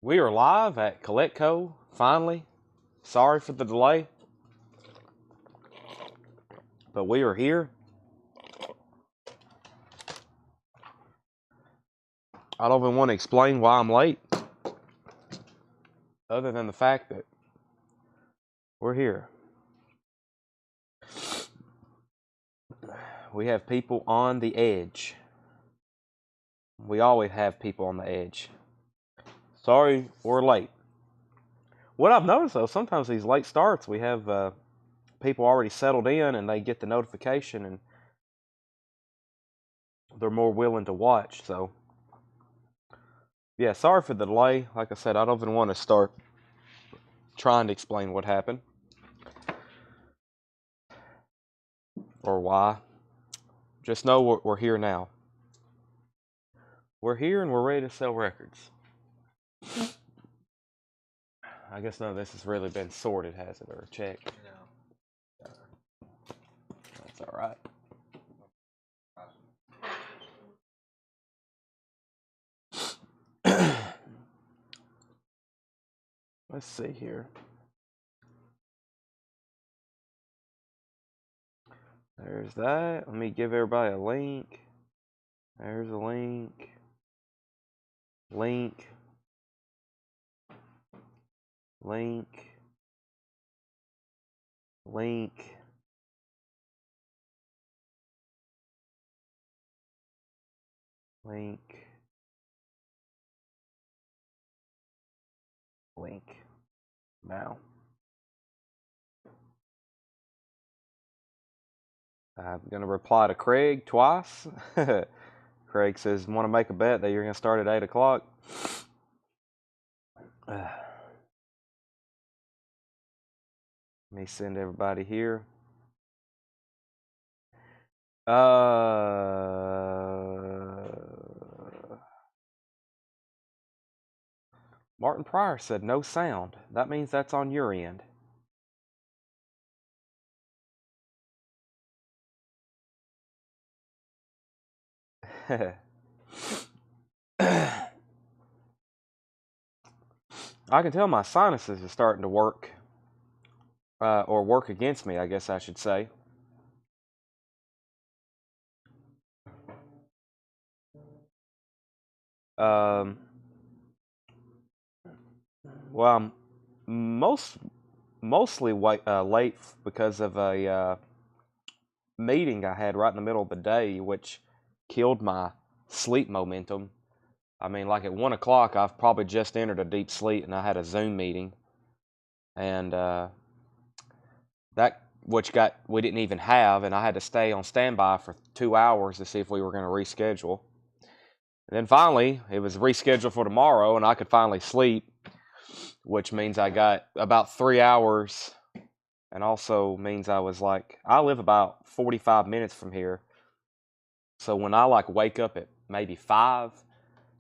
We are live at Coletco, finally. Sorry for the delay, but we are here. I don't even want to explain why I'm late, other than the fact that we're here. We have people on the edge. We always have people on the edge. Sorry, we're late. What I've noticed, though, sometimes these late starts, we have people already settled in and they get the notification and they're more willing to watch. So, yeah, sorry for the delay. Like I said, I don't even want to start trying to explain what happened or why. Just know we're here now. We're here and we're ready to sell records. I guess none of this has really been sorted, has it, or checked? No. That's all right. Let's see here. There's that. Let me give everybody a link. There's a link. Link. Link. Link. Link. Link. Now. I'm going to reply to Craig twice. Craig says, want to make a bet that you're going to start at 8 o'clock? Let me send everybody here. Martin Pryor said no sound. That means that's on your end. I can tell my sinuses are starting to work, or work against me, I guess I should say. Well, I'm mostly late because of a meeting I had right in the middle of the day, which killed my sleep momentum. I mean, like at 1 o'clock, I've probably just entered a deep sleep, and I had a Zoom meeting, and that we didn't even have, and I had to stay on standby for 2 hours to see if we were going to reschedule. And then finally, it was rescheduled for tomorrow, and I could finally sleep, which means I got about 3 hours, and also means I live about 45 minutes from here. So when I wake up at maybe 5,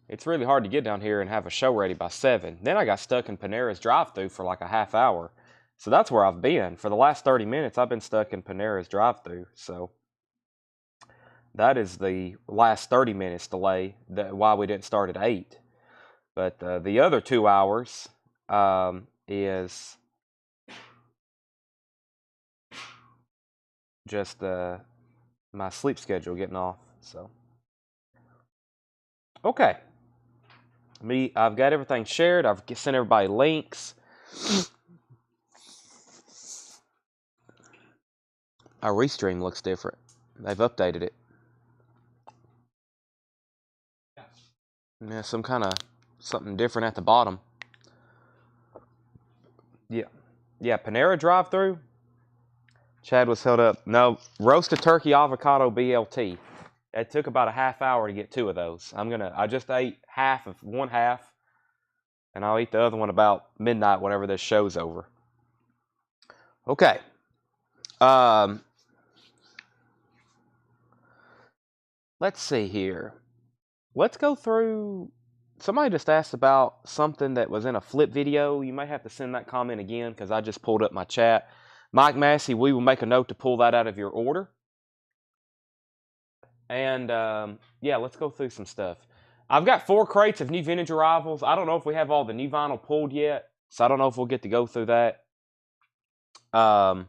it's really hard to get down here and have a show ready by 7. Then I got stuck in Panera's drive-thru for like a half hour. So that's where I've been. For the last 30 minutes, I've been stuck in Panera's drive-thru. So that is the last 30 minutes delay, why we didn't start at 8. But the other 2 hours is just my sleep schedule getting off. So, okay. I've got everything shared. I've sent everybody links. Our restream looks different. They've updated it. Yeah, something different at the bottom. Yeah, Panera drive-thru. Chad was held up. No, roasted turkey avocado BLT. It took about a half hour to get 2 of those. I just ate one half, and I'll eat the other one about midnight whenever this show's over. Okay. Let's see here. Let's go through. Somebody just asked about something that was in a flip video. You may have to send that comment again because I just pulled up my chat. Mike Massey, we will make a note to pull that out of your order. And yeah, let's go through some stuff. I've got 4 crates of new vintage arrivals. I don't know if we have all the new vinyl pulled yet, so I don't know if we'll get to go through that. Let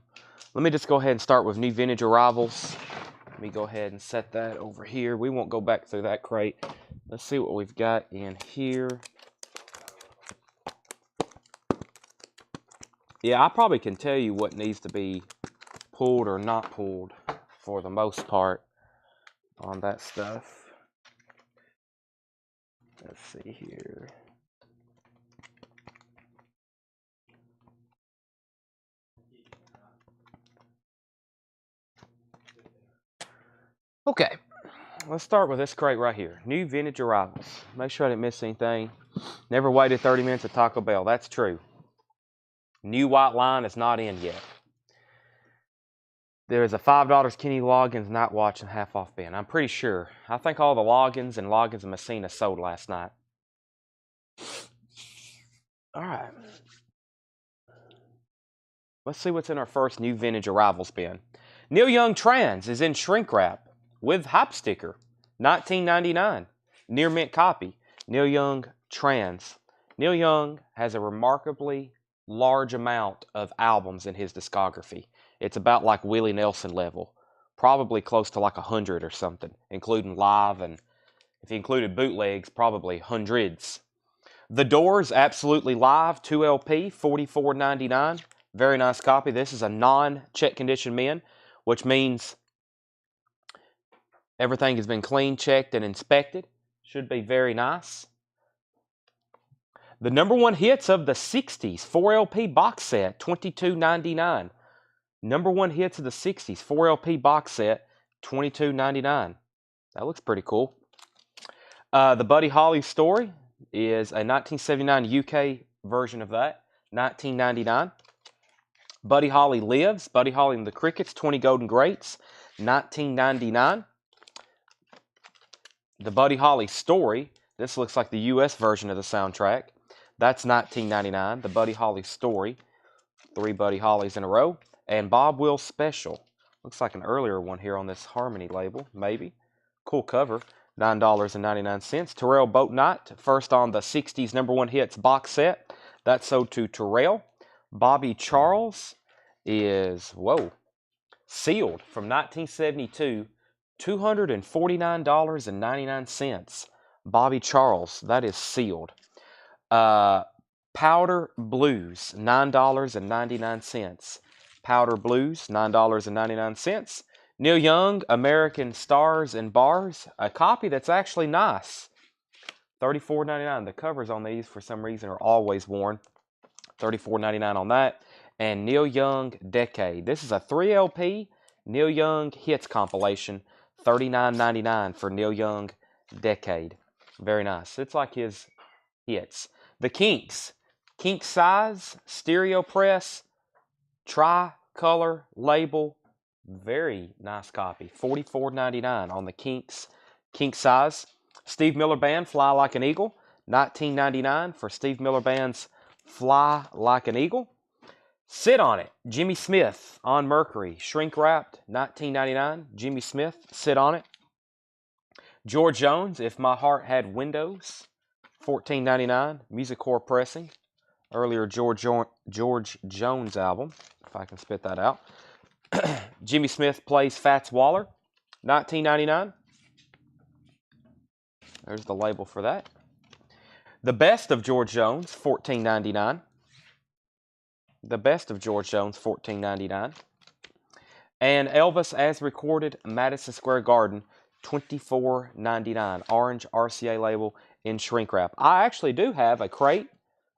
me just go ahead and start with new vintage arrivals. Let me go ahead and set that over here. We won't go back through that crate. Let's see what we've got in here. Yeah, I probably can tell you what needs to be pulled or not pulled for the most part on that stuff. Let's see here. Okay, let's start with this crate right here. New vintage arrivals. Make sure I didn't miss anything. Never waited 30 minutes at Taco Bell. That's true. New white line is not in yet. There is a $5 Kenny Loggins Night Watch and half off bin. I'm pretty sure. I think all the Loggins and Messina sold last night. All right. Let's see what's in our first new vintage arrivals bin. Neil Young Trans is in shrink wrap with hype sticker. $19.99. Near mint copy. Neil Young Trans. Neil Young has a remarkably large amount of albums in his discography. It's about like Willie Nelson level. Probably close to like 100 or something, including live, and if he included bootlegs, probably hundreds. The Doors, Absolutely Live, 2 LP, $44.99. Very nice copy. This is a non-check condition bin, which means everything has been clean, checked, and inspected. Should be very nice. The number 1 hits of the 60s, 4 LP box set, $22.99. Number 1 hits of the 60s, 4 LP box set, $22.99. That looks pretty cool. The Buddy Holly Story is a 1979 UK version of that, $19.99. Buddy Holly Lives, Buddy Holly and the Crickets, 20 Golden Greats, $19.99. The Buddy Holly Story, this looks like the US version of the soundtrack. That's $19.99. The Buddy Holly Story, 3 Buddy Hollies in a row. And Bob Wills Special, looks like an earlier one here on this Harmony label, maybe. Cool cover, $9.99. Terrell Boat Night, first on the 60s number 1 hits box set. That's sold to Terrell. Bobby Charles is, sealed from 1972, $249.99. Bobby Charles, that is sealed. Powder Blues, $9.99. Powder Blues, $9.99. Neil Young, American Stars and Bars, a copy that's actually nice. $34.99. The covers on these, for some reason, are always worn. $34.99 on that. And Neil Young Decade. This is a 3 LP Neil Young Hits compilation. $39.99 for Neil Young Decade. Very nice. It's like his hits. The Kinks. Kink Size, Stereo Press, Tri-Color label. Very nice copy. $44.99 on the Kinks. Kink Size. Steve Miller Band, Fly Like an Eagle. $19.99 for Steve Miller Band's Fly Like an Eagle. Sit On It. Jimmy Smith on Mercury. Shrink wrapped. $19.99. Jimmy Smith. Sit On It. George Jones, If My Heart Had Windows. $14.99. Music Core pressing. Earlier George Jones album, if I can spit that out. Jimmy Smith Plays Fats Waller, $19.99. There's the label for that. The Best of George Jones, $14.99. The Best of George Jones, $14.99. And Elvis As Recorded, Madison Square Garden, $24.99. Orange RCA label in shrink wrap. I actually do have a crate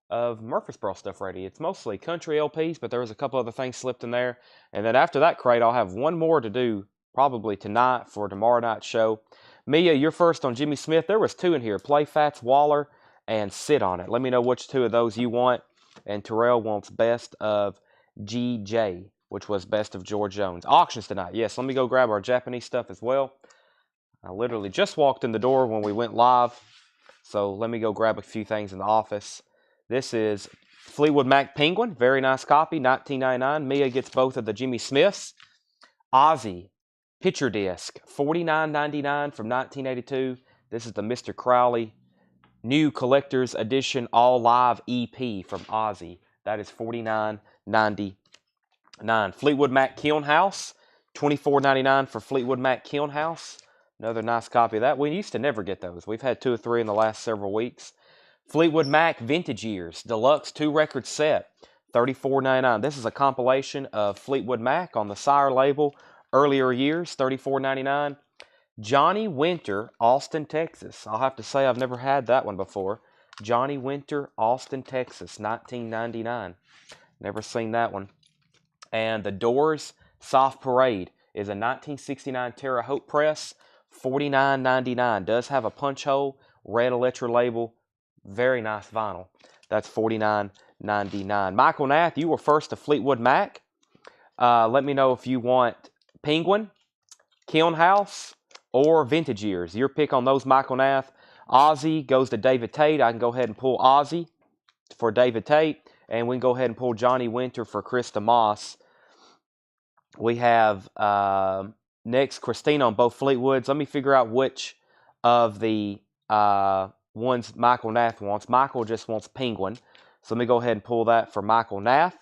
of Murfreesboro stuff ready. It's mostly country LPs, but there was a couple other things slipped in there. And then after that crate, I'll have one more to do probably tonight for tomorrow night's show. Mia, you're first on Jimmy Smith. There was 2 in here, Play Fats Waller and Sit On It. Let me know which 2 of those you want. And Terrell wants Best of GJ, which was Best of George Jones. Auctions tonight. Yes, let me go grab our Japanese stuff as well. I literally just walked in the door when we went live. So let me go grab a few things in the office. This is Fleetwood Mac Penguin. Very nice copy, $19.99. Mia gets both of the Jimmy Smiths. Ozzy, picture disc, $49.99 from 1982. This is the Mr. Crowley new collector's edition all live EP from Ozzy. That is $49.99. Fleetwood Mac Kiln House, $24.99 for Fleetwood Mac Kiln House. Another nice copy of that. We used to never get those. We've had 2 or 3 in the last several weeks. Fleetwood Mac Vintage Years Deluxe 2-record set, $34.99. This is a compilation of Fleetwood Mac on the Sire label, earlier years, $34.99. Johnny Winter, Austin, Texas. I'll have to say I've never had that one before. Johnny Winter, Austin, Texas, 1999. Never seen that one. And the Doors Soft Parade is a 1969 Terre Haute press, $49.99. Does have a punch hole, red Electra label, very nice vinyl. That's $49.99. Michael Nath, you were first to Fleetwood Mac. Let me know if you want Penguin, Kiln House, or Vintage Years. Your pick on those, Michael Nath. Ozzy goes to David Tate. I can go ahead and pull Ozzy for David Tate, and we can go ahead and pull Johnny Winter for Krista Moss. We have next Christina on both Fleetwoods. Let me figure out which of the ones Michael Nath wants. Michael just wants Penguin, so let me go ahead and pull that for Michael Nath.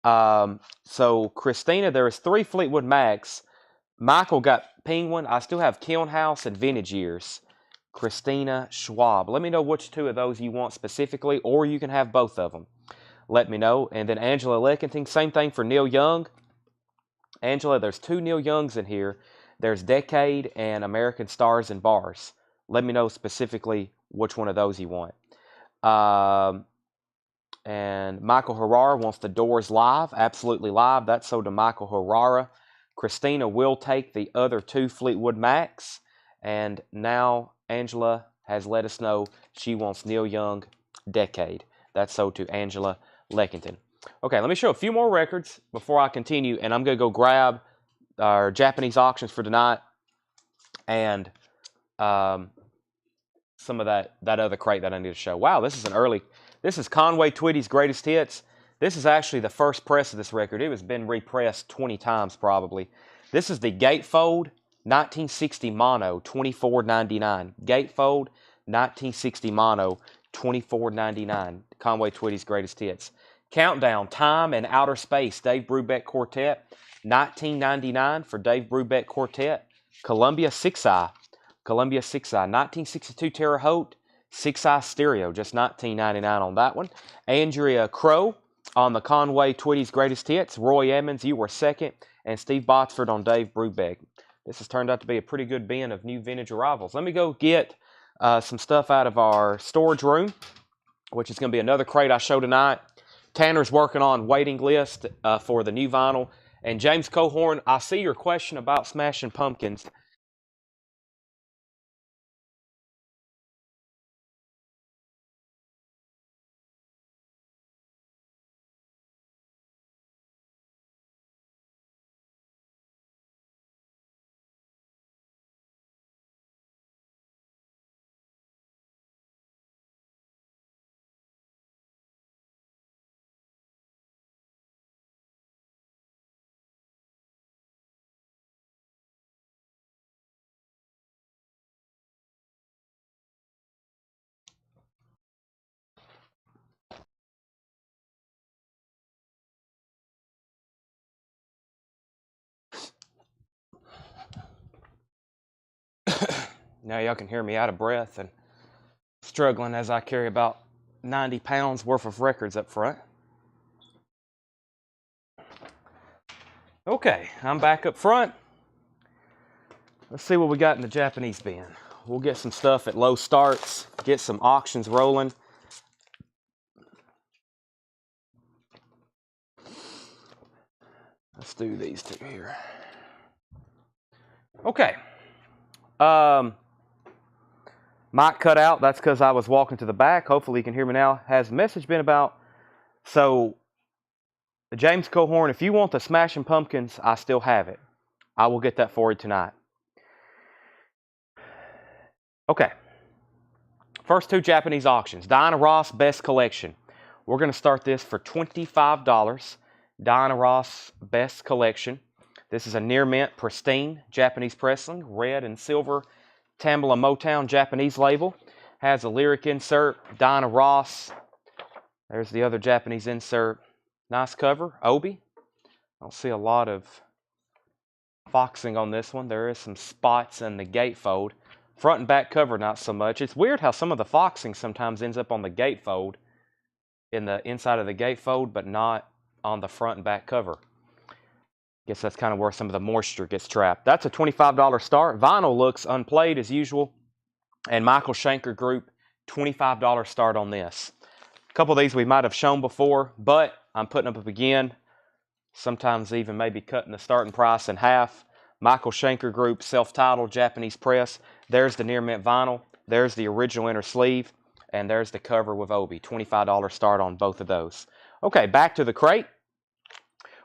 So Christina, there is 3 Fleetwood Macs. Michael got Penguin. I still have Kiln House and Vintage Years. Christina Schwab. Let me know which 2 of those you want specifically, or you can have both of them. Let me know. And then Angela Leckington, same thing for Neil Young. Angela, there's 2 Neil Youngs in here. There's Decade and American Stars and Bars. Let me know specifically which one of those you want. And Michael Herrera wants the Doors live, absolutely live. That's sold to Michael Herrera. Christina will take the other 2 Fleetwood Macs. And now Angela has let us know she wants Neil Young Decade. That's sold to Angela Leckington. Okay, let me show a few more records before I continue. And I'm going to go grab our Japanese auctions for tonight. And some of that other crate that I need to show. Wow, this is Conway Twitty's Greatest Hits. This is actually the first press of this record. It has been repressed 20 times probably. This is the Gatefold 1960 Mono, $24.99. Gatefold 1960 Mono, $24.99. Conway Twitty's Greatest Hits. Countdown, Time and Outer Space, Dave Brubeck Quartet, $19.99 for Dave Brubeck Quartet. Columbia 6i, 1962 Terre Haute, 6i Stereo, just $19.99 on that one. Andrea Crow on the Conway Twitty's Greatest Hits. Roy Emmons, you were second. And Steve Botsford on Dave Brubeck. This has turned out to be a pretty good bin of new vintage arrivals. Let me go get some stuff out of our storage room, which is going to be another crate I show tonight. Tanner's working on waiting list for the new vinyl. And James Cohorn, I see your question about Smashing Pumpkins. Now y'all can hear me out of breath and struggling as I carry about 90 pounds worth of records up front. Okay, I'm back up front. Let's see what we got in the Japanese bin. We'll get some stuff at low starts, get some auctions rolling. Let's do these 2 here. Okay. Mic cut out. That's because I was walking to the back. Hopefully you can hear me now. Has the message been about? So, James Cohorn, if you want the Smashing Pumpkins, I still have it. I will get that for you tonight. Okay. First 2 Japanese auctions. Diana Ross Best Collection. We're going to start this for $25. Diana Ross Best Collection. This is a near mint, pristine Japanese pressing, red and silver Tamla Motown Japanese label. Has a lyric insert. Diana Ross. There's the other Japanese insert. Nice cover. Obi. I don't see a lot of foxing on this one. There is some spots in the gatefold. Front and back cover, not so much. It's weird how some of the foxing sometimes ends up on the gatefold, in the inside of the gatefold, but not on the front and back cover. Guess that's kind of where some of the moisture gets trapped. That's a $25 start. Vinyl looks unplayed as usual. And Michael Schenker Group, $25 start on this. A couple of these we might have shown before, but I'm putting them up again. Sometimes even maybe cutting the starting price in half. Michael Schenker Group, self-titled Japanese press. There's the near mint vinyl. There's the original inner sleeve. And there's the cover with Obi. $25 start on both of those. Okay, back to the crate.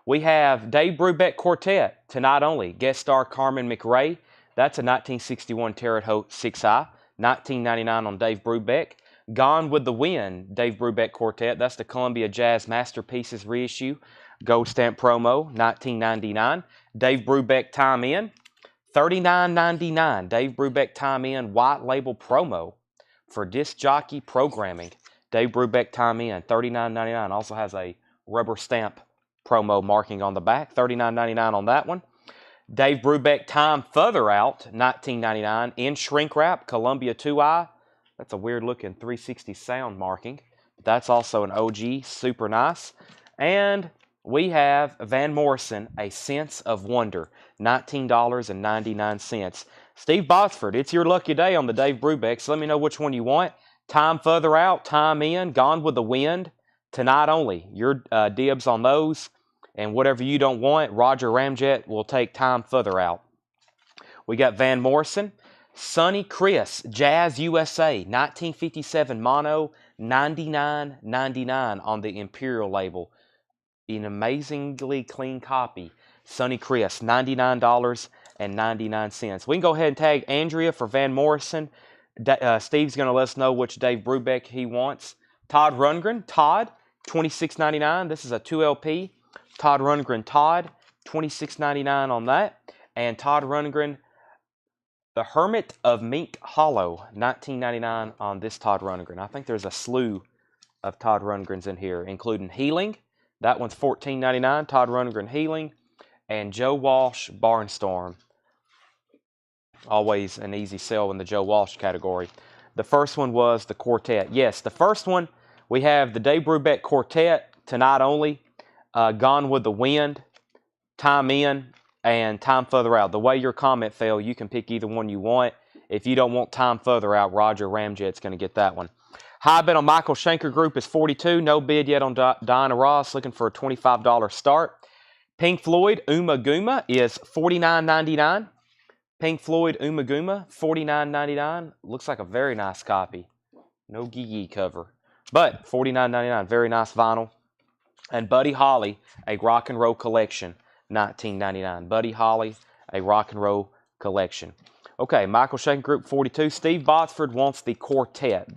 We have Dave Brubeck Quartet, Tonight Only. Guest star Carmen McRae. That's a 1961 Terre Haute 6i. $19.99 on Dave Brubeck. Gone with the Wind, Dave Brubeck Quartet. That's the Columbia Jazz Masterpieces reissue. Gold stamp promo, $19.99. Dave Brubeck Time In, $39.99. Dave Brubeck Time In white label promo for disc jockey programming. Dave Brubeck Time In, $39.99. Also has a rubber stamp promo marking on the back, $39.99 on that one. Dave Brubeck Time Further Out, $19.99. In shrink wrap, Columbia 2i. That's a weird looking 360 sound marking. That's also an OG, super nice. And we have Van Morrison, A Sense of Wonder, $19.99. Steve Botsford, it's your lucky day on the Dave Brubeck, so let me know which one you want. Time Further Out, Time In, Gone with the Wind, Tonight Only. Your dibs on those. And whatever you don't want, Roger Ramjet will take Time Further Out. We got Van Morrison, Sonny Chris, Jazz USA, 1957 mono, $99.99 on the Imperial label. An amazingly clean copy. Sonny Chris, $99.99. We can go ahead and tag Andrea for Van Morrison. Steve's going to let us know which Dave Brubeck he wants. Todd Rundgren, Todd, $26.99. This is a 2LP. Todd Rundgren, Todd, $26.99 on that. And Todd Rundgren, The Hermit of Mink Hollow, $19.99 on this Todd Rundgren. I think there's a slew of Todd Rundgrens in here, including Healing. That one's $14.99, Todd Rundgren Healing. And Joe Walsh Barnstorm. Always an easy sell in the Joe Walsh category. The first one was the Quartet. Yes, the first one, we have the Dave Brubeck Quartet, Tonight Only, Gone with the Wind, Time In, and Time Further Out. The way your comment fell, you can pick either one you want. If you don't want Time Further Out, Roger Ramjet's going to get that one. High bid on Michael Schenker Group is $42. No bid yet on Diana Ross, looking for a $25 start. Pink Floyd, Uma Guma is $49.99. Pink Floyd, Uma Guma, $49.99. Looks like a very nice copy. No Gigi cover, but $49.99. Very nice vinyl. And Buddy Holly, a rock and roll collection, $19.99. Buddy Holly, a rock and roll collection. Okay, Michael Schenker Group, 42. Steve Botsford wants the Quartet.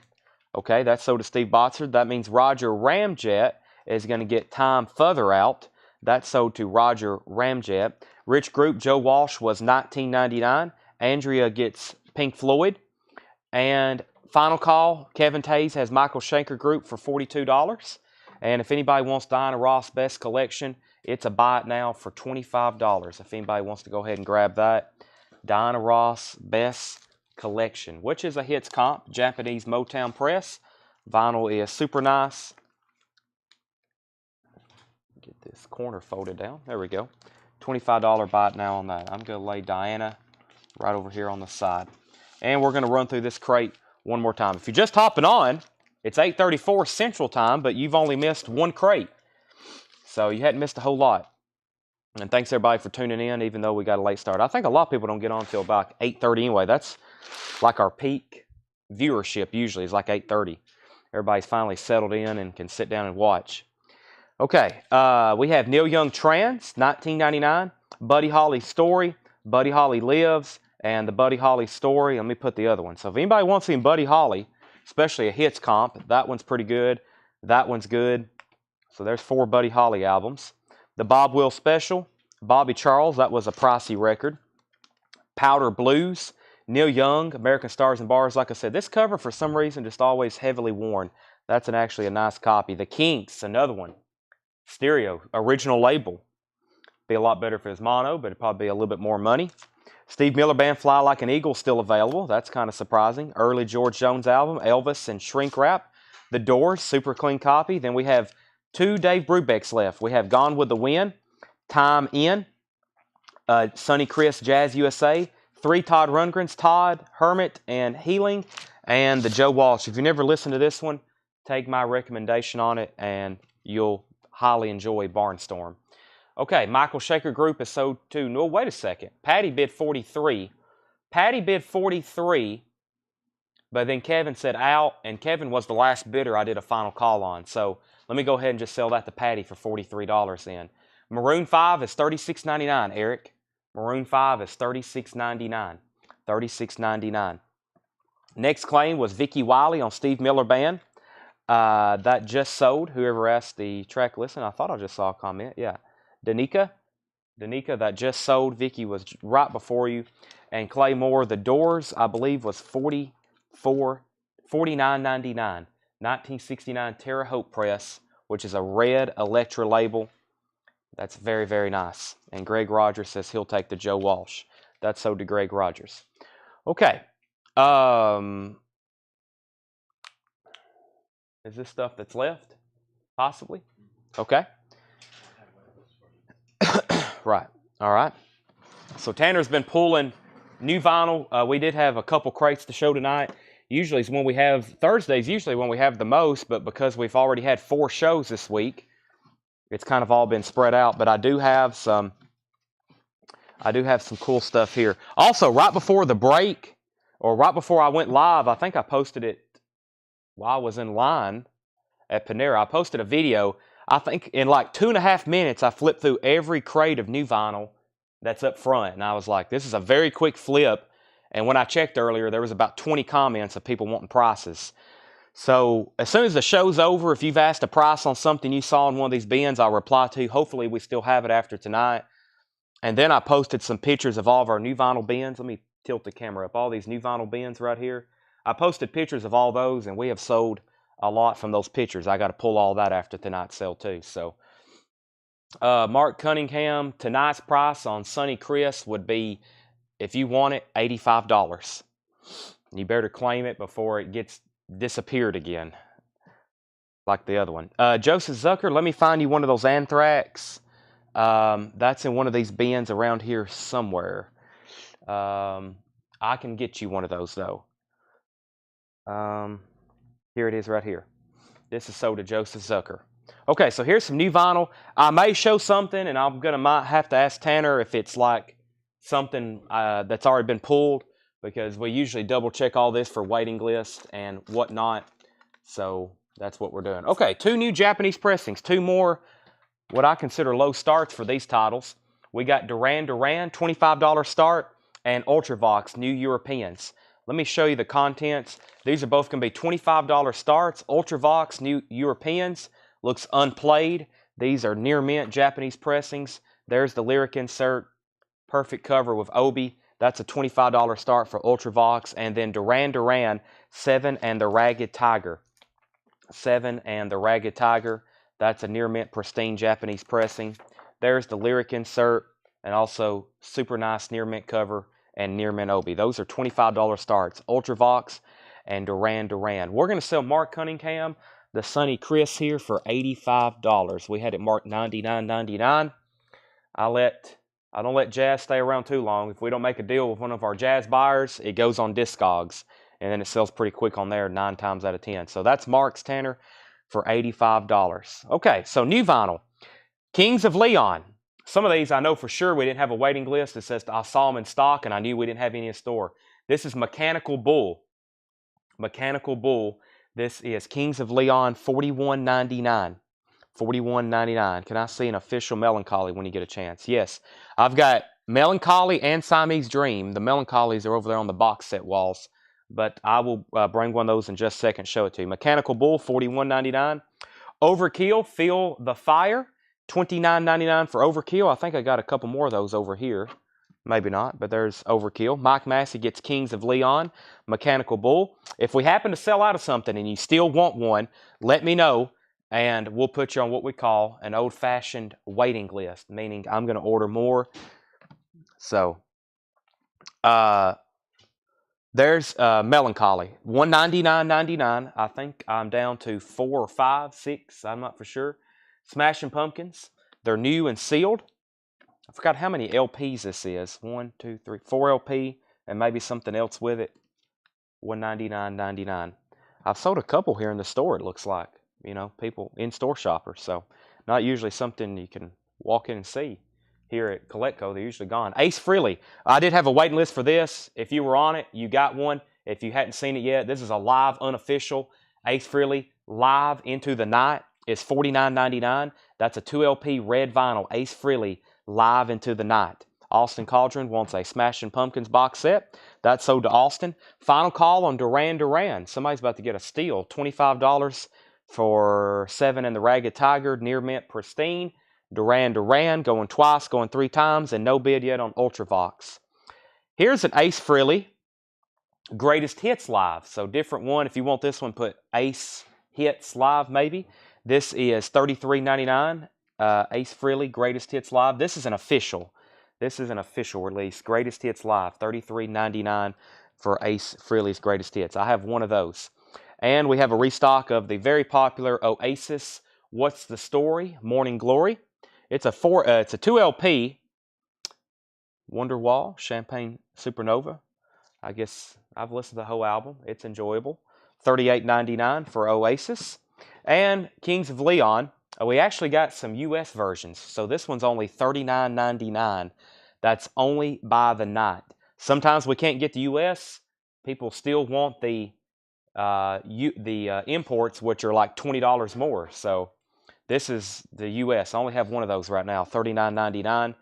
Okay, that's sold to Steve Botsford. That means Roger Ramjet is going to get Time Further Out. That's sold to Roger Ramjet. Rich Group, Joe Walsh was $19.99. Andrea gets Pink Floyd. And final call, Kevin Tays has Michael Schenker Group for $42. And if anybody wants Diana Ross Best Collection, it's a buy it now for $25. If anybody wants to go ahead and grab that. Diana Ross Best Collection, which is a hits comp, Japanese Motown press. Vinyl is super nice. Get this corner folded down. There we go. $25 buy it now on that. I'm going to lay Diana right over here on the side. And we're going to run through this crate one more time. If you're just hopping on, it's 8:34 Central Time, but you've only missed one crate. So you hadn't missed a whole lot. And thanks everybody for tuning in, even though we got a late start. I think a lot of people don't get on until about 8:30 anyway. That's like our peak viewership usually is like 8:30. Everybody's finally settled in and can sit down and watch. Okay, we have Neil Young Trans, $19.99. Buddy Holly Story, Buddy Holly Lives, and the Buddy Holly Story. Let me put the other one. So if anybody wants to see Buddy Holly, especially a hits comp, that one's pretty good. That one's good. So there's 4 Buddy Holly albums. The Bob Will Special, Bobby Charles, that was a pricey record. Powder Blues, Neil Young, American Stars and Bars. Like I said, this cover for some reason just always heavily worn. That's actually a nice copy. The Kinks, another one. Stereo, original label. Be a lot better if it was mono, but it'd probably be a little bit more money. Steve Miller Band, Fly Like an Eagle, still available. That's kind of surprising. Early George Jones album, Elvis and Shrink Wrap. The Doors, super clean copy. Then we have 2 Dave Brubecks left. We have Gone with the Wind, Time In, Sonny Chris, Jazz USA, 3 Todd Rundgrens, Todd, Hermit, and Healing, and the Joe Walsh. If you never listened to this one, take my recommendation on it, and you'll highly enjoy Barnstorm. Okay, Michael Shaker Group is sold to, no, wait a second. Patty bid 43. Patty bid 43, but then Kevin said out, and Kevin was the last bidder I did a final call on. So let me go ahead and just sell that to Patty for $43 then. Maroon 5 is $36.99, Eric. Maroon 5 is $36.99. $36.99. Next claim was Vicky Wiley on Steve Miller Band. That just sold. Whoever asked the track listen, I thought I just saw a comment. Yeah. Danica, that just sold. Vicky was right before you. And Clay Moore, The Doors, I believe, was $49.99. 1969 Terre Haute Press, which is a red Electra label. That's very, very nice. And Greg Rogers says he'll take the Joe Walsh. That's sold to Greg Rogers. Okay. Is this stuff that's left? Possibly. Okay. Right. All right. So Tanner's been pulling new vinyl. We did have a couple crates to show tonight. Usually it's when we have, Thursdays usually when we have the most, but because we've already had 4 shows this week, it's kind of all been spread out. But I do have some cool stuff here. Also, right before the break, or right before I went live, I think I posted it while I was in line at Panera. I posted a video. I think in like 2.5 minutes, I flipped through every crate of new vinyl that's up front. And I was like, this is a very quick flip. And when I checked earlier, there was about 20 comments of people wanting prices. So as soon as the show's over, if you've asked a price on something you saw in one of these bins, I'll reply to you. Hopefully we still have it after tonight. And then I posted some pictures of all of our new vinyl bins. Let me tilt the camera up. All these new vinyl bins right here. I posted pictures of all those, and we have sold a lot from those pictures. I got to pull all that after tonight's sale too. So Mark Cunningham, tonight's price on Sonny Chris would be, if you want it, $85. You better claim it before it gets disappeared again, like the other one. Joseph Zucker, let me find you one of those Anthrax. That's in one of these bins around here somewhere. I can get you one of those though. Here it is right here. This is sold to Joseph Zucker. Okay, so here's some new vinyl. I may show something, and I'm might have to ask Tanner if it's like something that's already been pulled, because we usually double check all this for waiting lists and whatnot. So that's what we're doing. Okay, 2 new Japanese pressings, 2 more what I consider low starts for these titles. We got Duran Duran, $25 start, and Ultravox, New Europeans. Let me show you the contents. These are both going to be $25 starts. Ultravox, New Europeans, looks unplayed. These are near mint Japanese pressings. There's the lyric insert. Perfect cover with Obi. That's a $25 start for Ultravox. And then Duran Duran, 7 and the Ragged Tiger. 7 and the Ragged Tiger. That's a near mint pristine Japanese pressing. There's the lyric insert, and also super nice near mint cover and near mint Obi. Those are $25 starts. Ultravox and Duran Duran. We're going to sell Mark Cunningham, the Sonny Chris here, for $85. We had it marked $99.99. I don't let jazz stay around too long. If we don't make a deal with one of our jazz buyers, it goes on Discogs, and then it sells pretty quick on there 9 times out of 10. So that's Mark's, Tanner, for $85. Okay, so new vinyl. Kings of Leon. Some of these I know for sure we didn't have a waiting list. It says I saw them in stock, and I knew we didn't have any in store. This is Mechanical Bull. Mechanical Bull. This is Kings of Leon, $41.99. $41.99. Can I see an official Melancholy when you get a chance? Yes. I've got Melancholy and Siamese Dream. The Melancholies are over there on the box set walls, but I will bring one of those in just a second, show it to you. Mechanical Bull, $41.99. Overkill, Feel the Fire, $29.99 for Overkill. I think I got a couple more of those over here. Maybe not, but there's Overkill. Mike Massey gets Kings of Leon, Mechanical Bull. If we happen to sell out of something and you still want one, let me know, and we'll put you on what we call an old-fashioned waiting list, meaning I'm going to order more. So, there's Melancholy, $199.99. I think I'm down to 4 or 5, 6. I'm not for sure. Smashing Pumpkins. They're new and sealed. I forgot how many LPs this is. 1, 2, 3, 4 LP, and maybe something else with it. $199.99. I've sold a couple here in the store, it looks like. You know, people, in-store shoppers. So, not usually something you can walk in and see. Here at Coletco, they're usually gone. Ace Frehley. I did have a waiting list for this. If you were on it, you got one. If you hadn't seen it yet, this is a live, unofficial Ace Frehley Live Into the Night. It's $49.99. That's a 2 LP red vinyl Ace Frehley Live Into the Night. Austin Cauldron wants a Smashing Pumpkins box set. That's sold to Austin. Final call on Duran Duran. Somebody's about to get a steal. $25 for 7 and the Ragged Tiger. Near mint pristine. Duran Duran going twice, going 3 times, and no bid yet on Ultravox. Here's an Ace Frehley Greatest Hits Live. So different one. If you want this one, put Ace Hits Live maybe. This is $33.99. Ace Frehley Greatest Hits Live. This is an official. This is an official release. Greatest Hits Live. $33.99 for Ace Frehley's Greatest Hits. I have one of those. And we have a restock of the very popular Oasis What's the Story? Morning Glory. It's a 2 LP. Wonderwall, Champagne Supernova. I guess I've listened to the whole album. It's enjoyable. $38.99 for Oasis. And Kings of Leon. We actually got some US versions. So this one's only $39.99. That's only by the night. Sometimes we can't get the US. People still want the imports, which are like $20 more. So this is the US. I only have one of those right now, $39.99.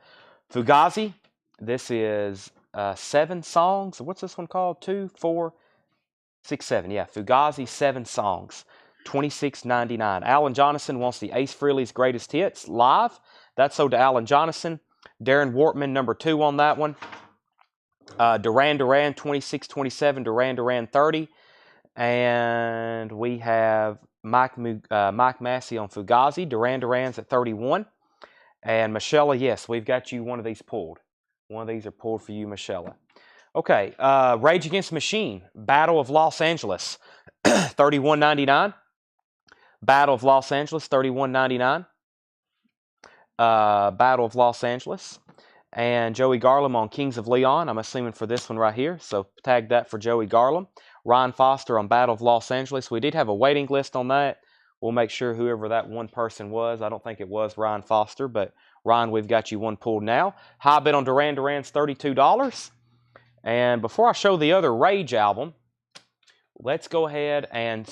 Fugazi, this is 7 songs. What's this one called? 2, 4, 6, 7. Yeah, Fugazi, 7 songs, $26.99. Alan Jonathan wants the Ace Frehley's Greatest Hits Live. That's sold to Alan Jonathan. Darren Wortman, number 2 on that one. Duran Duran, 26.27. Duran Duran, 30. And we have Mike Massey on Fugazi. Duran Duran's at 31. And Michelle, yes, we've got you one of these pulled. One of these are pulled for you, Michelle. Okay, Rage Against the Machine, Battle of Los Angeles, $31.99. Battle of Los Angeles, $31.99. Battle of Los Angeles. And Joey Garland on Kings of Leon, I'm assuming for this one right here. So tag that for Joey Garland. Ryan Foster on Battle of Los Angeles. We did have a waiting list on that. We'll make sure whoever that one person was, I don't think it was Ryan Foster, but Ryan, we've got you one pulled now. High bid on Duran Duran's $32. And before I show the other Rage album, let's go ahead and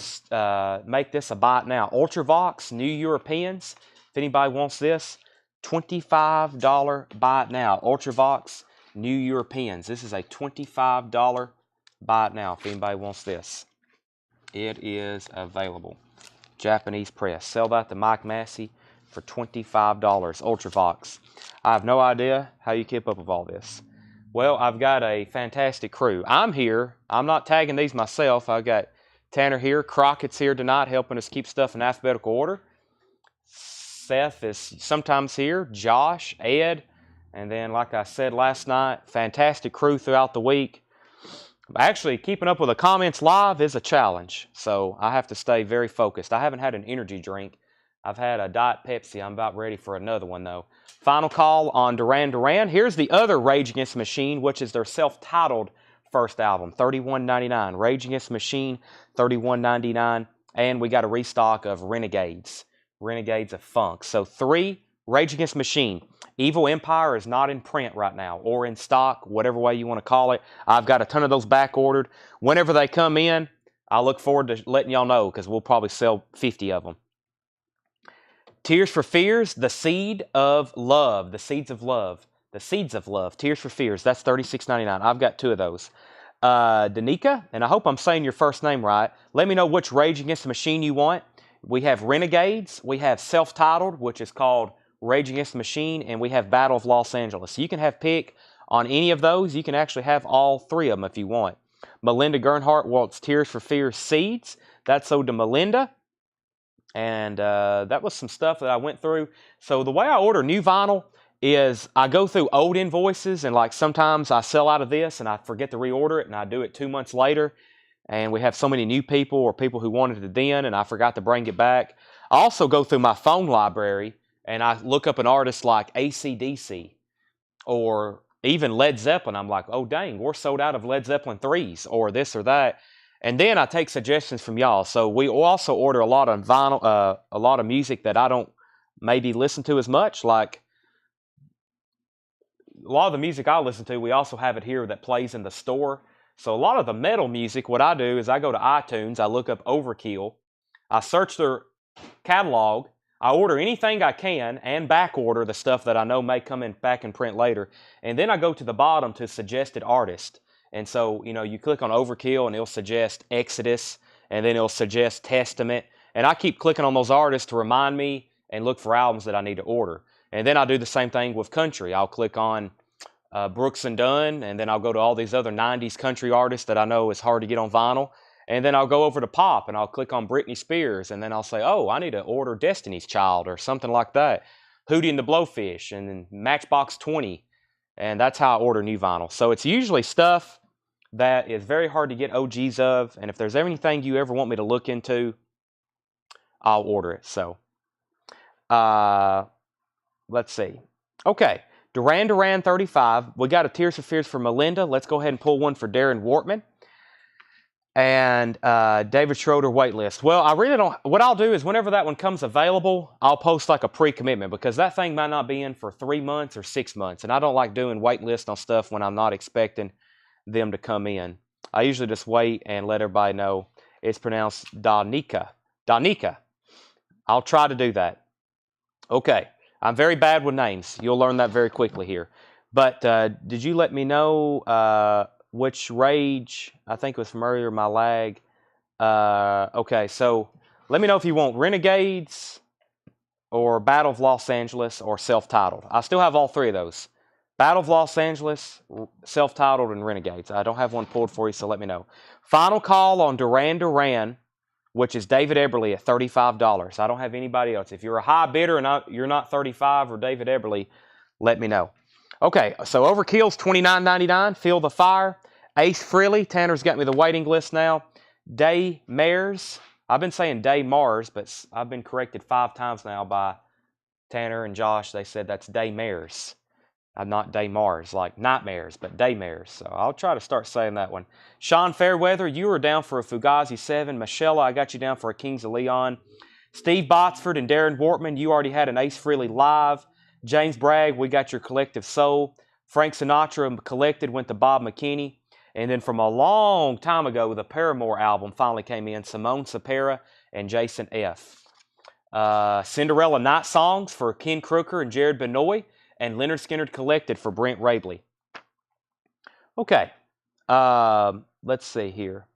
make this a bite now. Ultravox, New Europeans. If anybody wants this, $25 buy it now. Ultravox, New Europeans. This is a $25 buy it now if anybody wants this. It is available. Japanese press. Sell that to Mike Massey for $25. Ultravox. I have no idea how you keep up with all this. Well, I've got a fantastic crew. I'm here. I'm not tagging these myself. I've got Tanner here. Crockett's here tonight helping us keep stuff in alphabetical order. Seth is sometimes here. Josh, Ed, and then like I said last night, fantastic crew throughout the week. Actually, keeping up with the comments live is a challenge, so I have to stay very focused. I haven't had an energy drink. I've had a Diet Pepsi. I'm about ready for another one, though. Final call on Duran Duran. Here's the other Rage Against the Machine, which is their self-titled first album, $31.99. Rage Against the Machine, $31.99. And we got a restock of Renegades. Renegades of Funk. So 3, Rage Against the Machine. Evil Empire is not in print right now, or in stock, whatever way you want to call it. I've got a ton of those back ordered. Whenever they come in, I look forward to letting y'all know, because we'll probably sell 50 of them. Tears for Fears, The Seed of Love. The Seeds of Love. The Seeds of Love. Tears for Fears. That's $36.99. I've got 2 of those. Danica, and I hope I'm saying your first name right. Let me know which Rage Against the Machine you want. We have Renegades. We have self-titled, which is called Rage Against the Machine, and we have Battle of Los Angeles. So you can have pick on any of those. You can actually have all three of them if you want. Melinda Gernhardt wants Tears for Fears Seeds. That's owed to Melinda. And that was some stuff that I went through. So the way I order new vinyl is I go through old invoices, and like sometimes I sell out of this and I forget to reorder it, and I do it 2 months later, and we have so many new people or people who wanted it then and I forgot to bring it back. I also go through my phone library and I look up an artist like AC/DC or even Led Zeppelin. I'm like, oh dang, we're sold out of Led Zeppelin 3s or this or that. And then I take suggestions from y'all. So we also order a lot of vinyl, a lot of music that I don't maybe listen to as much. Like a lot of the music I listen to, we also have it here that plays in the store. So a lot of the metal music, what I do is I go to iTunes, I look up Overkill, I search their catalog, I order anything I can and back order the stuff that I know may come in back in print later. And then I go to the bottom to suggested artists. And so, you know, you click on Overkill and it'll suggest Exodus, and then it'll suggest Testament. And I keep clicking on those artists to remind me and look for albums that I need to order. And then I'll do the same thing with country. I'll click on Brooks and Dunn, and then I'll go to all these other 90s country artists that I know is hard to get on vinyl. And then I'll go over to pop and I'll click on Britney Spears, and then I'll say, oh, I need to order Destiny's Child or something like that. Hootie and the Blowfish, and then Matchbox 20. And that's how I order new vinyl. So it's usually stuff that is very hard to get OGs of. And if there's anything you ever want me to look into, I'll order it. So let's see. Okay. Duran Duran 35. We got a Tears for Fears for Melinda. Let's go ahead and pull one for Darren Wortman. And David Schroeder waitlist. Well, I really don't. What I'll do is whenever that one comes available, I'll post like a pre-commitment, because that thing might not be in for 3 months or 6 months. And I don't like doing waitlist on stuff when I'm not expecting them to come in. I usually just wait and let everybody know it's pronounced Danica. Danica. I'll try to do that. Okay. I'm very bad with names. You'll learn that very quickly here. But did you let me know which Rage? I think it was from earlier, my lag. Okay, so let me know if you want Renegades or Battle of Los Angeles or self-titled. I still have all three of those. Battle of Los Angeles, self-titled, and Renegades. I don't have one pulled for you, so let me know. Final call on Duran Duran, which is David Eberly at $35. I don't have anybody else. If you're a high bidder and you're not 35 or David Eberly, let me know. Okay, so Overkill's $29.99. Feel the Fire. Ace Frehley. Tanner's got me the waiting list now. Day Mares. I've been saying Day Mars, but I've been corrected 5 times now by Tanner and Josh. They said that's Day Mares. Not Day Mars, like nightmares, but Day Mares. So I'll try to start saying that one. Sean Fairweather, you were down for a Fugazi 7. Michelle, I got you down for a Kings of Leon. Steve Botsford and Darren Wortman, you already had an Ace Frehley live. James Bragg, we got your Collective Soul. Frank Sinatra Collected went to Bob McKinney. And then from a long time ago, the Paramore album finally came in. Simone Sapera and Jason F. Cinderella Night Songs for Ken Crooker and Jared Benoit. And Leonard Skinner Collected for Brent Rabley. Okay. Let's see here.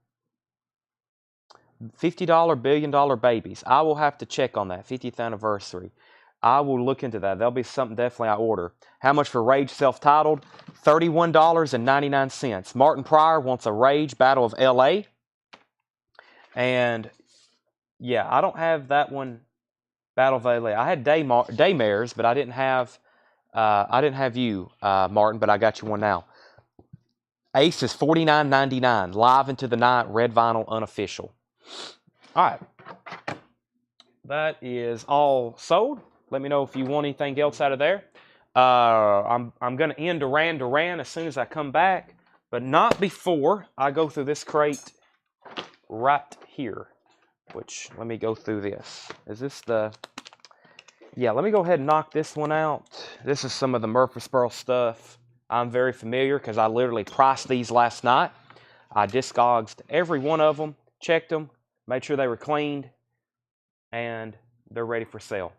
$50 Billion Dollar Babies. I will have to check on that. 50th anniversary. I will look into that. That'll be something definitely I order. How much for Rage self-titled? $31.99. Martin Pryor wants a Rage Battle of L.A. And yeah, I don't have that one. Battle of L.A. I had Daymares, but I didn't have you, Martin, but I got you one now. Ace is $49.99. Live Into the Night, red vinyl, unofficial. All right. That is all sold. Let me know if you want anything else out of there. I'm going to end Duran Duran as soon as I come back, but not before I go through this crate right here, which, let me go through this. Is this the... Yeah, let me go ahead and knock this one out. This is some of the Murfreesboro stuff. I'm very familiar because I literally priced these last night. I discogged every one of them, checked them, made sure they were cleaned, and they're ready for sale.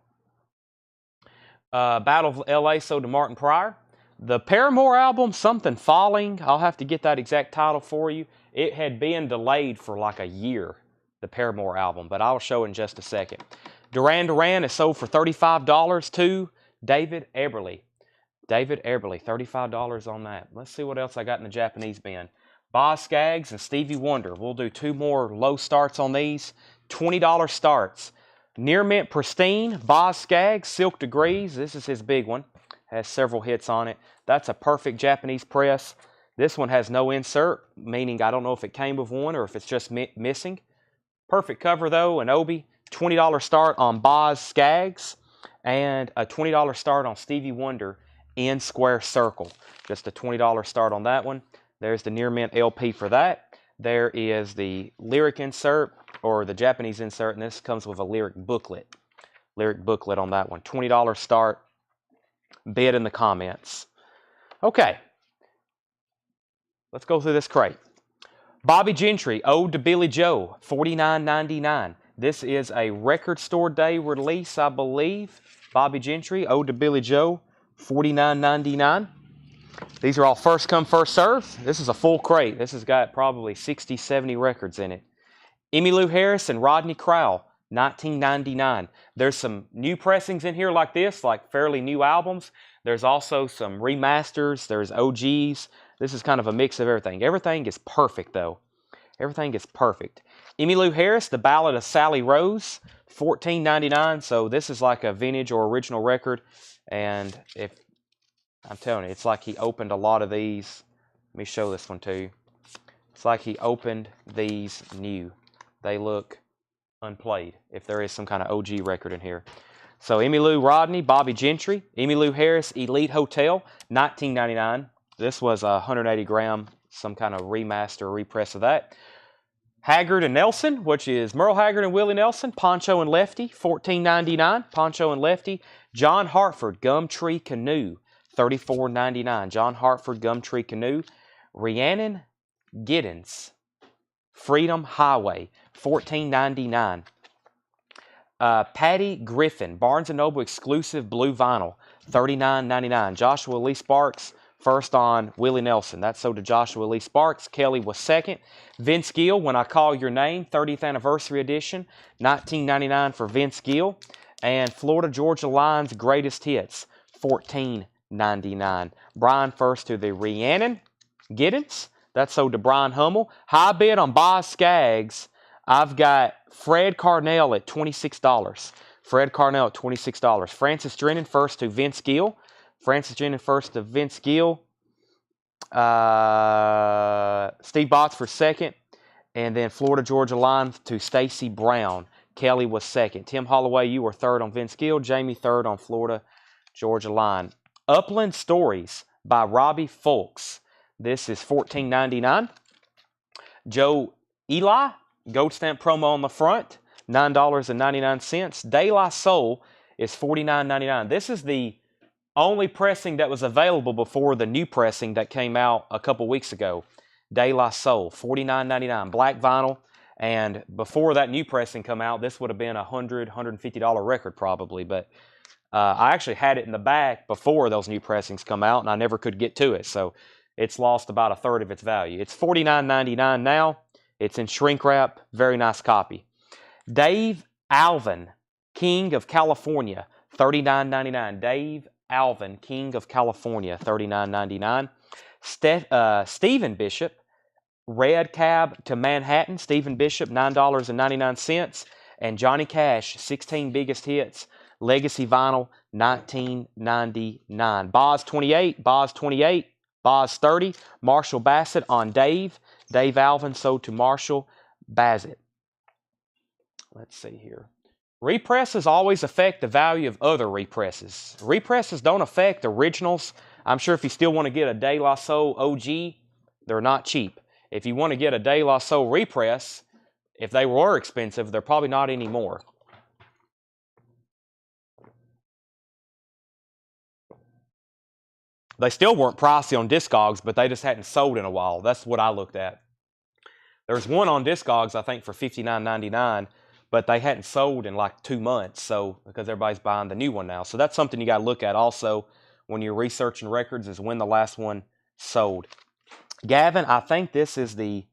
Battle of L.A. sold to Martin Pryor. The Paramore album, Something Falling, I'll have to get that exact title for you. It had been delayed for like a year, the Paramore album, but I'll show in just a second. Duran Duran is sold for $35 to David Eberly. David Eberly, $35 on that. Let's see what else I got in the Japanese bin. Boz Scaggs and Stevie Wonder. We'll do 2 more low starts on these. $20 starts. Near Mint Pristine, Boz Scaggs, Silk Degrees. This is his big one. Has several hits on it. That's a perfect Japanese press. This one has no insert, meaning I don't know if it came with one or if it's just missing. Perfect cover though, an Obi. $20 start on Boz Scaggs and a $20 start on Stevie Wonder in Square Circle. Just a $20 start on that one. There's the Near Mint LP for that. There is the lyric insert or the Japanese insert, and this comes with a lyric booklet. Lyric booklet on that one. $20 start. Bid in the comments. Okay. Let's go through this crate. Bobby Gentry, Ode to Billy Joe, $49.99. This is a record store day release, I believe. Bobby Gentry, Ode to Billy Joe, $49.99. These are all first come, first serve. This is a full crate. This has got probably 60, 70 records in it. Emmylou Harris and Rodney Crowell, $19.99. There's some new pressings in here like this, like fairly new albums. There's also some remasters. There's OGs. This is kind of a mix of everything. Everything is perfect, though. Everything is perfect. Emmylou Harris, The Ballad of Sally Rose, $14.99. So this is like a vintage or original record. And if I'm telling you, it's like he opened a lot of these. Let me show this one to you. It's like he opened these new. They look unplayed, if there is some kind of OG record in here. So Emmylou Rodney, Bobby Gentry. Emmylou Harris, Elite Hotel, $19.99. This was a 180 gram, some kind of remaster, repress of that. Haggard and Nelson, which is Merle Haggard and Willie Nelson. Poncho and Lefty, $14.99. Poncho and Lefty. John Hartford, Gumtree Canoe, $34.99. John Hartford, Gumtree Canoe. Rhiannon Giddens, Freedom Highway, $14.99. Patty Griffin, Barnes & Noble exclusive blue vinyl, $39.99. Joshua Lee Sparks, first on Willie Nelson. That's sold to Joshua Lee Sparks. Kelly was second. Vince Gill, When I Call Your Name, 30th Anniversary Edition, $19.99 for Vince Gill. And Florida Georgia Line's Greatest Hits, $14.99. Brian first to the Rhiannon Giddens. That's sold to Brian Hummel. High bid on Boz Scaggs. I've got Fred Carnell at $26. Fred Carnell at $26. Francis Drennan first to Vince Gill. Francis Drennan first to Vince Gill. Steve Botts for second. And then Florida Georgia Line to Stacy Brown. Kelly was second. Tim Holloway, you were third on Vince Gill. Jamie third on Florida Georgia Line. Upland Stories by Robbie Fulks. This is $14.99. Joe Eli, gold stamp promo on the front, $9.99. De La Soul is $49.99. This is the only pressing that was available before the new pressing that came out a couple weeks ago. De La Soul, $49.99. Black vinyl. And before that new pressing come out, this would have been a $100, $150 record probably. But I actually had it in the back before those new pressings come out, and I never could get to it. So it's lost about a third of its value. It's $49.99 now. It's in shrink wrap. Very nice copy. Dave Alvin, King of California, $39.99. Dave Alvin, King of California, $39.99. Stephen Bishop, Red Cab to Manhattan. Stephen Bishop, $9.99. And Johnny Cash, 16 Biggest Hits, Legacy Vinyl, $19.99. Boz 28, Boz 28, Boz 30. Marshall Bassett on Dave. Dave Alvin sold to Marshall Bassett. Let's see here. Represses always affect the value of other represses. Represses don't affect originals. I'm sure if you still want to get a De La Soul OG, they're not cheap. If you want to get a De La Soul repress, if they were expensive, they're probably not anymore. They still weren't pricey on Discogs, but they just hadn't sold in a while. That's what I looked at. There's one on Discogs, I think, for $59.99, but they hadn't sold in like 2 months, so because everybody's buying the new one now. So that's something you got to look at also when you're researching records, is when the last one sold. Gavin, I think this is the,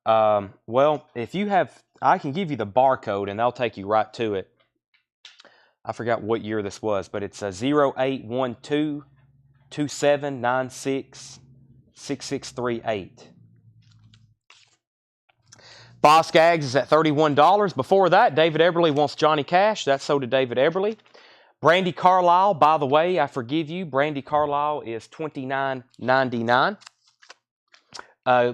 well, if you have, I can give you the barcode and they'll take you right to it. I forgot what year this was, but it's a 0812 2796 6638. Boz Skaggs is at $31. Before that, David Eberly wants Johnny Cash. That's so did David Eberly. Brandy Carlisle, by the way, I forgive you. Brandy Carlisle is $29.99.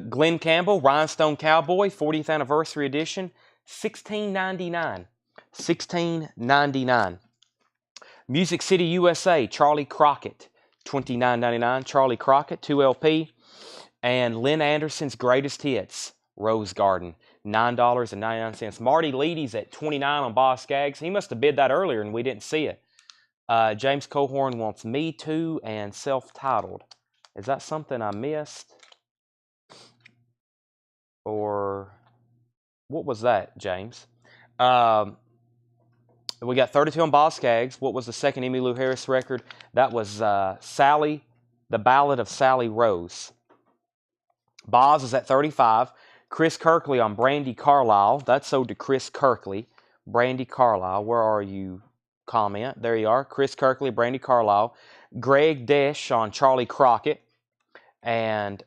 Glenn Campbell, Rhinestone Cowboy, 40th Anniversary Edition, $16.99. $16.99. Music City USA, Charlie Crockett, $29.99. Charlie Crockett, 2LP. And Lynn Anderson's Greatest Hits, Rose Garden, $9.99. Marty Leedy's at $29 on Boz Skaggs. He must have bid that earlier and we didn't see it. James Cohorn wants Me Too and Self-Titled. Is that something I missed? Or what was that, James? We got 32 on Boz Skaggs. What was the second Emmylou Harris record? That was Sally, The Ballad of Sally Rose. Boz is at 35. Chris Kirkley on Brandy Carlisle. That's sold to Chris Kirkley. Brandy Carlisle. Where are you? Comment. There you are. Chris Kirkley, Brandy Carlisle. Greg Desch on Charlie Crockett. And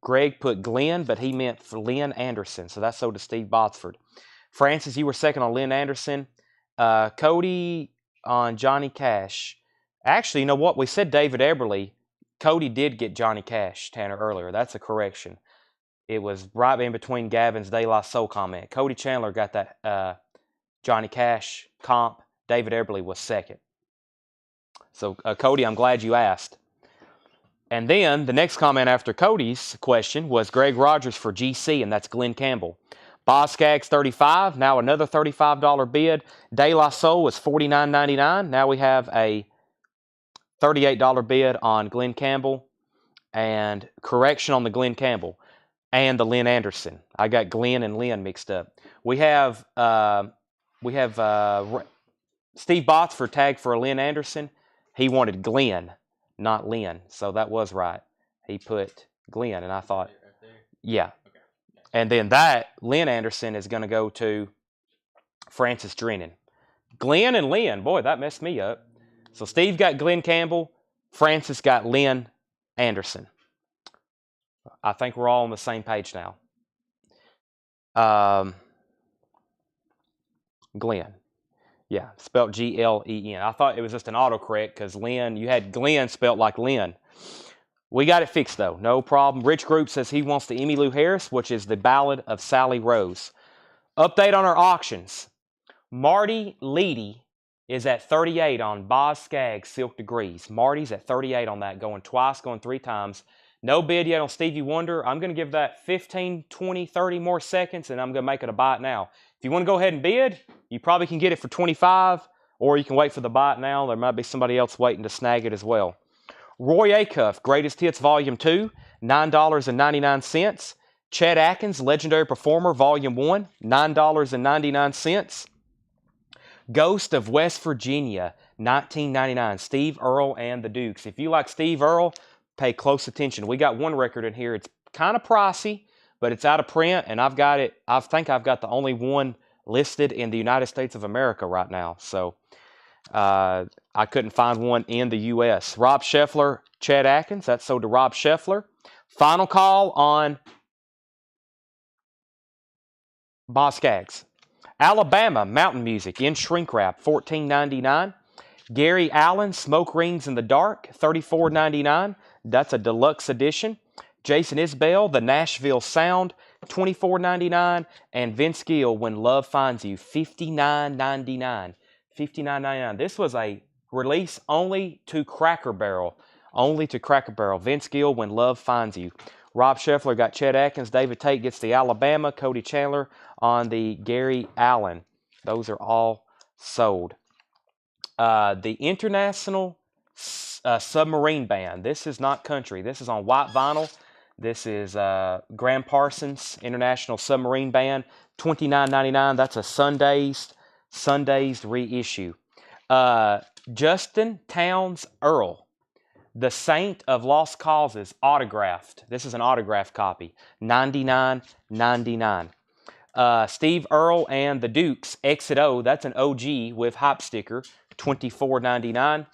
Greg put Glenn, but he meant for Lynn Anderson. So that's sold to Steve Botsford. Francis, you were second on Lynn Anderson. Cody on Johnny Cash. Actually, you know what? We said David Eberly. Cody did get Johnny Cash, Tanner, earlier. That's a correction. It was right in between Gavin's De La Soul comment. Cody Chandler got that Johnny Cash comp. David Eberly was second. So, Cody, I'm glad you asked. And then the next comment after Cody's question was Greg Rogers for GC, and that's Glenn Campbell. Boz Skaggs, $35. Now another $35 bid. De La Soul was $49.99. Now we have a $38 bid on Glenn Campbell. And correction on the Glenn Campbell and the Lynn Anderson. I got Glenn and Lynn mixed up. We have Steve Botsford tagged for a Lynn Anderson. He wanted Glenn, not Lynn. So that was right. He put Glenn, and I thought, yeah. And then that Lynn Anderson is going to go to Francis Drennan. Glenn and Lynn, boy, that messed me up. So Steve got Glenn Campbell. Francis got Lynn Anderson. I think we're all on the same page now. Glenn. Yeah, spelled Glen. I thought it was just an autocorrect because Lynn, you had Glenn spelled like Lynn. We got it fixed, though. No problem. Rich Group says he wants the Emmylou Harris, which is the Ballad of Sally Rose. Update on our auctions. Marty Leedy is at 38 on Boz Skaggs Silk Degrees. Marty's at 38 on that, going twice, going 3 times. No bid yet on Stevie Wonder. I'm going to give that 15, 20, 30 more seconds, and I'm going to make it a buy it now. If you want to go ahead and bid, you probably can get it for 25, or you can wait for the buy it now. There might be somebody else waiting to snag it as well. Roy Acuff, Greatest Hits Volume 2, $9.99. Chet Atkins, Legendary Performer, Volume 1, $9.99. Ghost of West Virginia, $19.99. Steve Earle and the Dukes. If you like Steve Earle, pay close attention. We got one record in here. It's kind of pricey, but it's out of print, and I've got it. I think I've got the only one listed in the United States of America right now. So I couldn't find one in the U.S. Rob Scheffler, Chet Atkins. That's sold to Rob Scheffler. Final call on Boz Skaggs. Alabama Mountain Music in shrink wrap, $14.99. Gary Allen, Smoke Rings in the Dark, $34.99. That's a deluxe edition. Jason Isbell, The Nashville Sound, $24.99. And Vince Gill, When Love Finds You, $59.99. $59.99. This was a release only to Cracker Barrel. Only to Cracker Barrel. Vince Gill, When Love Finds You. Rob Scheffler got Chet Atkins. David Tate gets the Alabama. Cody Chandler on the Gary Allen. Those are all sold. The International Submarine Band. This is not country. This is on white vinyl. This is Graham Parsons International Submarine Band. $29.99. That's a Sundazed reissue. Justin Townes Earl. The Saint of Lost Causes, autographed. This is an autographed copy. $99.99. Steve Earle and the Dukes, Exit O. That's an OG with hype sticker. $24.99.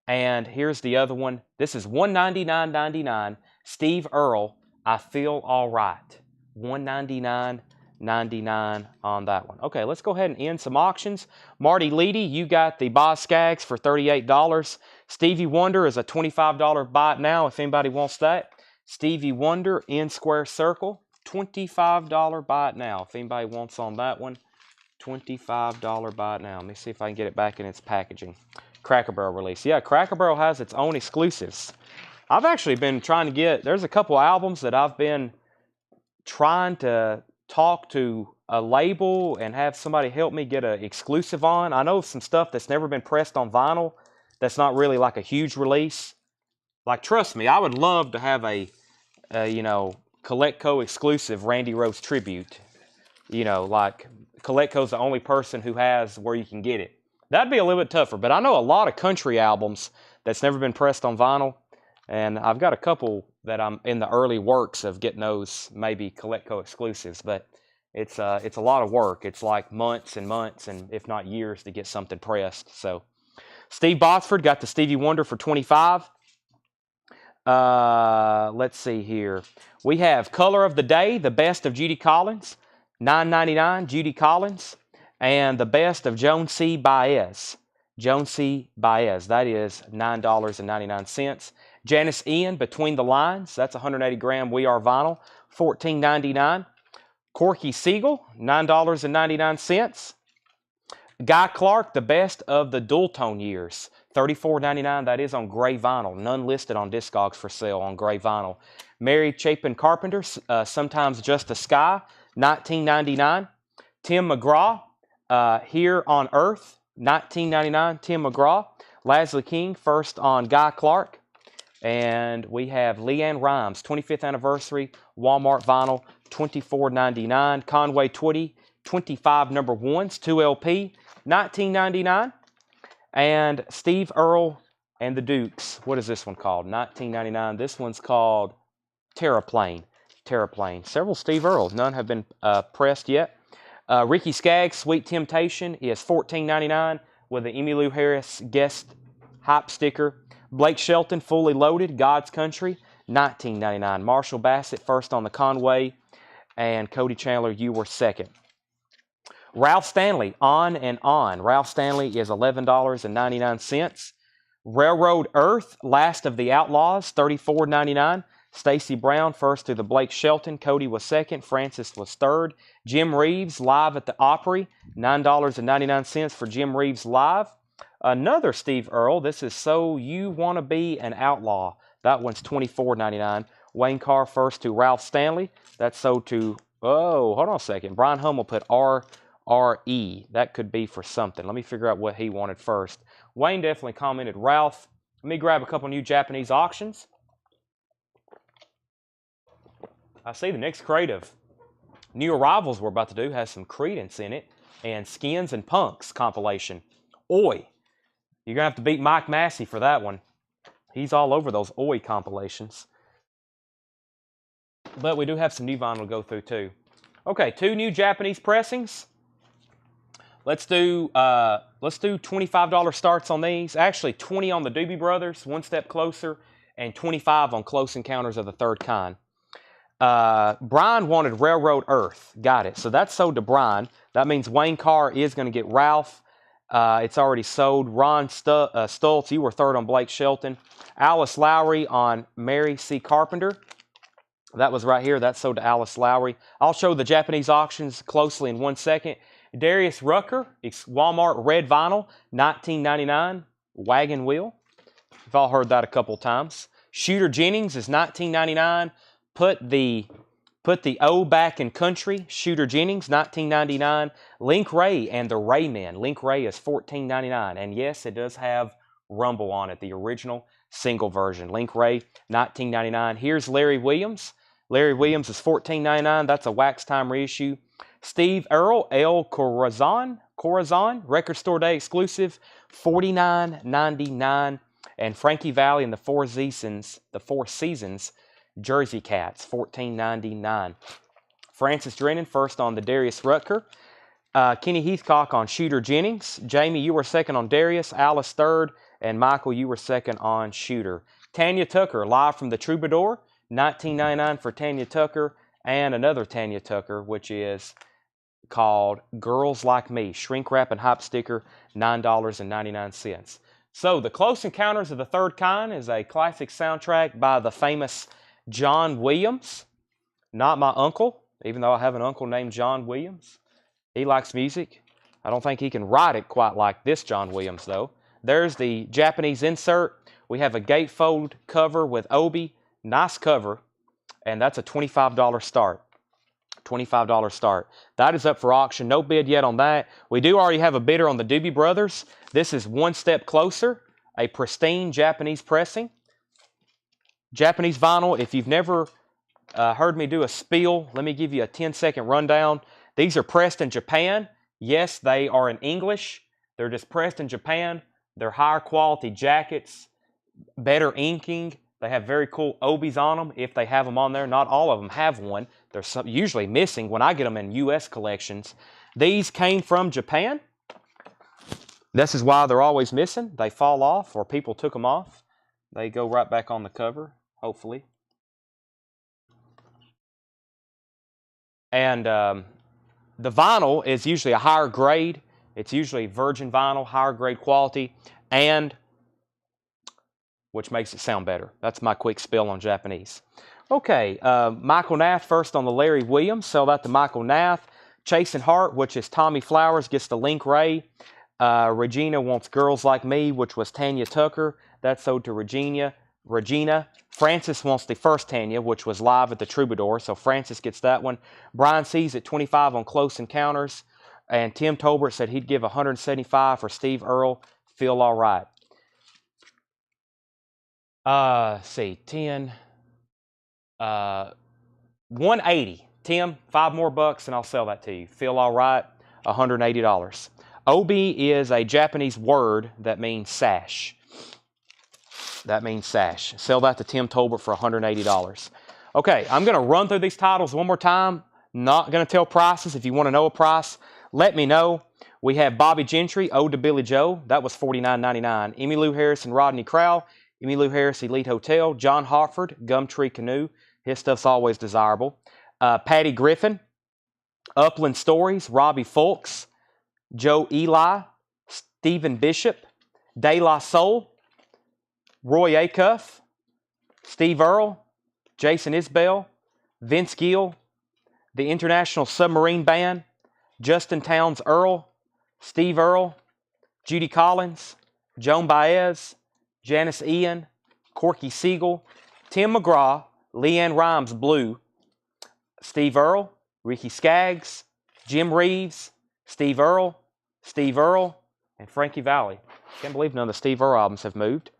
And here's the other one. This is $199.99. Steve Earle, I Feel All Right. $199.99 on that one. Okay, let's go ahead and end some auctions. Marty Leedy, you got the Boz Skaggs for $38. Stevie Wonder is a $25 buy it now if anybody wants that. Stevie Wonder in Square Circle, $25 buy it now if anybody wants on that one. $25 buy it now. Let me see if I can get it back in its packaging. Cracker Barrel release. Yeah, Cracker Barrel has its own exclusives. I've actually been trying to get, there's a couple albums that I've been trying to talk to a label and have somebody help me get an exclusive on. I know some stuff that's never been pressed on vinyl that's not really like a huge release. Like, trust me, I would love to have a you know, Colecco exclusive Randy Rhoads tribute. You know, like Colecco's the only person who has where you can get it. That'd be a little bit tougher, but I know a lot of country albums that's never been pressed on vinyl, and I've got a couple that I'm in the early works of getting those maybe Colecco exclusives, but it's a lot of work. It's like months and months, and if not years, to get something pressed. So Steve Botsford got the Stevie Wonder for $25. Let's see here. We have Color of the Day, the best of Judy Collins, $9.99, Judy Collins. And the best of Joan C. Baez. Joan C. Baez, that is $9.99. Janice Ian, Between the Lines, that's 180 gram We Are Vinyl, $14.99. Corky Siegel, $9.99. Guy Clark, the best of the Dual Tone Years, $34.99. That is on gray vinyl. None listed on Discogs for sale on gray vinyl. Mary Chapin Carpenter, Sometimes Just a Sky, $19.99. Tim McGraw, Here on Earth, $19.99. Tim McGraw. Leslie King, first on Guy Clark. And we have Leanne Rimes, 25th anniversary, Walmart vinyl, $24.99. Conway Twitty, 25 number ones, 2 LP, $19.99. And Steve Earle and the Dukes. What is this one called? $19.99. This one's called Terraplane. Terraplane. Several Steve Earles. None have been pressed yet. Ricky Skaggs' Sweet Temptation is $14.99 with an Emmylou Harris guest hype sticker. Blake Shelton, Fully Loaded, God's Country, $19.99. Marshall Bassett, first on the Conway. And Cody Chandler, You Were Second. Ralph Stanley, On and On. Ralph Stanley is $11.99. Railroad Earth, Last of the Outlaws, $34.99. Stacy Brown, first to the Blake Shelton. Cody was second. Francis was third. Jim Reeves, Live at the Opry, $9.99 for Jim Reeves Live. Another Steve Earle. This is So You Want to Be an Outlaw. That one's $24.99. Wayne Carr, first to Ralph Stanley. That's sold to, oh, hold on a second. Brian Hummel put RRE. That could be for something. Let me figure out what he wanted first. Wayne definitely commented Ralph. Let me grab a couple new Japanese auctions. I see the next crate of new arrivals we're about to do has some Creedence in it, and Skins and Punks compilation. Oi! You're going to have to beat Mike Massey for that one. He's all over those Oi compilations. But we do have some new vinyl to go through too. Okay, 2 new Japanese pressings. Let's do $25 starts on these. Actually, 20 on the Doobie Brothers, One Step Closer, and 25 on Close Encounters of the Third Kind. Brian wanted Railroad Earth. Got it. So that's sold to Brian. That means Wayne Carr is going to get Ralph. It's already sold. Ron Stultz, you were third on Blake Shelton. Alice Lowry on Mary C. Carpenter. That was right here. That's sold to Alice Lowry. I'll show the Japanese auctions closely in 1 second. Darius Rucker, it's Walmart Red Vinyl, $19.99. Wagon Wheel. You've all heard that a couple times. Shooter Jennings is $19.99. Put the O back in country. Shooter Jennings, $19.99. Link Ray and the Raymen. Link Ray is $14.99. And yes, it does have Rumble on it, the original single version. Link Ray, $19.99. Here's Larry Williams. Larry Williams is $14.99. That's a Wax Time reissue. Steve Earle, El Corazon, Record Store Day exclusive, $49.99. And Frankie Valli and the Four Seasons, Jersey Cats, $14.99. Francis Drennan, first on the Darius Rucker. Kenny Heathcock on Shooter Jennings. Jamie, you were second on Darius. Alice third. And Michael, you were second on Shooter. Tanya Tucker, live from the Troubadour. $19.99 for Tanya Tucker. And another Tanya Tucker, which is called Girls Like Me. Shrink wrap and hype sticker, $9.99. So, The Close Encounters of the Third Kind is a classic soundtrack by the famous John Williams. Not my uncle, even though I have an uncle named John Williams. He likes music. I don't think he can write it quite like this John Williams, though. There's the Japanese insert. We have a gatefold cover with Obi. Nice cover. And that's a $25 start. $25 start. That is up for auction. No bid yet on that. We do already have a bidder on the Doobie Brothers. This is One Step Closer. A pristine Japanese pressing. Japanese vinyl. If you've never heard me do a spiel, let me give you a 10-second rundown. These are pressed in Japan. Yes, they are in English. They're just pressed in Japan. They're higher quality jackets, better inking. They have very cool Obis on them if they have them on there. Not all of them have one. They're usually missing when I get them in U.S. collections. These came from Japan. This is why they're always missing. They fall off or people took them off. They go right back on the cover, hopefully. And the vinyl is usually a higher grade. It's usually virgin vinyl, higher grade quality, and which makes it sound better. That's my quick spill on Japanese. Okay, Michael Nath first on the Larry Williams. Sell that to Michael Nath. Chasing Heart, which is Tommy Flowers, gets the Link Ray. Regina Wants Girls Like Me, which was Tanya Tucker. That's sold to Regina. Francis wants the first Tanya, which was live at the Troubadour, so Francis gets that one. Brian C's at 25 on Close Encounters. And Tim Tolbert said he'd give 175 for Steve Earle. Feel all right. See, 10. 180. Tim, 5 more bucks and I'll sell that to you. Feel all right? $180. Obi is a Japanese word that means sash. That means sash. Sell that to Tim Tolbert for $180. Okay, I'm going to run through these titles one more time. Not going to tell prices. If you want to know a price, let me know. We have Bobby Gentry, Ode to Billy Joe. That was $49.99. Emmylou Harris and Rodney Crowell. Emmylou Harris, Elite Hotel. John Hartford, Gumtree Canoe. His stuff's always desirable. Patty Griffin, Upland Stories. Robbie Fulks, Joe Eli, Stephen Bishop, De La Soul, Roy Acuff, Steve Earle, Jason Isbell, Vince Gill, the International Submarine Band, Justin Towns Earle, Steve Earle, Judy Collins, Joan Baez, Janice Ian, Corky Siegel, Tim McGraw, Leanne Rhymes Blue, Steve Earle, Ricky Skaggs, Jim Reeves, Steve Earle, and Frankie Valli. Can't believe none of the Steve Earle albums have moved.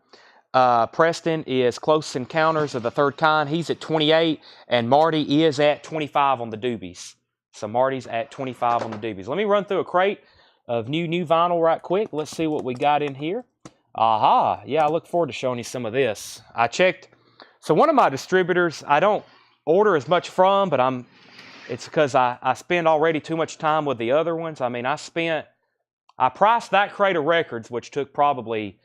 Preston is Close Encounters of the Third Kind. He's at 28, and Marty is at 25 on the Doobies. So Marty's at 25 on the Doobies. Let me run through a crate of new vinyl right quick. Let's see what we got in here. Aha! Yeah, I look forward to showing you some of this. I checked. So one of my distributors, I don't order as much from, but it's because I spend already too much time with the other ones. I mean, I priced that crate of records, which took probably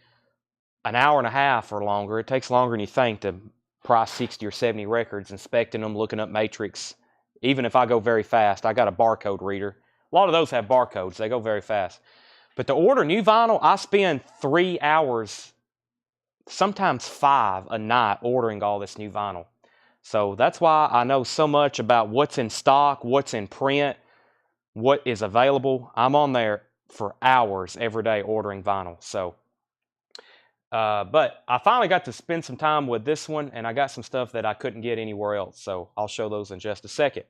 an hour and a half or longer. It takes longer than you think to price 60 or 70 records, inspecting them, looking up matrix. Even if I go very fast, I got a barcode reader. A lot of those have barcodes. They go very fast. But to order new vinyl, I spend 3 hours, sometimes 5 a night ordering all this new vinyl. So that's why I know so much about what's in stock, what's in print, what is available. I'm on there for hours every day ordering vinyl. So, but I finally got to spend some time with this one, and I got some stuff that I couldn't get anywhere else. So I'll show those in just a second.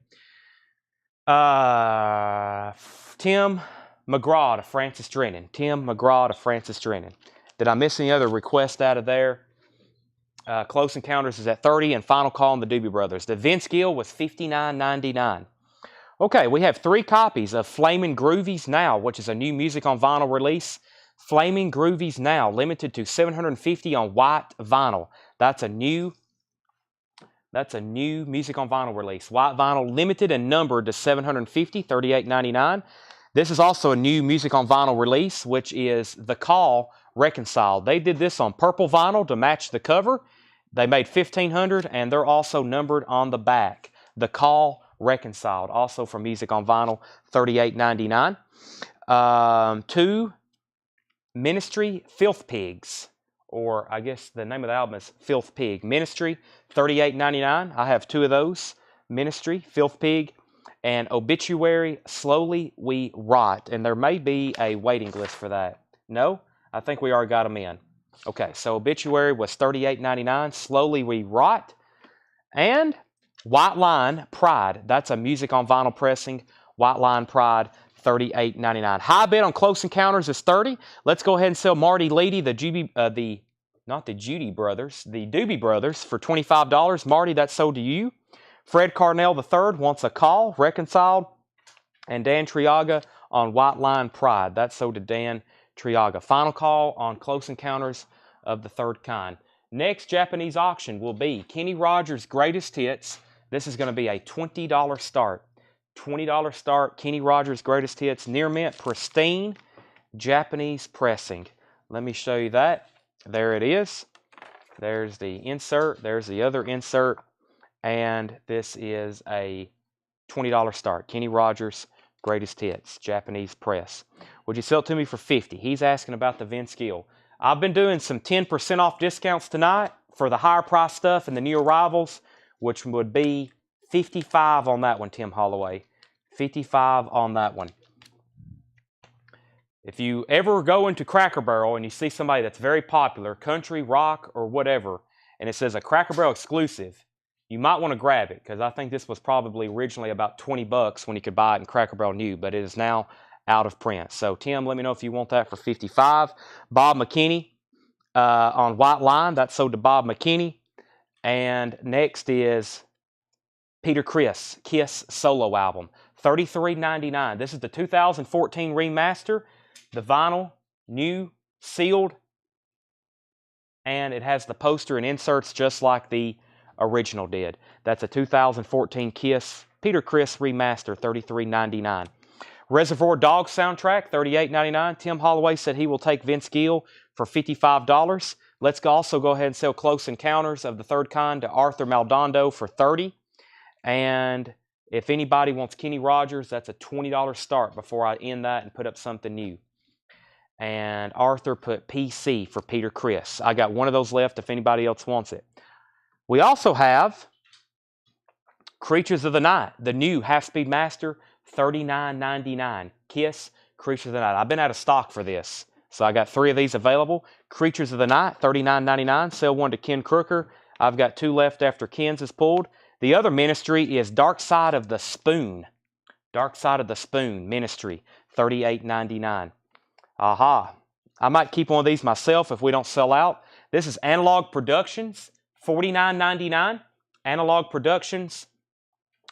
Tim McGraw to Francis Drennan. Tim McGraw to Francis Drennan. Did I miss any other requests out of there? Close Encounters is at 30, and Final Call on the Doobie Brothers. The Vince Gill was $59.99. Okay, we have 3 copies of Flamin' Groovies Now, which is a new music on vinyl release. Flamin' Groovies Now, limited to 750 on white vinyl. That's a new music on vinyl release. White vinyl, limited and numbered to 750, $38.99. This is also a new music on vinyl release, which is The Call Reconciled. They did this on purple vinyl to match the cover. They made 1,500, and they're also numbered on the back. The Call Reconciled, also from Music on Vinyl, $38.99. 2 Ministry Filth Pigs, or I guess the name of the album is Filth Pig. Ministry, $38.99. I have 2 of those. Ministry, Filth Pig, and Obituary, Slowly We Rot. And there may be a waiting list for that. No? I think we already got them in. Okay, so Obituary was $38.99. Slowly We Rot. And White Line Pride. That's a Music on Vinyl pressing. White Line Pride, $38.99. High bid on Close Encounters is $30. Let's go ahead and sell Marty Leedy, the Doobie Brothers, for $25. Marty, that's sold to you. Fred Carnell III wants A Call, Reconciled. And Dan Triaga on White Line Pride. That's sold to Dan Triaga. Final call on Close Encounters of the Third Kind. Next Japanese auction will be Kenny Rogers' Greatest Hits. This is going to be a $20 start. $20 start, Kenny Rogers' Greatest Hits, near mint, pristine, Japanese pressing. Let me show you that. There it is. There's the insert. There's the other insert. And this is a $20 start. Kenny Rogers' Greatest Hits, Japanese press. Would you sell it to me for $50? He's asking about the Vince Gill. I've been doing some 10% off discounts tonight for the higher price stuff and the new arrivals, which would be $55 on that one, Tim Holloway. $55 on that one. If you ever go into Cracker Barrel and you see somebody that's very popular, country, rock, or whatever, and it says a Cracker Barrel exclusive, you might want to grab it, because I think this was probably originally about $20 when you could buy it in Cracker Barrel new, but it is now out of print. So, Tim, let me know if you want that for $55. Bob McKinney on White Line. That's sold to Bob McKinney. And next is Peter Criss, Kiss solo album. $33.99. This is the 2014 remaster. The vinyl, new, sealed, and it has the poster and inserts just like the original did. That's a 2014 Kiss Peter Criss remaster, $33.99. Reservoir Dogs soundtrack, $38.99. Tim Holloway said he will take Vince Gill for $55. Let's also go ahead and sell Close Encounters of the Third Kind to Arthur Maldondo for $30. And if anybody wants Kenny Rogers, that's a $20 start before I end that and put up something new. And Arthur put PC for Peter Criss. I got one of those left if anybody else wants it. We also have Creatures of the Night, the new half-speed master, $39.99. Kiss, Creatures of the Night. I've been out of stock for this, so I got 3 of these available. Creatures of the Night, $39.99. Sell one to Ken Crooker. I've got 2 left after Ken's is pulled. The other ministry is Dark Side of the Spoon. Dark Side of the Spoon ministry, $38.99. Aha. I might keep one of these myself if we don't sell out. This is Analog Productions, $49.99. Analog Productions,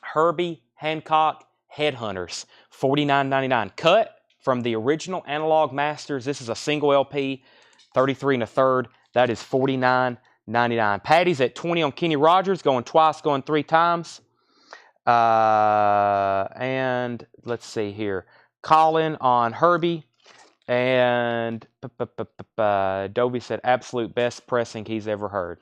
Herbie Hancock Headhunters, $49.99. Cut from the original Analog Masters. This is a single LP, 33 1/3. That is $49.99. Patty's at 20 on Kenny Rogers, going twice, going 3 times. And let's see here. Colin on Herbie. And Dovey said absolute best pressing he's ever heard.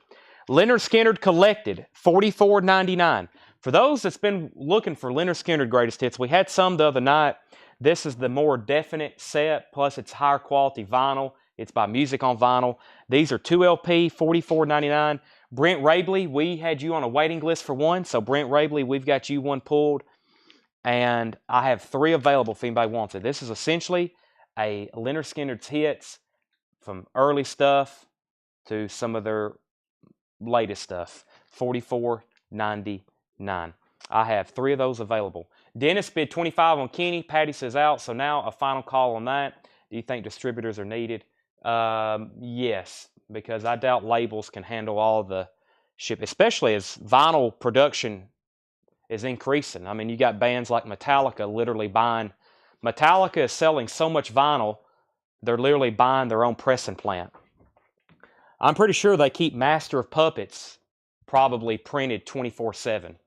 Leonard Skinner Collected, $44.99. For those that's been looking for Leonard Skinner Greatest Hits, we had some the other night. This is the more definite set, plus it's higher quality vinyl. It's by Music on Vinyl. These are 2 LP, $44.99. Brent Rabley, we had you on a waiting list for one, so Brent Rabley, we've got you one pulled. And I have 3 available if anybody wants it. This is essentially a Leonard Skinner's hits from early stuff to some of their latest stuff. $44.99. I have 3 of those available. Dennis bid $25 on Kenny. Patty says out. So now a final call on that. Do you think distributors are needed? Yes, because I doubt labels can handle all the ship, especially as vinyl production is increasing. I mean, you got bands like Metallica literally buying. Metallica is selling so much vinyl, they're literally buying their own pressing plant. I'm pretty sure they keep Master of Puppets probably printed 24/7.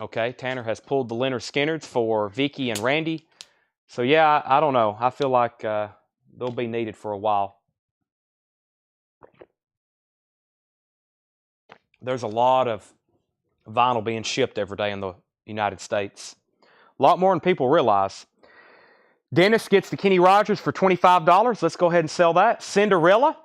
Okay, Tanner has pulled the Leonard Skinnards for Vicky and Randy. So yeah, I don't know. I feel like they'll be needed for a while. There's a lot of vinyl being shipped every day in the United States. A lot more than people realize. Dennis gets the Kenny Rogers for $25. Let's go ahead and sell that. Cinderella,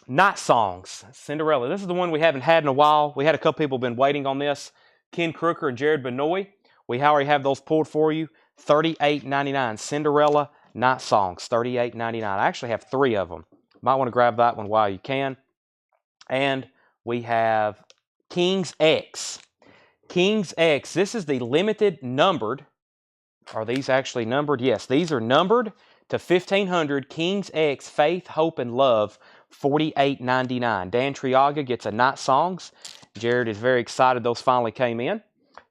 Night Songs. Cinderella. This is the one we haven't had in a while. We had a couple people been waiting on this. Ken Crooker and Jared Benoit. We already have those pulled for you. $38.99. Cinderella, Night Songs. $38.99. I actually have 3 of them. Might want to grab that one while you can. And we have King's X. King's X. This is the limited numbered. Are these actually numbered? Yes, these are numbered to 1,500. King's X, Faith, Hope, and Love, $48.99. Dan Triaga gets a Night Songs. Jared is very excited those finally came in.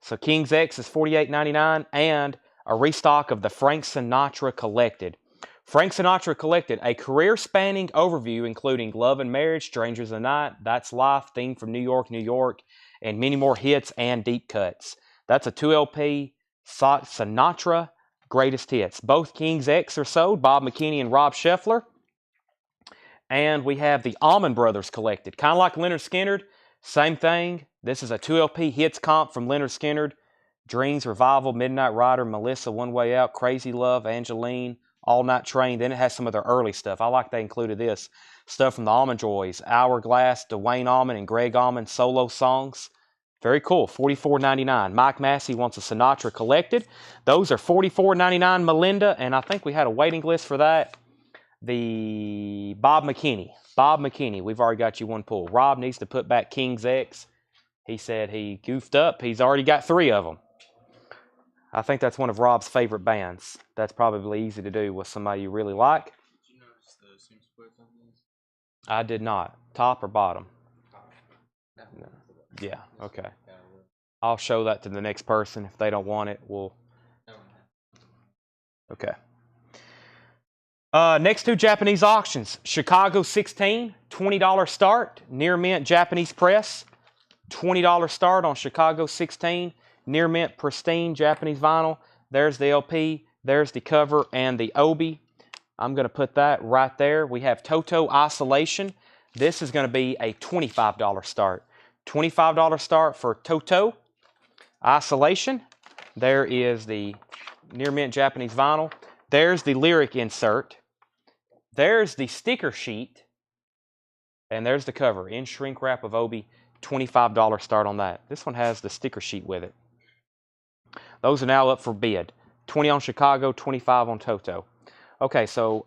So King's X is $48.99 and a restock of the Frank Sinatra Collected. Frank Sinatra Collected, a career-spanning overview including Love and Marriage, Strangers in the Night, That's Life, Theme from New York, New York, and many more hits and deep cuts. That's a 2 LP Sinatra Greatest Hits. Both King's X are sold, Bob McKinney and Rob Scheffler. And we have the Allman Brothers Collected. Kind of like Leonard Skinnard, same thing. This is a 2 LP hits comp from Leonard Skinnard. Dreams, Revival, Midnight Rider, Melissa, One Way Out, Crazy Love, Angeline, All Night Train. Then it has some of their early stuff. I like they included this. Stuff from the Allman Joys, Hourglass, Dwayne Allman and Greg Allman solo songs. Very cool, $44.99. Mike Massey wants a Sinatra Collected. Those are $44.99. Melinda, and I think we had a waiting list for that. The Bob McKinney. Bob McKinney, we've already got you one pull. Rob needs to put back King's X. He said he goofed up. He's already got 3 of them. I think that's one of Rob's favorite bands. That's probably easy to do with somebody you really like. Did you notice the seam splits on these? I did not. Top or bottom? No. Yeah, okay. I'll show that to the next person. If they don't want it, we'll... Okay. Next 2 Japanese auctions. Chicago 16, $20 start. Near Mint Japanese Press, $20 start on Chicago 16. Near Mint Pristine Japanese Vinyl. There's the LP. There's the cover and the obi. I'm going to put that right there. We have Toto Isolation. This is going to be a $25 start. $25 start for Toto Isolation. There is the Near Mint Japanese Vinyl. There's the lyric insert. There's the sticker sheet. And there's the cover. In shrink wrap of obi. $25 start on that. This one has the sticker sheet with it. Those are now up for bid. 20 on Chicago, 25 on Toto. Okay, so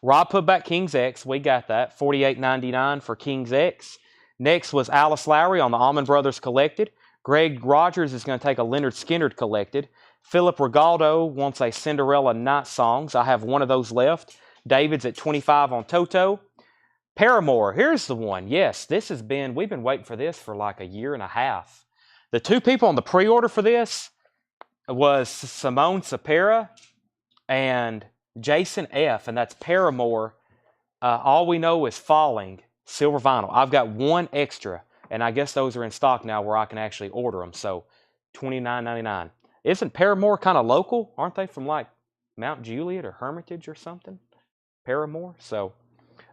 Rob put back King's X. We got that. $48.99 for King's X. Next was Alice Lowry on the Allman Brothers Collected. Greg Rogers is going to take a Leonard Skinnard Collected. Philip Regaldo wants a Cinderella Night Songs. I have one of those left. David's at 25 on Toto. Paramore, here's the one. Yes, this has been, we've been waiting for this for like a year and a half. The 2 people on the pre-order for this was Simone Sapera and Jason F., and that's Paramore. All We Know Is Falling, silver vinyl. I've got 1 extra, and I guess those are in stock now where I can actually order them, so $29.99. Isn't Paramore kind of local? Aren't they from like Mount Juliet or Hermitage or something? Paramore, so...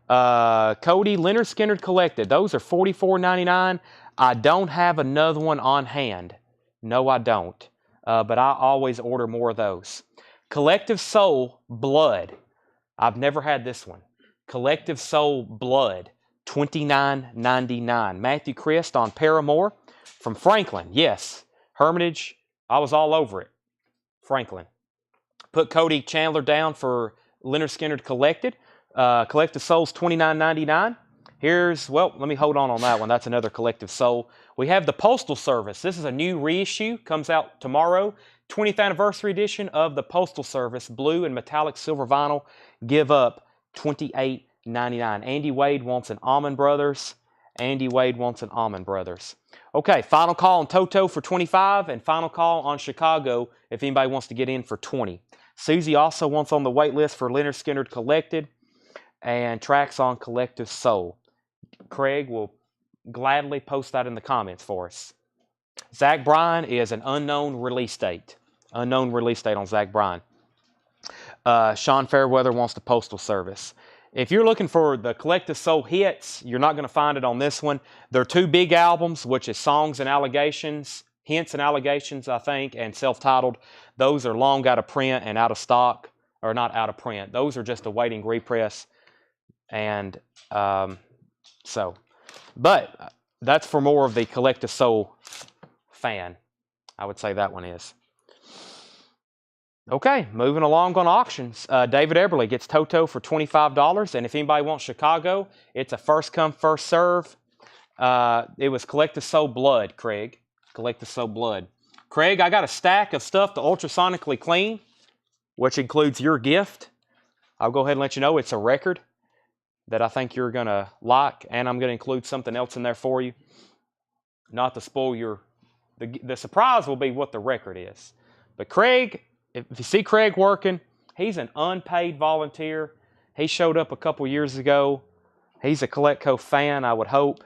Cody, Leonard Skinnard Collected. Those are $44.99. I don't have another one on hand. No, I don't. But I always order more of those. Collective Soul Blood. I've never had this one. Collective Soul Blood. $29.99. Matthew Christ on Paramore. From Franklin. Yes. Hermitage. I was all over it. Franklin. Put Cody Chandler down for Leonard Skinnard Collected. Collective Soul's $29.99. Here's, well, let me hold on that one. That's another Collective Soul. We have the Postal Service. This is a new reissue. Comes out tomorrow. 20th anniversary edition of the Postal Service. Blue and metallic silver vinyl. Give up $28.99. Andy Wade wants an Allman Brothers. Andy Wade wants an Allman Brothers. Okay, final call on Toto for $25 and final call on Chicago if anybody wants to get in for $20. Susie also wants on the wait list for Leonard Skinnard Collected and tracks on Collective Soul. Craig will gladly post that in the comments for us. Zach Bryan is an unknown release date. Unknown release date on Zach Bryan. Sean Fairweather wants the Postal Service. If you're looking for the Collective Soul hits, you're not going to find it on this one. There are two big albums, which is Songs and Allegations, Hints and Allegations, I think, and Self-Titled. Those are long out of print and out of stock, or not out of print. Those are just awaiting repress. And but that's for more of the Collective Soul fan. I would say that one is. Okay, moving along on auctions. David Eberly gets Toto for $25. And if anybody wants Chicago, it's a first come, first serve. It was Collective Soul Blood, Craig. Collective Soul Blood. Craig, I got a stack of stuff to ultrasonically clean, which includes your gift. I'll go ahead and let you know it's a record that I think you're going to like, and I'm going to include something else in there for you. Not to spoil your... The surprise will be what the record is. But Craig, if you see Craig working, he's an unpaid volunteer. He showed up a couple years ago. He's a Collectco fan, I would hope,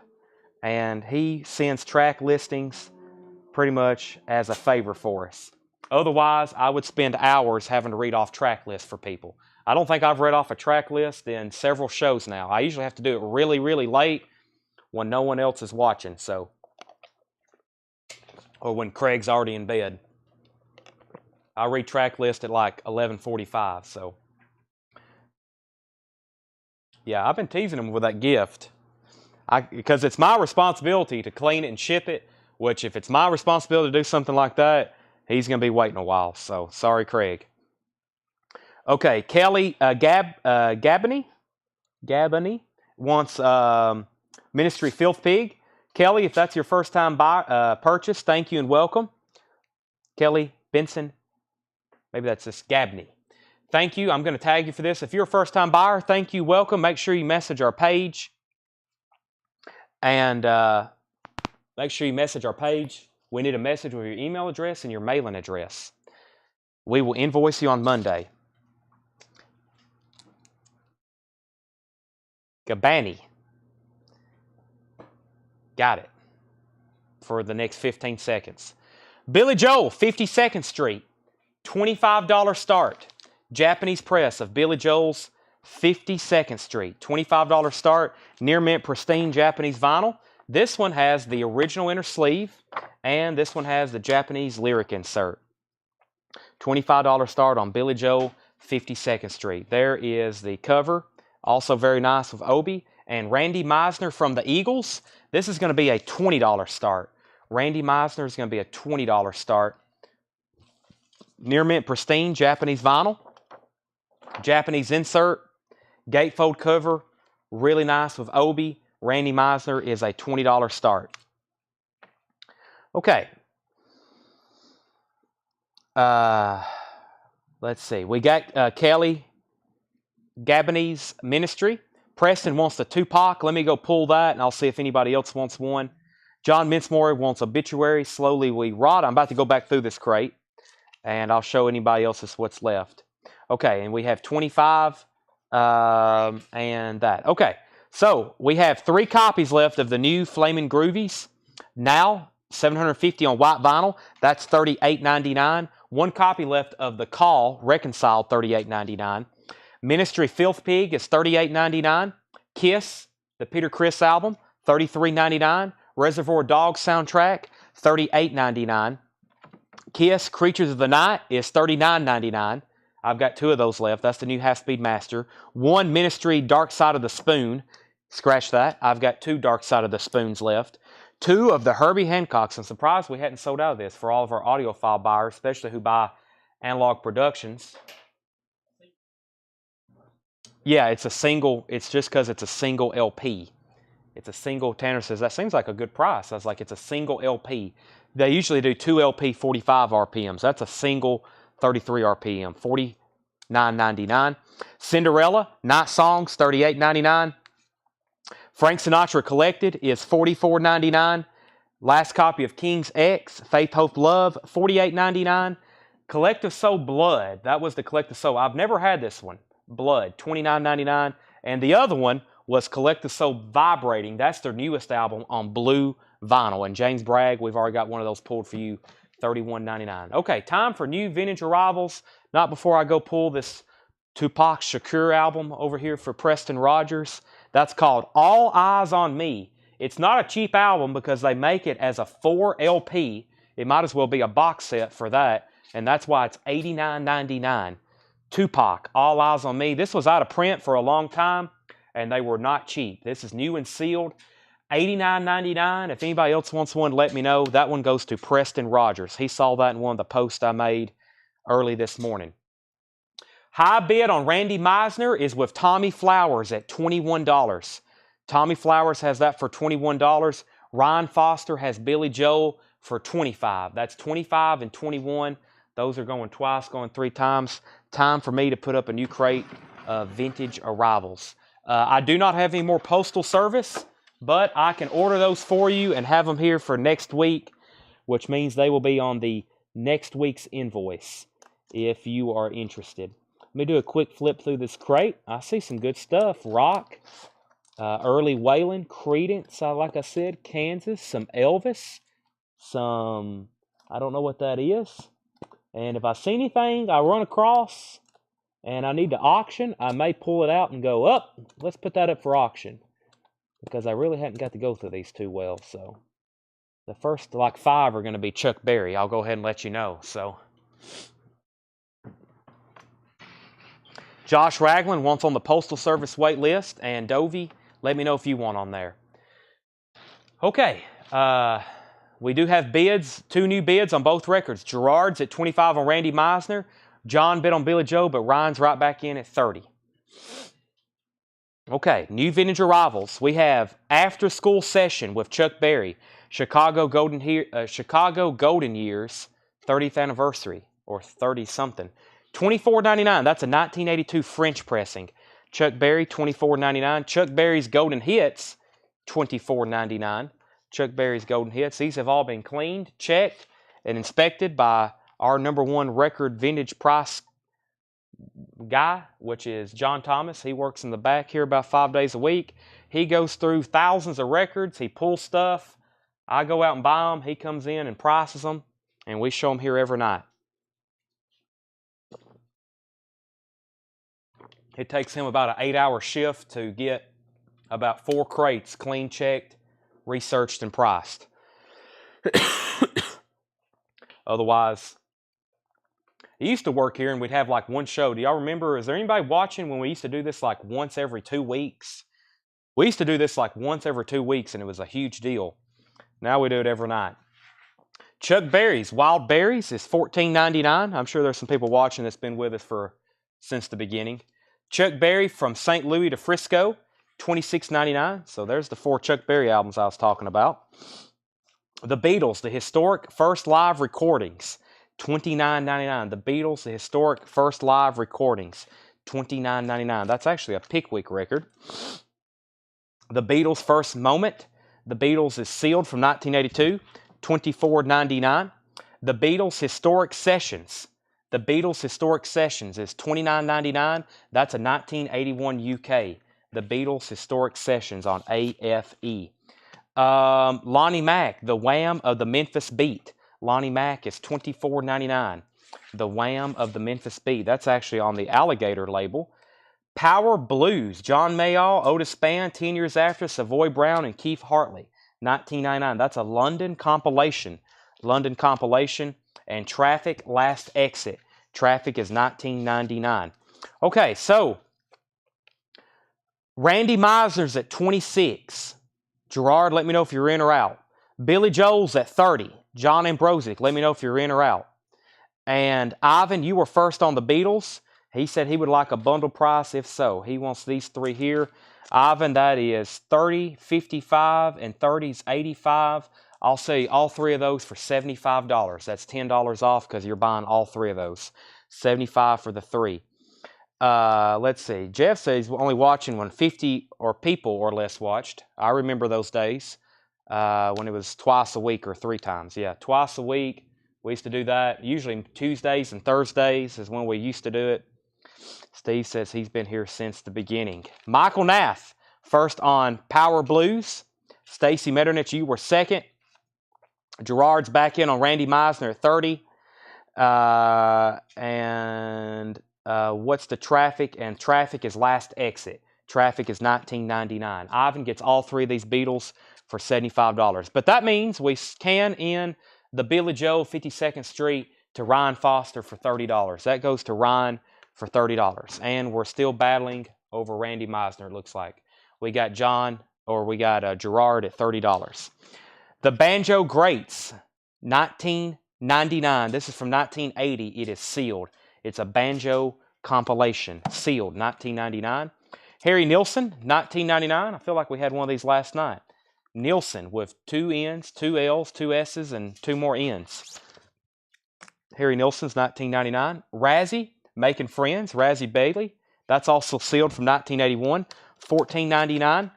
and he sends track listings pretty much as a favor for us. Otherwise, I would spend hours having to read off track lists for people. I don't think I've read off a track list in several shows now. I usually have to do it really, really late when no one else is watching, so, or when Craig's already in bed. I read track list at like 11:45, so. Yeah, I've been teasing him with that gift. Because it's my responsibility to clean it and ship it, which if it's my responsibility to do something like that, he's going to be waiting a while. So, sorry, Craig. Okay, Kelly Gabany wants Ministry Filth Pig. Kelly, if that's your first time purchase, thank you and welcome. Kelly Benson, maybe that's just Gabney. Thank you. I'm going to tag you for this. If you're a first-time buyer, thank you, welcome. Make sure you message our page. And make sure you message our page. We need a message with your email address and your mailing address. We will invoice you on Monday. Gabani. Got it. For the next 15 seconds. Billy Joel, 52nd Street. $25 start. Japanese press of Billy Joel's 52nd Street. $25 start. Near mint pristine Japanese vinyl. This one has the original inner sleeve. And this one has the Japanese lyric insert. $25 start on Billy Joel, 52nd Street. There is the cover. Also very nice with Obi. And Randy Meisner from the Eagles. This is going to be a $20 start. Randy Meisner is going to be a $20 start. Near mint pristine Japanese vinyl. Japanese insert. Gatefold cover. Really nice with Obi. Randy Meisner is a $20 start. Okay. Let's see. We got Kelly Gabany's Ministry. Preston wants the Tupac. Let me go pull that, and I'll see if anybody else wants one. John Mincemore wants Obituary. Slowly We Rot. I'm about to go back through this crate, and I'll show anybody else what's left. Okay, and we have 25 and that. Okay, so we have 3 copies left of the new Flamin' Groovies. Now, $750 on white vinyl. That's $38.99. 1 copy left of The Call, Reconciled, $38.99. Ministry Filth Pig is $38.99. Kiss, the Peter Criss album, $33.99. Reservoir Dogs soundtrack, $38.99. Kiss, Creatures of the Night is $39.99. I've got 2 of those left. That's the new Half-Speed Master. 1 Ministry Dark Side of the Spoon. Scratch that. I've got 2 Dark Side of the Spoons left. 2 of the Herbie Hancocks. I'm surprised we hadn't sold out of this for all of our audiophile buyers, especially who buy Analog Productions. Yeah, it's a single. It's just because it's a single LP. It's a single. Tanner says, that seems like a good price. I was like, it's a single LP. They usually do 2 LP 45 RPMs. That's a single 33 RPM, $49.99. Cinderella, Night Songs, $38.99. Frank Sinatra Collected is $44.99. Last copy of King's X, Faith, Hope, Love, $48.99. Collective Soul Blood, that was the Collective Soul. I've never had this one. Blood, $29.99. And the other one was Collective Soul Vibrating. That's their newest album on Blue vinyl. And James Bragg, we've already got one of those pulled for you, $31.99. Okay, time for new vintage arrivals. Not before I go pull this Tupac Shakur album over here for Preston Rogers. That's called All Eyes on Me. It's not a cheap album because they make it as a 4 LP. It might as well be a box set for that, and that's why it's $89.99. Tupac, All Eyes on Me. This was out of print for a long time, and they were not cheap. This is new and sealed, $89.99. If anybody else wants one, let me know. That one goes to Preston Rogers. He saw that in one of the posts I made early this morning. High bid on Randy Meisner is with Tommy Flowers at $21. Tommy Flowers has that for $21. Ryan Foster has Billy Joel for $25. That's $25 and $21. Those are going twice, going 3 times. Time for me to put up a new crate of vintage arrivals. I do not have any more postal service, but I can order those for you and have them here for next week, which means they will be on the next week's invoice if you are interested. Let me do a quick flip through this crate. I see some good stuff. Rock, early Waylon, Creedence, like I said, Kansas, some Elvis, some, I don't know what that is. And if I see anything I run across and I need to auction, I may pull it out and go, let's put that up for auction. Because I really hadn't got to go through these too well. So the first 5 are going to be Chuck Berry. I'll go ahead and let you know. So Josh Ragland wants on the Postal Service wait list, and Dovey, let me know if you want on there. Okay, we do have bids, 2 new bids on both records. Gerard's at $25 on Randy Meisner. John bid on Billy Joel, but Ryan's right back in at $30. Okay, new vintage arrivals. We have After School Session with Chuck Berry, Chicago Golden Years, 30th anniversary, or 30-something. $24.99. That's a 1982 French pressing. Chuck Berry, $24.99. Chuck Berry's Golden Hits, $24.99. Chuck Berry's Golden Hits. These have all been cleaned, checked, and inspected by our #1 record vintage price guy, which is John Thomas. He works in the back here about 5 days a week. He goes through thousands of records. He pulls stuff. I go out and buy them. He comes in and prices them, and we show them here every night. It takes him about an 8-hour shift to get about 4 crates clean checked, researched, and priced. Otherwise, he used to work here and we'd have 1 show. Do y'all remember? Is there anybody watching when we used to do this once every 2 weeks? We used to do this once every 2 weeks and it was a huge deal. Now we do it every night. Chuck Berry's Wild Berries is $14.99. I'm sure there's some people watching that's been with us since the beginning. Chuck Berry from St. Louis to Frisco, $26.99. So there's the 4 Chuck Berry albums I was talking about. The Beatles, the historic first live recordings, $29.99. The Beatles, the historic first live recordings, $29.99. That's actually a Pickwick record. The Beatles' First Moment. The Beatles is sealed from 1982, $24.99. The Beatles' Historic Sessions. The Beatles' Historic Sessions is $29.99. That's a 1981 UK. The Beatles' Historic Sessions on AFE. Lonnie Mack, The Wham of the Memphis Beat. Lonnie Mack is $24.99. The Wham of the Memphis Beat. That's actually on the Alligator label. Power Blues, John Mayall, Otis Spann, 10 Years After, Savoy Brown, and Keith Hartley, $19.99. That's a London compilation. London compilation. And Traffic, Last Exit. Traffic is $19.99. Okay, so Randy Meisner's at $26. Gerard, let me know if you're in or out. Billy Joel's at $30. John Ambrozic, let me know if you're in or out. And Ivan, you were first on the Beatles. He said he would like a bundle price. If so, he wants these 3 here. Ivan, that is $30, $55, and $30's $85. I'll say all 3 of those for $75. That's $10 off because you're buying all 3 of those. $75 for the 3. Let's see. Jeff says he's only watching when 50 or people or less watched. I remember those days when it was twice a week or 3 times. Yeah, twice a week. We used to do that. Usually Tuesdays and Thursdays is when we used to do it. Steve says he's been here since the beginning. Michael Nath, first on Power Blues. Stacy Metternich, you were second. Gerard's back in on Randy Meisner at 30. What's the traffic? And traffic is last exit. Traffic is $19.99. Ivan gets all three of these Beetles for $75. But that means we can in the Billy Joe 52nd Street to Ryan Foster for $30. That goes to Ryan for $30. And we're still battling over Randy Meisner, it looks like. We got Gerard at $30. The Banjo Greats, $19.99. This is from 1980. It is sealed. It's a banjo compilation, sealed, $19.99. Harry Nilsson, $19.99. I feel like we had one of these last night. Nilsson with 2 N's, 2 L's, 2 S's, and 2 more N's. Harry Nilsson's $19.99. Razzie, Making Friends, Razzie Bailey. That's also sealed from 1981, $14.99.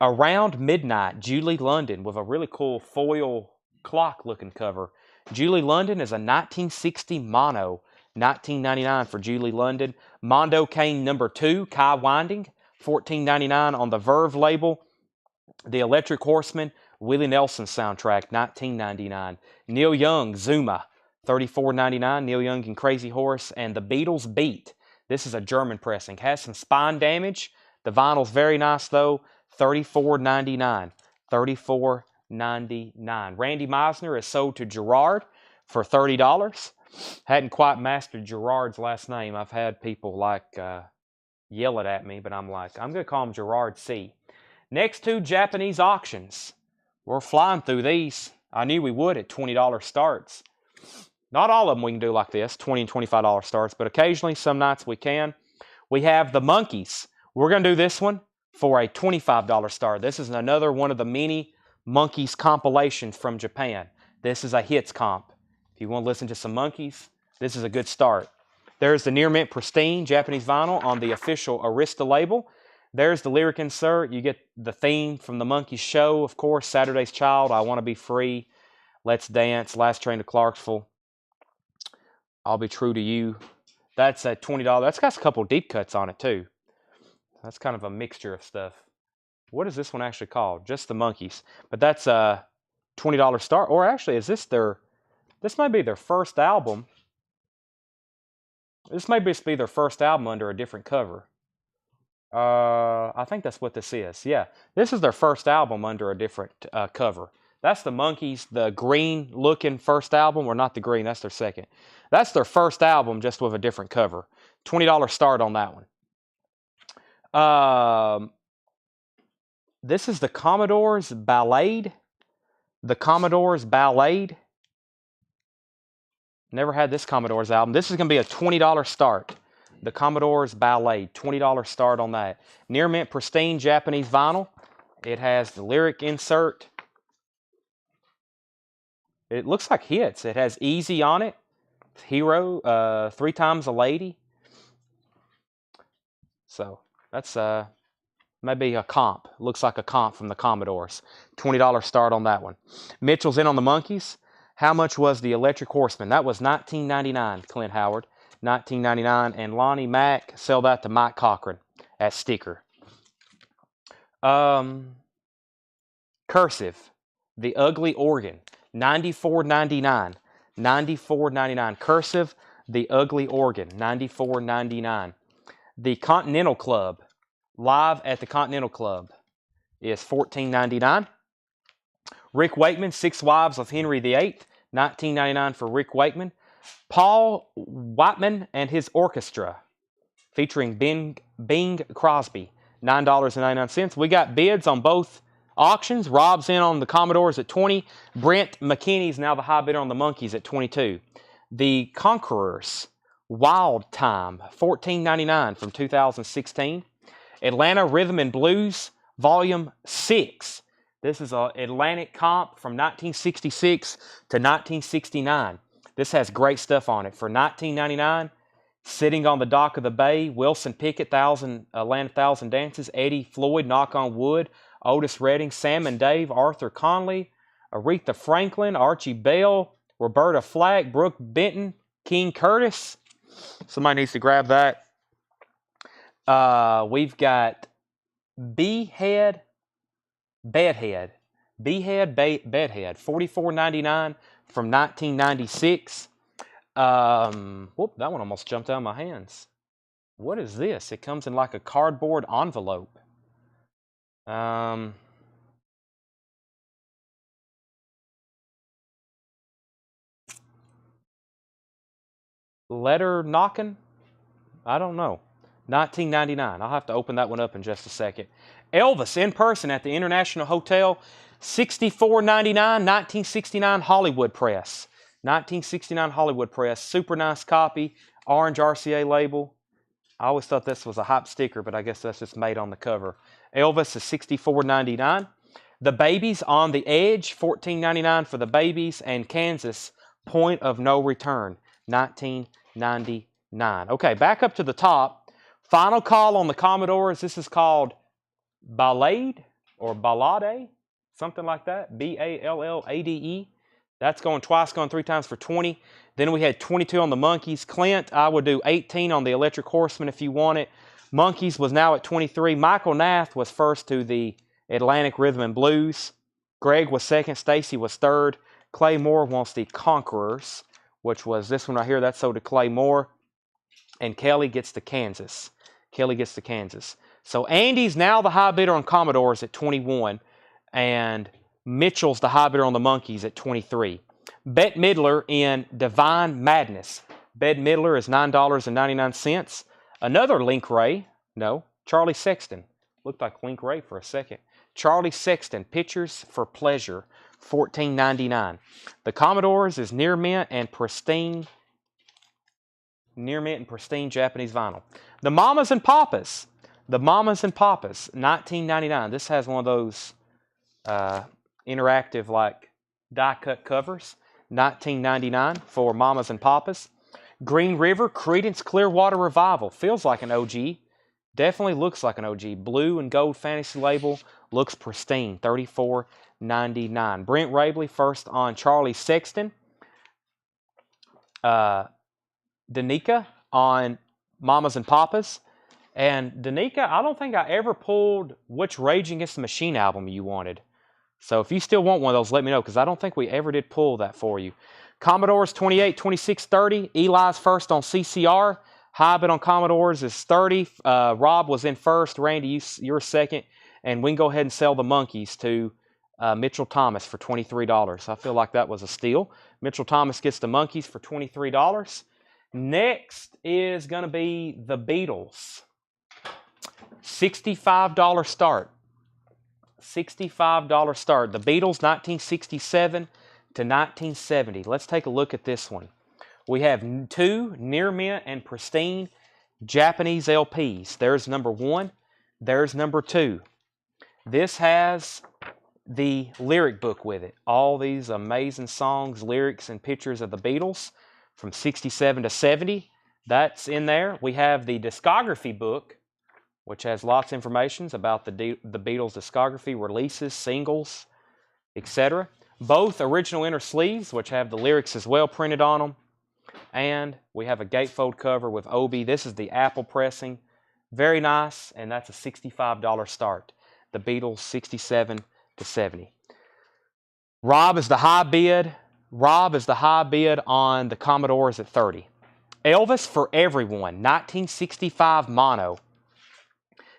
Around Midnight, Julie London with a really cool foil clock-looking cover. Julie London is a 1960 mono, $19.99 for Julie London. Mondo Cane number 2, Kai Winding, $14.99 on the Verve label. The Electric Horseman, Willie Nelson soundtrack, $19.99. Neil Young, Zuma, $34.99. Neil Young and Crazy Horse. And the Beatles Beat. This is a German pressing. Has some spine damage. The vinyl's very nice though. $34.99. $34.99. Randy Meisner is sold to Gerard for $30. Hadn't quite mastered Gerard's last name. I've had people yell it at me, but I'm like, I'm going to call him Gerard C. Next two Japanese auctions. We're flying through these. I knew we would at $20 starts. Not all of them we can do like this, $20 and $25 starts, but occasionally, some nights we can. We have the Monkeys. We're going to do this one for a $25 start. This is another one of the many Monkeys compilations from Japan. This is a hits comp. If you want to listen to some Monkeys, this is a good start. There's the Near Mint Pristine Japanese vinyl on the official Arista label. There's the lyric insert. You get the theme from the Monkeys show, of course, Saturday's Child, I Want to Be Free, Let's Dance, Last Train to Clarksville, I'll Be True to You. That's at $20. That's got a couple deep cuts on it, too. That's kind of a mixture of stuff. What is this one actually called? Just the Monkeys. But that's a $20 start. Or actually, this might be their first album. This may just be their first album under a different cover. I think that's what this is. Yeah, this is their first album under a different cover. That's the Monkeys, the green-looking first album. Or not the green, that's their second. That's their first album just with a different cover. $20 start on that one. This is the Commodore's Ballade. The Commodore's Ballade. Never had this Commodore's album. This is going to be a $20 start. The Commodore's Ballade. $20 start on that. Near Mint Pristine Japanese vinyl. It has the lyric insert. It looks like hits. It has Easy on it. Hero. 3 Times a Lady. So that's maybe a comp. Looks like a comp from the Commodores. $20 start on that one. Mitchell's in on the Monkeys. How much was the Electric Horseman? That was $19.99, Clint Howard. $19.99. And Lonnie Mack, sell that to Mike Cochran at Sticker. Cursive, The Ugly Organ. $94.99. $94.99. Cursive, The Ugly Organ. $94.99. The Continental Club, live at the Continental Club, is $14.99. Rick Wakeman, 6 Wives of Henry VIII, $19.99 for Rick Wakeman. Paul Whiteman and his Orchestra, featuring Bing Crosby, $9.99. We got bids on both auctions. Rob's in on the Commodores at $20. Brent McKinney's now the high bidder on the Monkeys at $22. The Conquerors, Wild Time, $14.99 from 2016. Atlanta Rhythm and Blues, Volume 6. This is an Atlantic comp from 1966 to 1969. This has great stuff on it. For $19.99, Sitting on the Dock of the Bay, Wilson Pickett, Land 1,000 Dances, Eddie Floyd, Knock on Wood, Otis Redding, Sam and Dave, Arthur Conley, Aretha Franklin, Archie Bell, Roberta Flack, Brooke Benton, King Curtis. Somebody needs to grab that. We've got Behead Bedhead. Bedhead. $44.99 from 1996. Whoop, that one almost jumped out of my hands. What is this? It comes in like a cardboard envelope. Letter knocking? I don't know. 1999. I'll have to open that one up in just a second. Elvis in person at the International Hotel. $64.99. 1969 Hollywood Press. 1969 Hollywood Press. Super nice copy. Orange RCA label. I always thought this was a hype sticker, but I guess that's just made on the cover. Elvis is $64.99. The Babies on the Edge. $14.99 for the Babies. And Kansas, Point of No Return. 1999. Okay, back up to the top. Final call on the Commodores. This is called Ballade or Ballade, something like that. Ballade. That's going twice, going 3 times for 20. Then we had 22 on the Monkeys. Clint, I would do 18 on the Electric Horseman if you want it. Monkeys was now at 23. Michael Nath was first to the Atlantic Rhythm and Blues. Greg was second. Stacy was third. Clay Moore wants the Conquerors, which was this one right here. That's sold to Clay Moore. And Kelly gets the Kansas. Kelly gets the Kansas. So Andy's now the high bidder on Commodores at 21. And Mitchell's the high bidder on the Monkeys at 23. Bette Midler in Divine Madness. Bette Midler is $9.99. Another Link Ray. No, Charlie Sexton. Looked like Link Ray for a second. Charlie Sexton, Pictures for Pleasure. $14.99. The Commodores is near mint and pristine Japanese vinyl. The Mamas and Papas. The Mamas and Papas, $19.99. This has one of those interactive like die cut covers. $19.99 for Mamas and Papas. Green River, Creedence Clearwater Revival. Feels like an OG. Definitely looks like an OG. Blue and gold fantasy label. Looks pristine. $34.99. Brent Rabley first on Charlie Sexton. Danica on Mamas and Papas. And Danica, I don't think I ever pulled which Rage Against the Machine album you wanted. So if you still want one of those, let me know, because I don't think we ever did pull that for you. Commodores 28, 26, 30. Eli's first on CCR. High bid on Commodores is 30. Rob was in first. Randy, you're second. And we can go ahead and sell the Monkeys to Mitchell Thomas for $23. I feel like that was a steal. Mitchell Thomas gets the Monkeys for $23. Next is going to be the Beatles. $65 start. $65 start. The Beatles, 1967 to 1970. Let's take a look at this one. We have 2 near mint and pristine Japanese LPs. There's number 1. There's number 2. This has the lyric book with it. All these amazing songs, lyrics, and pictures of the Beatles from 67 to 70. That's in there. We have the discography book, which has lots of information about the Beatles' discography, releases, singles, etc. Both original inner sleeves, which have the lyrics as well printed on them. And we have a gatefold cover with Obi. This is the Apple pressing. Very nice, and that's a $65 start. The Beatles, 67 to 70. Rob is the high bid. Rob is the high bid on the Commodores at 30. Elvis for Everyone, 1965 mono.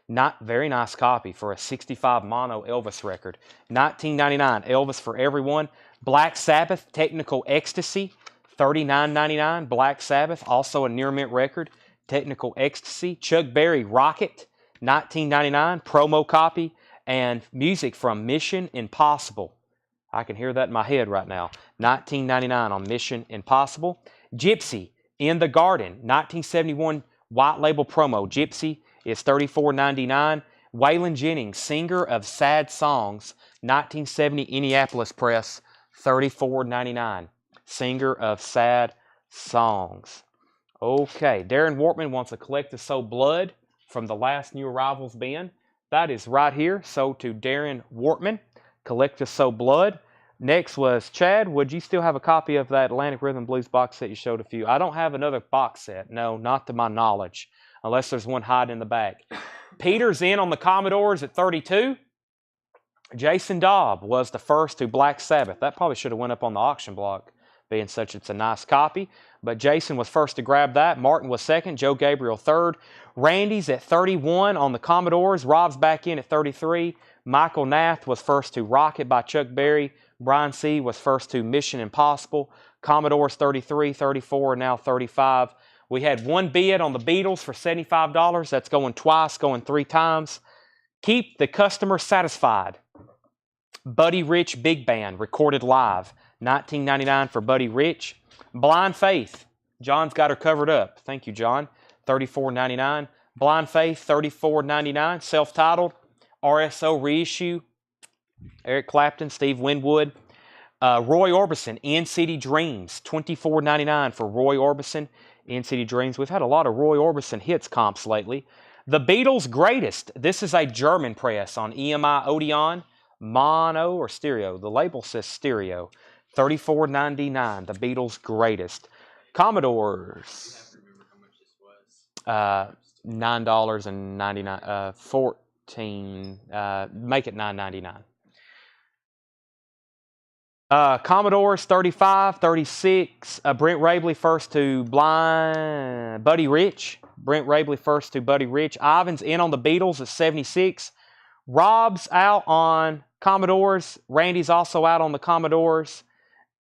Not very nice copy for a 65 mono Elvis record. $19.99, Elvis for Everyone. Black Sabbath, Technical Ecstasy, $39.99. Black Sabbath, also a near mint record. Technical Ecstasy. Chuck Berry, Rocket, $19.99. Promo copy. And music from Mission Impossible. I can hear that in my head right now. $19.99 on Mission Impossible. Gypsy, In the Garden, 1971 white label promo. Gypsy is $34.99. Waylon Jennings, Singer of Sad Songs, 1970 Indianapolis Press, $34.99. Singer of Sad Songs. Okay, Darren Wortman wants a Collective Soul Blood from the last New Arrivals bin. That is right here, sold to Darren Wortman, Collective Soul Blood. Next was Chad. Would you still have a copy of that Atlantic Rhythm Blues box set you showed a few? I don't have another box set. No, not to my knowledge, unless there's one hiding in the back. Peter's in on the Commodores at 32. Jason Daub was the first to Black Sabbath. That probably should have went up on the auction block, being such it's a nice copy. But Jason was first to grab that. Martin was second. Joe Gabriel third. Randy's at 31 on the Commodores. Rob's back in at 33. Michael Nath was first to Rocket by Chuck Berry. Brian C. was first to Mission Impossible. Commodores 33, 34, and now 35. We had one bid on the Beatles for $75. That's going twice, going 3 times. Keep the customer satisfied. Buddy Rich Big Band, recorded live. $19.99 for Buddy Rich. Blind Faith. John's got her covered up. Thank you, John. $34.99. Blind Faith, $34.99. Self-titled. RSO reissue. Eric Clapton, Steve Winwood. Roy Orbison, In-City Dreams. $24.99 for Roy Orbison. In-City Dreams. We've had a lot of Roy Orbison hits comps lately. The Beatles' Greatest. This is a German press on EMI Odeon. Mono or stereo. The label says stereo. $34.99. The Beatles' Greatest. Commodores. I remember how much this was. $9.99. 14. Make it $9.99. Commodores 35, 36. Brent Rabley first to Buddy Rich. Brent Rabley first to Buddy Rich. Ivan's in on the Beatles at 76. Rob's out on Commodores. Randy's also out on the Commodores.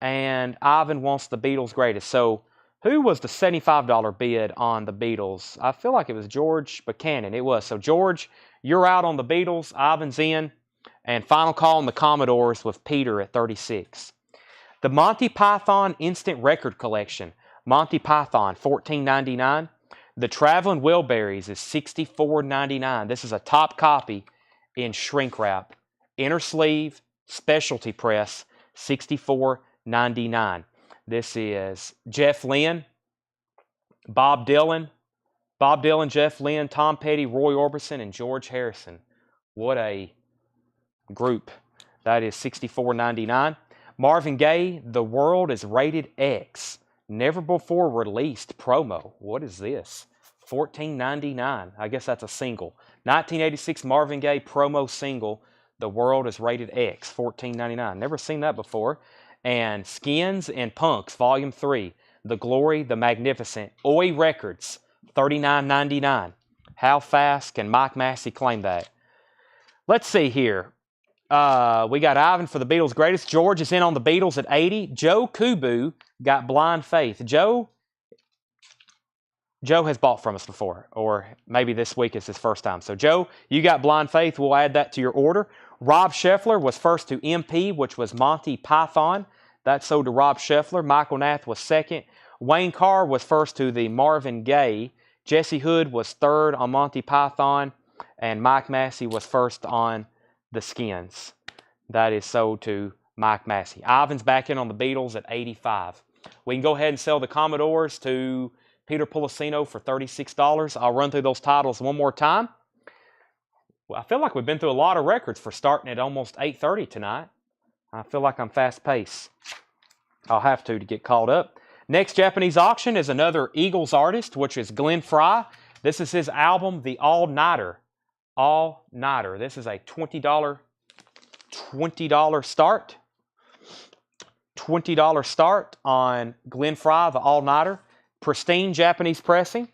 And Ivan wants the Beatles' Greatest. So who was the $75 bid on the Beatles? I feel like it was George Buchanan. It was. So George, you're out on the Beatles. Ivan's in. And final call on the Commodores with Peter at 36. The Monty Python Instant Record Collection. Monty Python, $14.99. The Traveling Wilburys is $64.99. This is a top copy in shrink wrap. Inner sleeve, specialty press, $64.99. This is Jeff Lynne, Bob Dylan, Jeff Lynne, Tom Petty, Roy Orbison, and George Harrison. What a group. That is $64.99. Marvin Gaye, The World is Rated X. Never before released promo. What is this? $14.99. I guess that's a single. 1986 Marvin Gaye promo single. The World is Rated X. $14.99. Never seen that before. And Skins and Punks, Volume 3. The Glory, the Magnificent. Oi Records, $39.99. How fast can Mike Massey claim that? Let's see here. We got Ivan for the Beatles' Greatest. George is in on the Beatles at 80. Joe Kubu got Blind Faith. Joe has bought from us before, or maybe this week is his first time. So Joe, you got Blind Faith. We'll add that to your order. Rob Scheffler was first to MP, which was Monty Python. That sold to Rob Scheffler. Michael Nath was second. Wayne Carr was first to the Marvin Gaye. Jesse Hood was third on Monty Python. And Mike Massey was first on the Skins. That is sold to Mike Massey. Ivan's back in on the Beatles at 85. We can go ahead and sell the Commodores to Peter Policino for $36. I'll run through those titles one more time. Well, I feel like we've been through a lot of records for starting at almost 8:30 tonight. I feel like I'm fast paced. I'll have to get caught up. Next Japanese auction is another Eagles artist, which is Glenn Fry. This is his album, The All Nighter. All Nighter. This is a $20 start. $20 start on Glenn Fry, The All Nighter. Pristine Japanese pressing.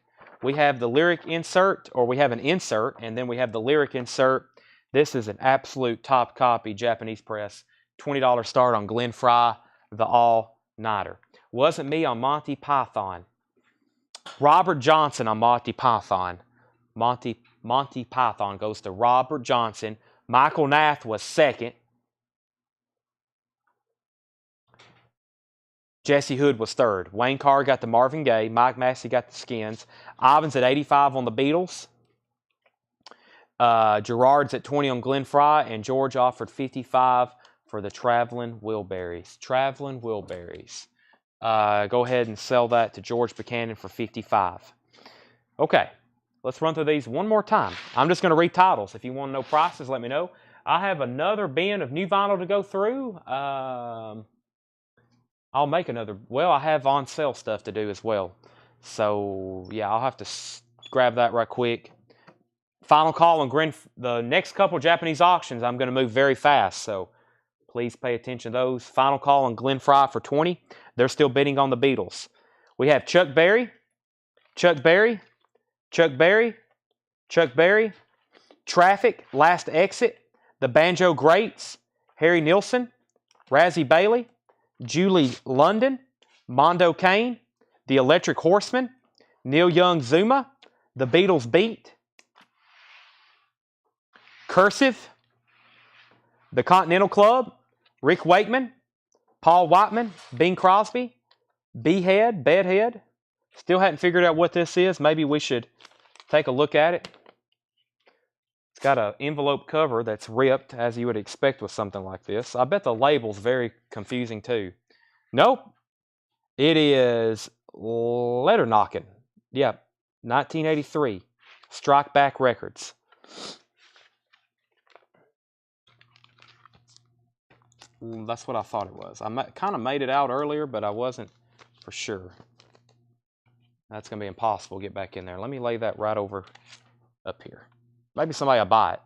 We have the lyric insert, or we have an insert, and then we have the lyric insert. This is an absolute top copy Japanese press. $20 start on Glenn Fry, The All Nighter. Wasn't Me on Monty Python. Robert Johnson on Monty Python. Monty Python goes to Robert Johnson. Michael Nath was second. Jesse Hood was third. Wayne Carr got the Marvin Gaye. Mike Massey got the Skins. Ivan's at 85 on the Beatles. Gerard's at 20 on Glenn Fry. And George offered 55 for the Traveling Wilburys. Traveling Wilburys. Go ahead and sell that to George Buchanan for 55. Okay. Let's run through these one more time. I'm just going to read titles. If you want to know prices, let me know. I have another bin of new vinyl to go through. I'll make another. Well, I have on sale stuff to do as well. So, yeah, I'll have to grab that right quick. Final call on the next couple Japanese auctions. I'm going to move very fast, so please pay attention to those. Final call on Glenn Fry for 20. They're still bidding on the Beatles. We have Chuck Berry, Chuck Berry, Chuck Berry, Chuck Berry, Traffic, Last Exit, The Banjo Greats, Harry Nilsson, Razzie Bailey, Julie London, Mondo Kane, The Electric Horseman, Neil Young Zuma, The Beatles Beat, Cursive, The Continental Club, Rick Wakeman, Paul Whiteman, Bing Crosby, Behead, Bedhead. Still hadn't figured out what this is. Maybe we should take a look at it. It's got an envelope cover that's ripped, as you would expect with something like this. I bet the label's very confusing too. Nope. It is Letter Knocking. Yep. 1983. Strike Back Records. That's what I thought it was. I kind of made it out earlier, but I wasn't for sure. That's going to be impossible to get back in there. Let me lay that right over up here. Maybe somebody will buy it.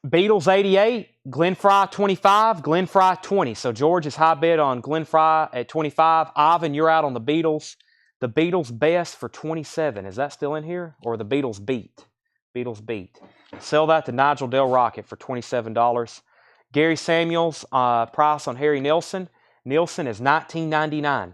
Beatles 88, Glenn Fry 25, Glenn Fry 20. So George is high bid on Glenn Fry at 25. Ivan, you're out on the Beatles. The Beatles Best for 27. Is that still in here? Or the Beatles Beat? Beatles Beat. Sell that to Nigel Del Rocket for $27. Gary Samuels, price on Harry Nilsson. Nilsson is $19.99.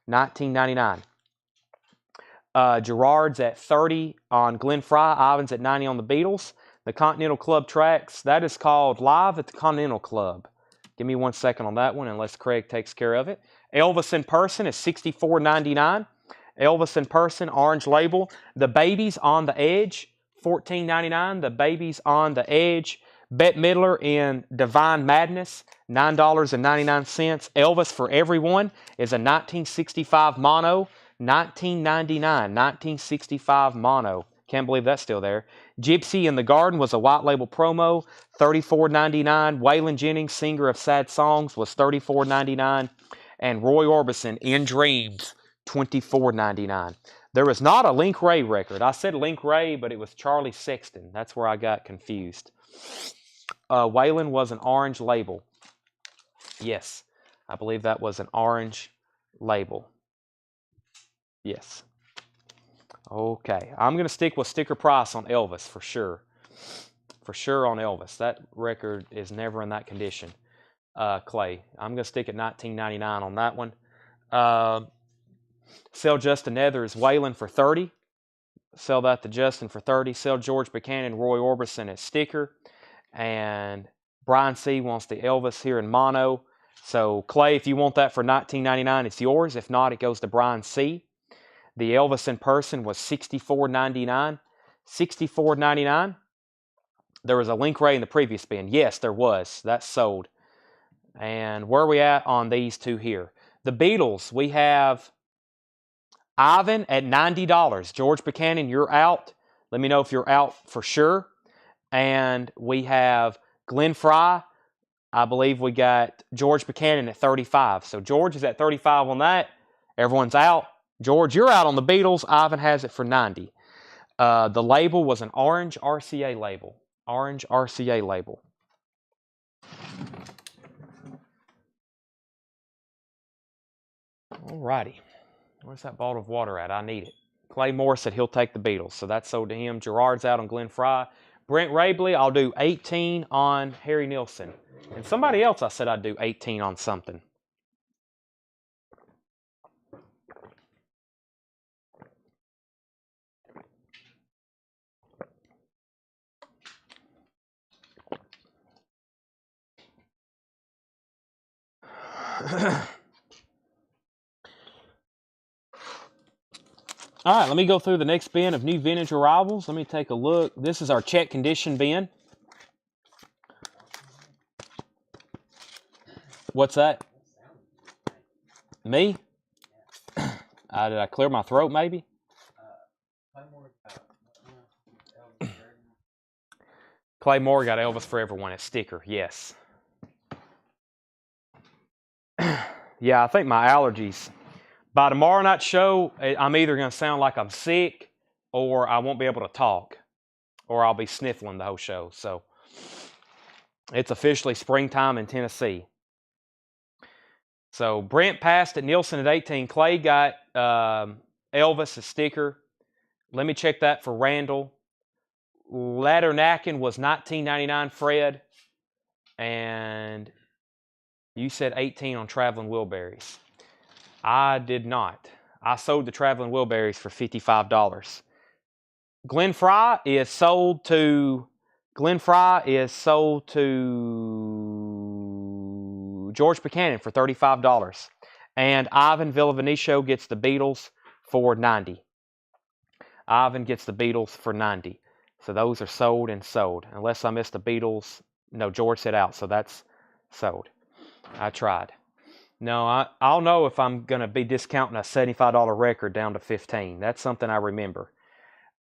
$19.99. Gerard's at 30 on Glenn Fry. Ivan's at 90 on the Beatles. The Continental Club tracks, that is called Live at the Continental Club. Give me 1 second on that one unless Craig takes care of it. Elvis in Person is $64.99. Elvis in Person, orange label. The Babies on the Edge, $14.99. The Babies on the Edge. Bette Midler in Divine Madness, $9.99. Elvis for Everyone is a 1965 mono, $19.99. 1965 mono. Can't believe that's still there. Gypsy in the Garden was a white label promo, $34.99. Waylon Jennings, singer of sad songs, was $34.99. And Roy Orbison, In Dreams, $24.99. There was not a Link Ray record. I said Link Ray, but it was Charlie Sexton. That's where I got confused. Waylon was an orange label. Yes, I believe that was an orange label. Yes. Okay, I'm going to stick with sticker price on Elvis for sure. For sure on Elvis. That record is never in that condition. Clay, I'm going to stick at $19.99 on that one. Sell Justin Ethers Waylon for $30. Sell that to Justin for $30. Sell George Buchanan, Roy Orbison as sticker. And Brian C. wants the Elvis here in mono. So, Clay, if you want that for $19.99, it's yours. If not, it goes to Brian C. The Elvis in Person was $64.99. $64.99. There was a Link Ray in the previous bin. Yes, there was. That's sold. And where are we at on these two here? The Beatles, we have Ivan at $90. George Buchanan, you're out. Let me know if you're out for sure. And we have Glenn Fry. I believe we got George Buchanan at 35. So George is at 35 on that. Everyone's out. George, you're out on the Beatles. Ivan has it for 90. The label was an orange RCA label. Orange RCA label. Alrighty. Where's that bottle of water at? I need it. Clay Moore said he'll take the Beatles, so that's sold to him. Gerard's out on Glenn Fry. Brent Rabley, I'll do 18 on Harry Nilsson. And somebody else I said I'd do 18 on something. All right, let me go through the next bin of new vintage arrivals. Let me take a look. This is our check condition bin. What's that? Me? Did I clear my throat maybe? Clay Moore got Elvis for Everyone as sticker, yes. Yeah, I think my allergies. By tomorrow night's show, I'm either going to sound like I'm sick or I won't be able to talk or I'll be sniffling the whole show. So it's officially springtime in Tennessee. So Brent passed at Nielsen at 18. Clay got Elvis a sticker. Let me check that for Randall. Ladernackin was $19.99, Fred. And you said 18 on Traveling Wilburys. I did not. I sold the Traveling Wilburys for $55. Glenn Fry is sold to George Buchanan for $35. And Ivan Villavenicio gets the Beatles for $90. Ivan gets the Beatles for $90. So those are sold and sold. Unless I missed the Beatles. No, George said out, so that's sold. I tried. No, I'll know if I'm going to be discounting a $75 record down to $15. That's something I remember.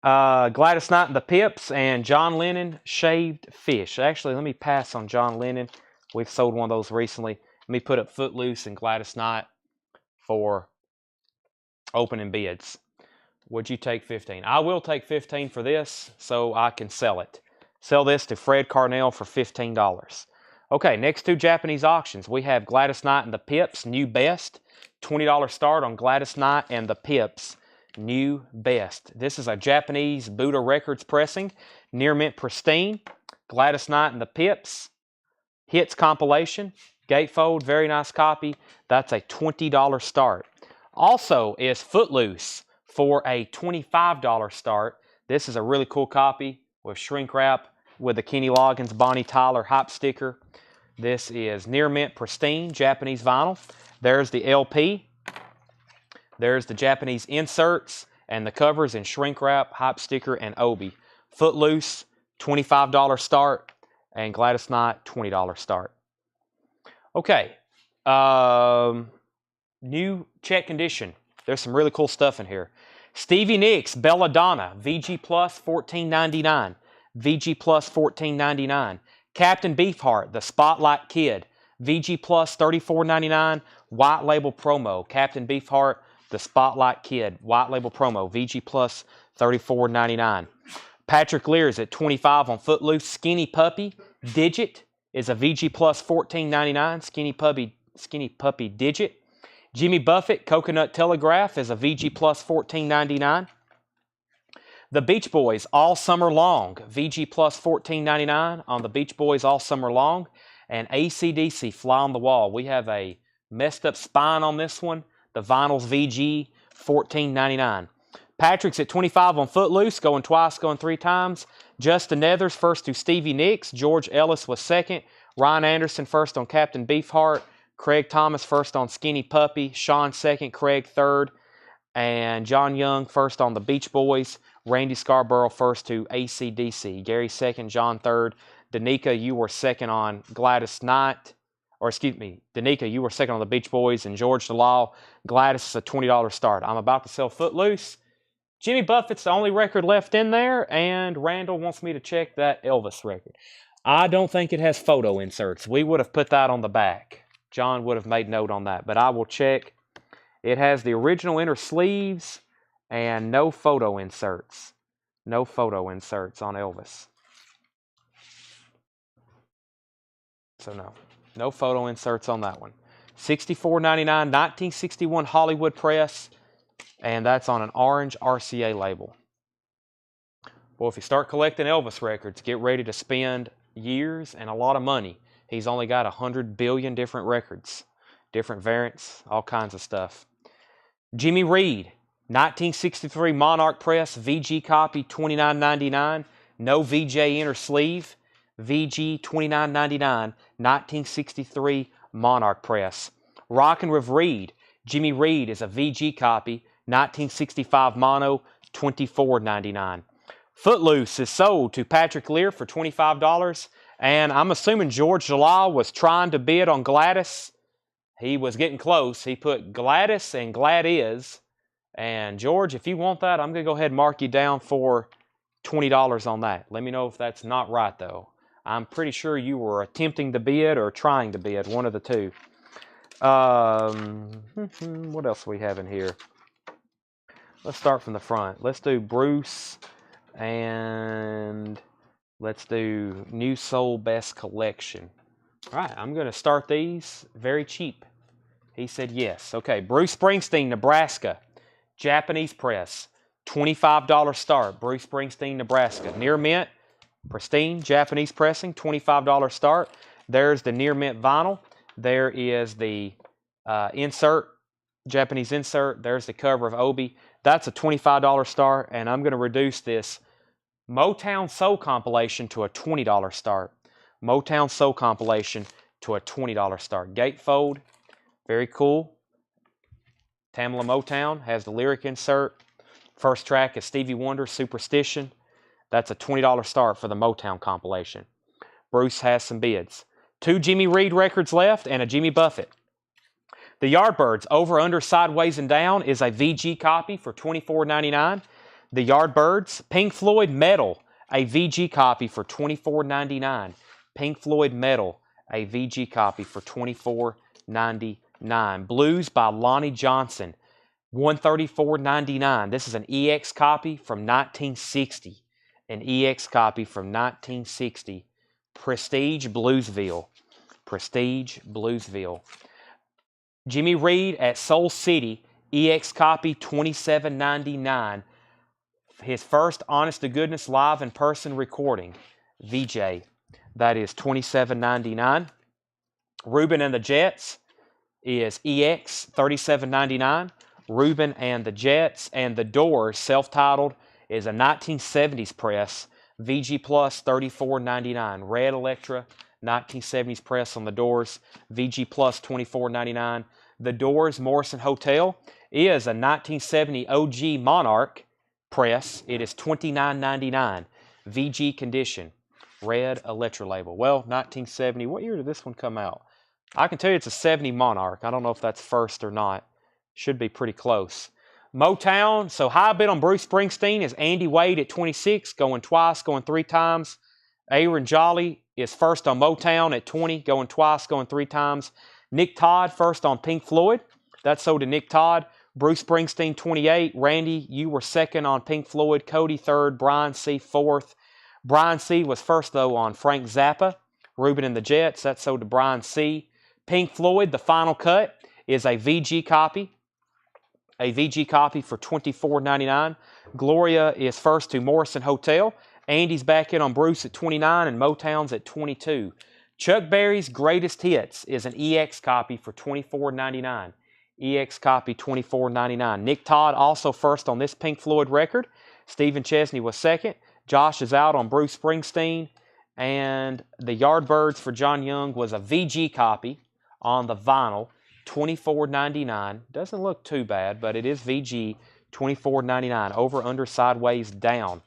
Gladys Knight and the Pips and John Lennon Shaved Fish. Actually, let me pass on John Lennon. We've sold one of those recently. Let me put up Footloose and Gladys Knight for opening bids. Would you take 15? I will take 15 for this so I can sell it. Sell this to Fred Carnell for $15. Okay, next two Japanese auctions. We have Gladys Knight and the Pips, new best. $20 start on Gladys Knight and the Pips, new best. This is a Japanese Buddha Records pressing, near mint pristine. Gladys Knight and the Pips, hits compilation, gatefold, very nice copy. That's a $20 start. Also is Footloose for a $25 start. This is a really cool copy with shrink wrap with the Kenny Loggins, Bonnie Tyler hype sticker. This is near mint pristine Japanese vinyl. There's the LP. There's the Japanese inserts and the covers in shrink wrap, hype sticker, and Obi. Footloose, $25 start, and Gladys Knight, $20 start. Okay, new check condition. There's some really cool stuff in here. Stevie Nicks, Belladonna, VG Plus, $14.99. VG Plus, $14.99. Captain Beefheart, the Spotlight Kid, VG Plus, $34.99. White label promo. Captain Beefheart, the Spotlight Kid, white label promo. VG Plus, $34.99. Patrick Lear's at $25 on Footloose. Skinny Puppy Digit is a VG Plus, $14.99. Skinny Puppy Digit. Jimmy Buffett Coconut Telegraph is a VG Plus, $14.99. The Beach Boys All Summer Long, VG Plus, $14.99 on the Beach Boys All Summer Long. And AC/DC Fly on the Wall. We have a messed up spine on this one. The vinyl's VG, $14.99. Patrick's at $25 on Footloose, going twice, going three times. Justin Nethers first to Stevie Nicks. George Ellis was second. Ryan Anderson first on Captain Beefheart. Craig Thomas first on Skinny Puppy. Sean second. Craig third. And John Young first on the Beach Boys. Randy Scarborough first to AC/DC. Gary second. John third. Danica, you were second on Gladys Knight. Or excuse me, Danica, you were second on the Beach Boys. And George DeLaw, Gladys is a $20 start. I'm about to sell Footloose. Jimmy Buffett's the only record left in there. And Randall wants me to check that Elvis record. I don't think it has photo inserts. We would have put that on the back. John would have made note on that. But I will check. It has the original inner sleeves and no photo inserts. No photo inserts on Elvis. So no photo inserts on that one. $64.99, 1961 Hollywood Press, and that's on an orange RCA label. Well, if you start collecting Elvis records, get ready to spend years and a lot of money. He's only got 100 billion different records, different variants, all kinds of stuff. Jimmy Reed, 1963 Monarch Press, VG copy, $29.99. No VJ inner sleeve. VG, $29.99, 1963 Monarch Press. Rockin' with Reed. Jimmy Reed is a VG copy, 1965 mono, $24.99. Footloose is sold to Patrick Lear for $25. And I'm assuming George DeLaw was trying to bid on Gladys. He was getting close. He put Gladys and Glad Is. And George, if you want that, I'm going to go ahead and mark you down for $20 on that. Let me know if that's not right, though. I'm pretty sure you were attempting to bid or trying to bid, one of the two. What else we have in here? Let's start from the front. Let's do Bruce, and let's do New Soul Best Collection. All right, I'm going to start these very cheap. He said yes. Okay, Bruce Springsteen, Nebraska, Japanese press, $25 start. Bruce Springsteen, Nebraska. Near mint, pristine, Japanese pressing, $25 start. There's the near mint vinyl. There is the insert, Japanese insert. There's the cover of Obi. That's a $25 start, and I'm going to reduce this Motown Soul compilation to a $20 start. Motown Soul compilation to a $20 start. Gatefold, very cool. Tamla Motown has the lyric insert. First track is Stevie Wonder, Superstition. That's a $20 start for the Motown compilation. Bruce has some bids. 2 Jimmy Reed records left and a Jimmy Buffett. The Yardbirds, Over, Under, Sideways, and Down is a VG copy for $24.99. The Yardbirds. Pink Floyd, Metal, a VG copy for $24.99. Pink Floyd, Metal, a VG copy for $24.99. Blues by Lonnie Johnson, $134.99. This is an EX copy from 1960. An EX copy from 1960. Prestige Bluesville. Prestige Bluesville. Jimmy Reed at Soul City, EX copy, $27.99. His first Honest to Goodness live in person recording, VJ. That is $27.99. Reuben and the Jets is EX, $37.99. Reuben and the Jets. And The Doors, self-titled, is a 1970s press, VG Plus, $34.99. Red Electra, 1970s press on The Doors, VG Plus, $24.99. The Doors Morrison Hotel is a 1970 OG Monarch press. It is $29.99. VG condition. Red Electra label. Well, 1970. What year did this one come out? I can tell you it's a 70 Monarch. I don't know if that's first or not. Should be pretty close. Motown. So high bid on Bruce Springsteen is Andy Wade at 26, going twice, going 3 times. Aaron Jolly is first on Motown at 20, going twice, going 3 times. Nick Todd first on Pink Floyd. That's sold to Nick Todd. Bruce Springsteen, 28. Randy, you were second on Pink Floyd. Cody, third. Brian C., fourth. Brian C. was first, though, on Frank Zappa. Reuben and the Jets. That's sold to Brian C. Pink Floyd, The Final Cut, is a VG copy. A VG copy for $24.99. Gloria is first to Morrison Hotel. Andy's back in on Bruce at 29 and Motown's at 22. Chuck Berry's Greatest Hits is an EX copy for $24.99. EX copy, $24.99. Nick Todd also first on this Pink Floyd record. Stephen Chesney was second. Josh is out on Bruce Springsteen. And the Yardbirds for John Young was a VG copy on the vinyl, $24.99. Doesn't look too bad, but it is VG, $24.99. Over, under, sideways, down.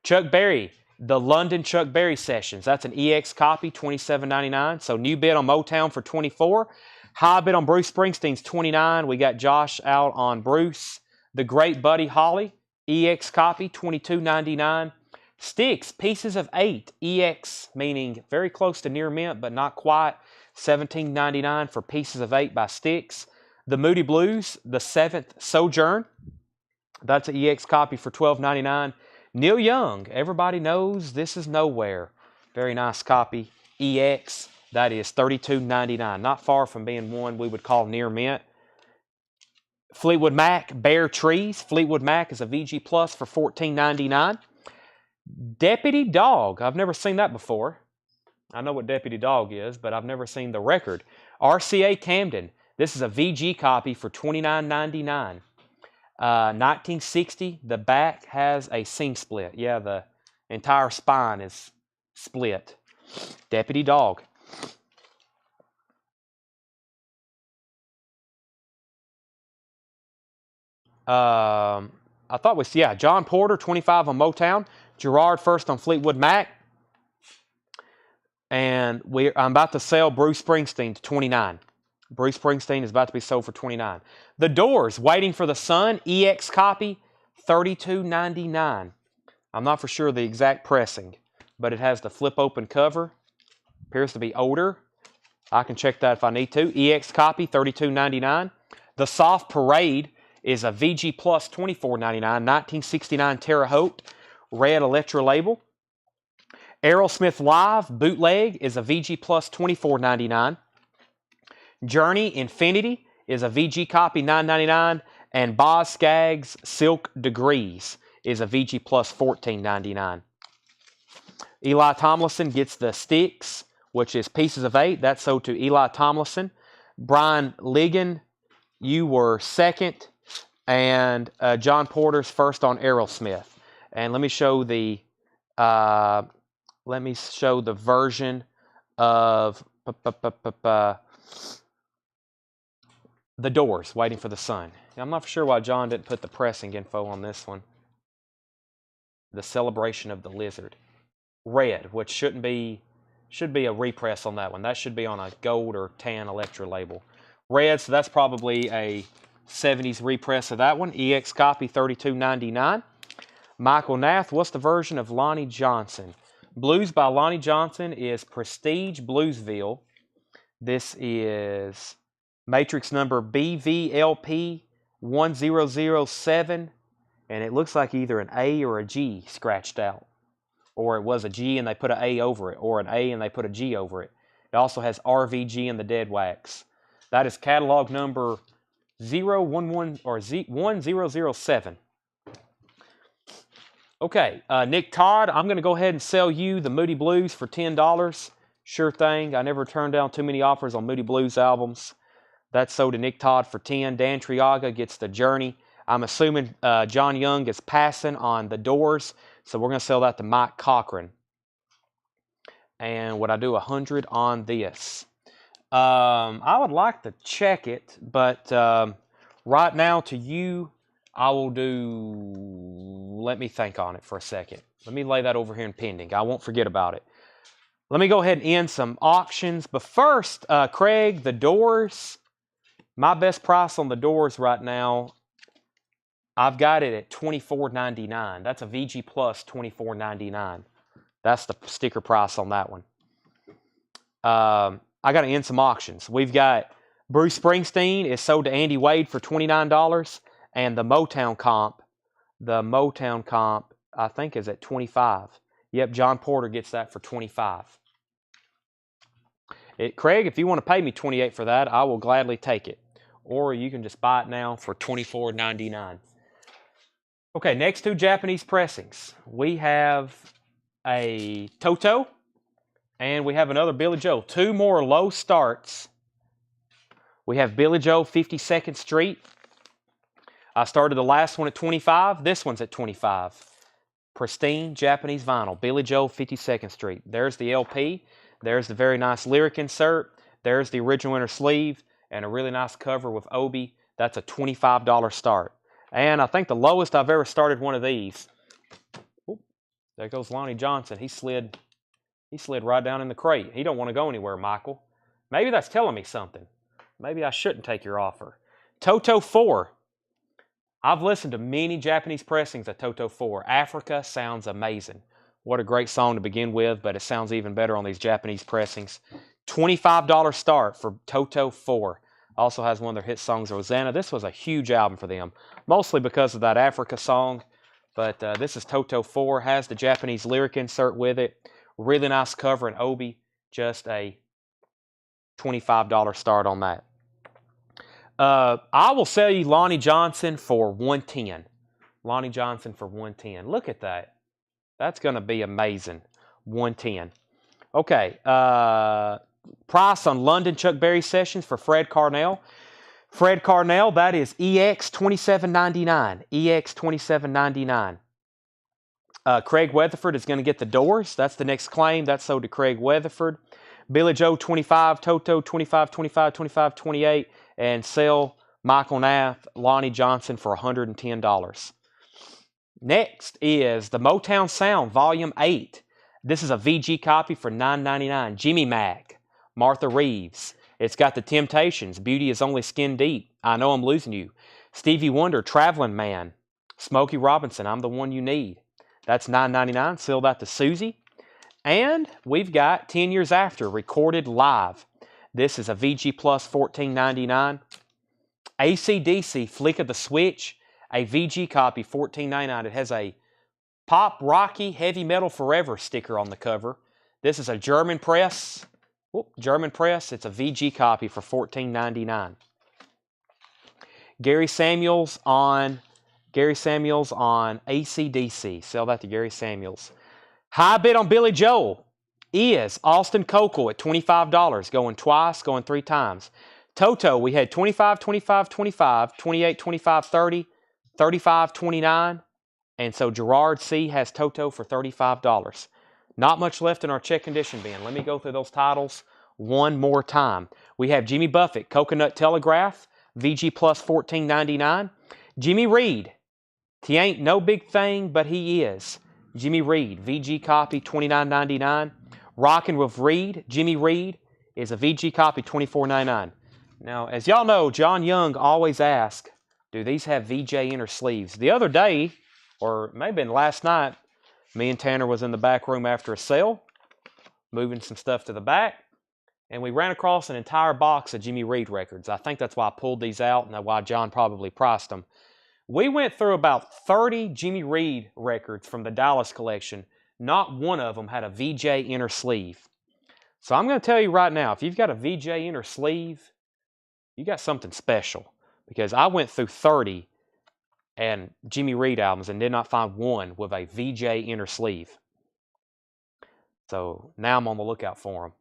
Chuck Berry, the London Chuck Berry Sessions. That's an EX copy, $27.99. So new bid on Motown for $24. High bid on Bruce Springsteen's $29. We got Josh out on Bruce. The Great Buddy Holly, EX copy, $22.99. Styx, Pieces of 8, EX, meaning very close to near mint, but not quite. $17.99 for Pieces of 8 by Styx. The Moody Blues, The Seventh Sojourn. That's an EX copy for $12.99. Neil Young, everybody knows This Is Nowhere. Very nice copy. EX, that is $32.99. Not far from being one we would call near mint. Fleetwood Mac, Bare Trees. Fleetwood Mac is a VG Plus for $14.99. Deputy Dog, I've never seen that before. I know what Deputy Dog is, but I've never seen the record. RCA Camden, this is a VG copy for $29.99. 1960, the back has a seam split. Yeah, the entire spine is split. Deputy Dog. I thought was, yeah, John Porter, 25 on Motown. Gerard first on Fleetwood Mac. And I'm about to sell Bruce Springsteen to $29. Bruce Springsteen is about to be sold for $29. The Doors, Waiting for the Sun, EX copy, $32.99. I'm not for sure the exact pressing, but it has the flip open cover. Appears to be older. I can check that if I need to. EX copy, $32.99. The Soft Parade is a VG Plus, $24.99. 1969 Terre Haute, red Electra label. Aerosmith Live Bootleg is a VG Plus, $24.99. Journey Infinity is a VG copy, $9.99. And Boz Scaggs Silk Degrees is a VG Plus, $14.99. Eli Tomlinson gets the Sticks, which is pieces of 8. That's sold to Eli Tomlinson. Brian Ligon, you were second. And John Porter's first on Aerosmith. And let me show the version of The Doors, Waiting for the Sun. I'm not sure why John didn't put the pressing info on this one. The Celebration of the Lizard. Red, which should be a repress on that one. That should be on a gold or tan Electra label. Red, so that's probably a 70s repress of that one. EX copy, $32.99. Michael Nath, what's the version of Lonnie Johnson? Blues by Lonnie Johnson is Prestige Bluesville. This is matrix number BVLP 1007, and it looks like either an A or a G scratched out. Or it was a G and they put an A over it, or an A and they put a G over it. It also has RVG in the dead wax. That is catalog number 011 or 1007. Okay, Nick Todd, I'm going to go ahead and sell you the Moody Blues for $10. Sure thing. I never turned down too many offers on Moody Blues albums. That's sold to Nick Todd for $10. Dan Triaga gets the Journey. I'm assuming John Young is passing on The Doors, so we're going to sell that to Mike Cochran. And would I do 100 on this? I would like to check it, but right now to you, I will do, let me think on it for a second. Let me lay that over here in pending. I won't forget about it. Let me go ahead and end some auctions. But first, Craig, The Doors, my best price on The Doors right now, I've got it at $24.99. That's a VG Plus $24.99. That's the sticker price on that one. I got to end some auctions. We've got Bruce Springsteen is sold to Andy Wade for $29, and the Motown comp, I think is at $25. Yep, John Porter gets that for $25. Craig, if you want to pay me $28 for that, I will gladly take it. Or you can just buy it now for $24.99. Okay, next two Japanese pressings. We have a Toto, and we have another Billy Joe. Two more low starts. We have Billy Joe 52nd Street. I started the last one at 25. This one's at 25. Pristine Japanese vinyl. Billy Joe 52nd Street. There's the LP. There's the very nice lyric insert. There's the original inner sleeve and a really nice cover with Obi. That's a $25 start. And I think the lowest I've ever started one of these. Ooh, there goes Lonnie Johnson. He slid right down in the crate. He don't want to go anywhere, Michael. Maybe that's telling me something. Maybe I shouldn't take your offer. Toto 4. I've listened to many Japanese pressings of Toto 4. Africa sounds amazing. What a great song to begin with, but it sounds even better on these Japanese pressings. $25 start for Toto 4. Also has one of their hit songs, Rosanna. This was a huge album for them, mostly because of that Africa song. But this is Toto 4. Has the Japanese lyric insert with it. Really nice cover and Obi. Just a $25 start on that. I will sell you Lonnie Johnson for $110. Lonnie Johnson for $110. Look at that. That's going to be amazing. $110. Okay. Price on London Chuck Berry Sessions for Fred Carnell. Fred Carnell, that is EX $27.99. EX $27.99. Craig Weatherford is going to get The Doors. That's the next claim. That's sold to Craig Weatherford. Billy Joe 25, Toto 25, 25, 25, 28, and sell Michael Nath, Lonnie Johnson for $110. Next is the Motown Sound Volume 8. This is a VG copy for $9.99. Jimmy Mack, Martha Reeves. It's got the Temptations, Beauty is Only Skin Deep, I Know I'm Losing You. Stevie Wonder, Traveling Man. Smokey Robinson, I'm the One You Need. That's $9.99. Sell that to Susie. And we've got 10 Years After, recorded live. This is a VG Plus $14.99. AC/DC Flick of the Switch, a VG copy $14.99. It has a Pop Rocky Heavy Metal Forever sticker on the cover. This is a German press. German press. It's a VG copy for $14.99. Gary Samuels on AC/DC. Sell that to Gary Samuels. High bid on Billy Joel is Austin Cokel at $25. Going twice, going 3 times. Toto, we had 25, 25, 25, 28, 25, 30, 35, 29. And so Gerard C. has Toto for $35. Not much left in our check condition bin. Let me go through those titles one more time. We have Jimmy Buffett, Coconut Telegraph, VG Plus $14.99. Jimmy Reed, he ain't no big thing, but he is. Jimmy Reed, VG copy $29.99. Rockin' with Reed, Jimmy Reed is a VG copy $24.99. Now, as y'all know, John Young always asks, do these have VJ inner sleeves? The other day, or maybe last night, me and Tanner was in the back room after a sale, moving some stuff to the back, and we ran across an entire box of Jimmy Reed records. I think that's why I pulled these out and why John probably priced them. We went through about 30 Jimmy Reed records from the Dallas collection. Not one of them had a VJ inner sleeve. So I'm going to tell you right now, if you've got a VJ inner sleeve, you got something special. Because I went through 30 and Jimmy Reed albums and did not find one with a VJ inner sleeve. So now I'm on the lookout for them.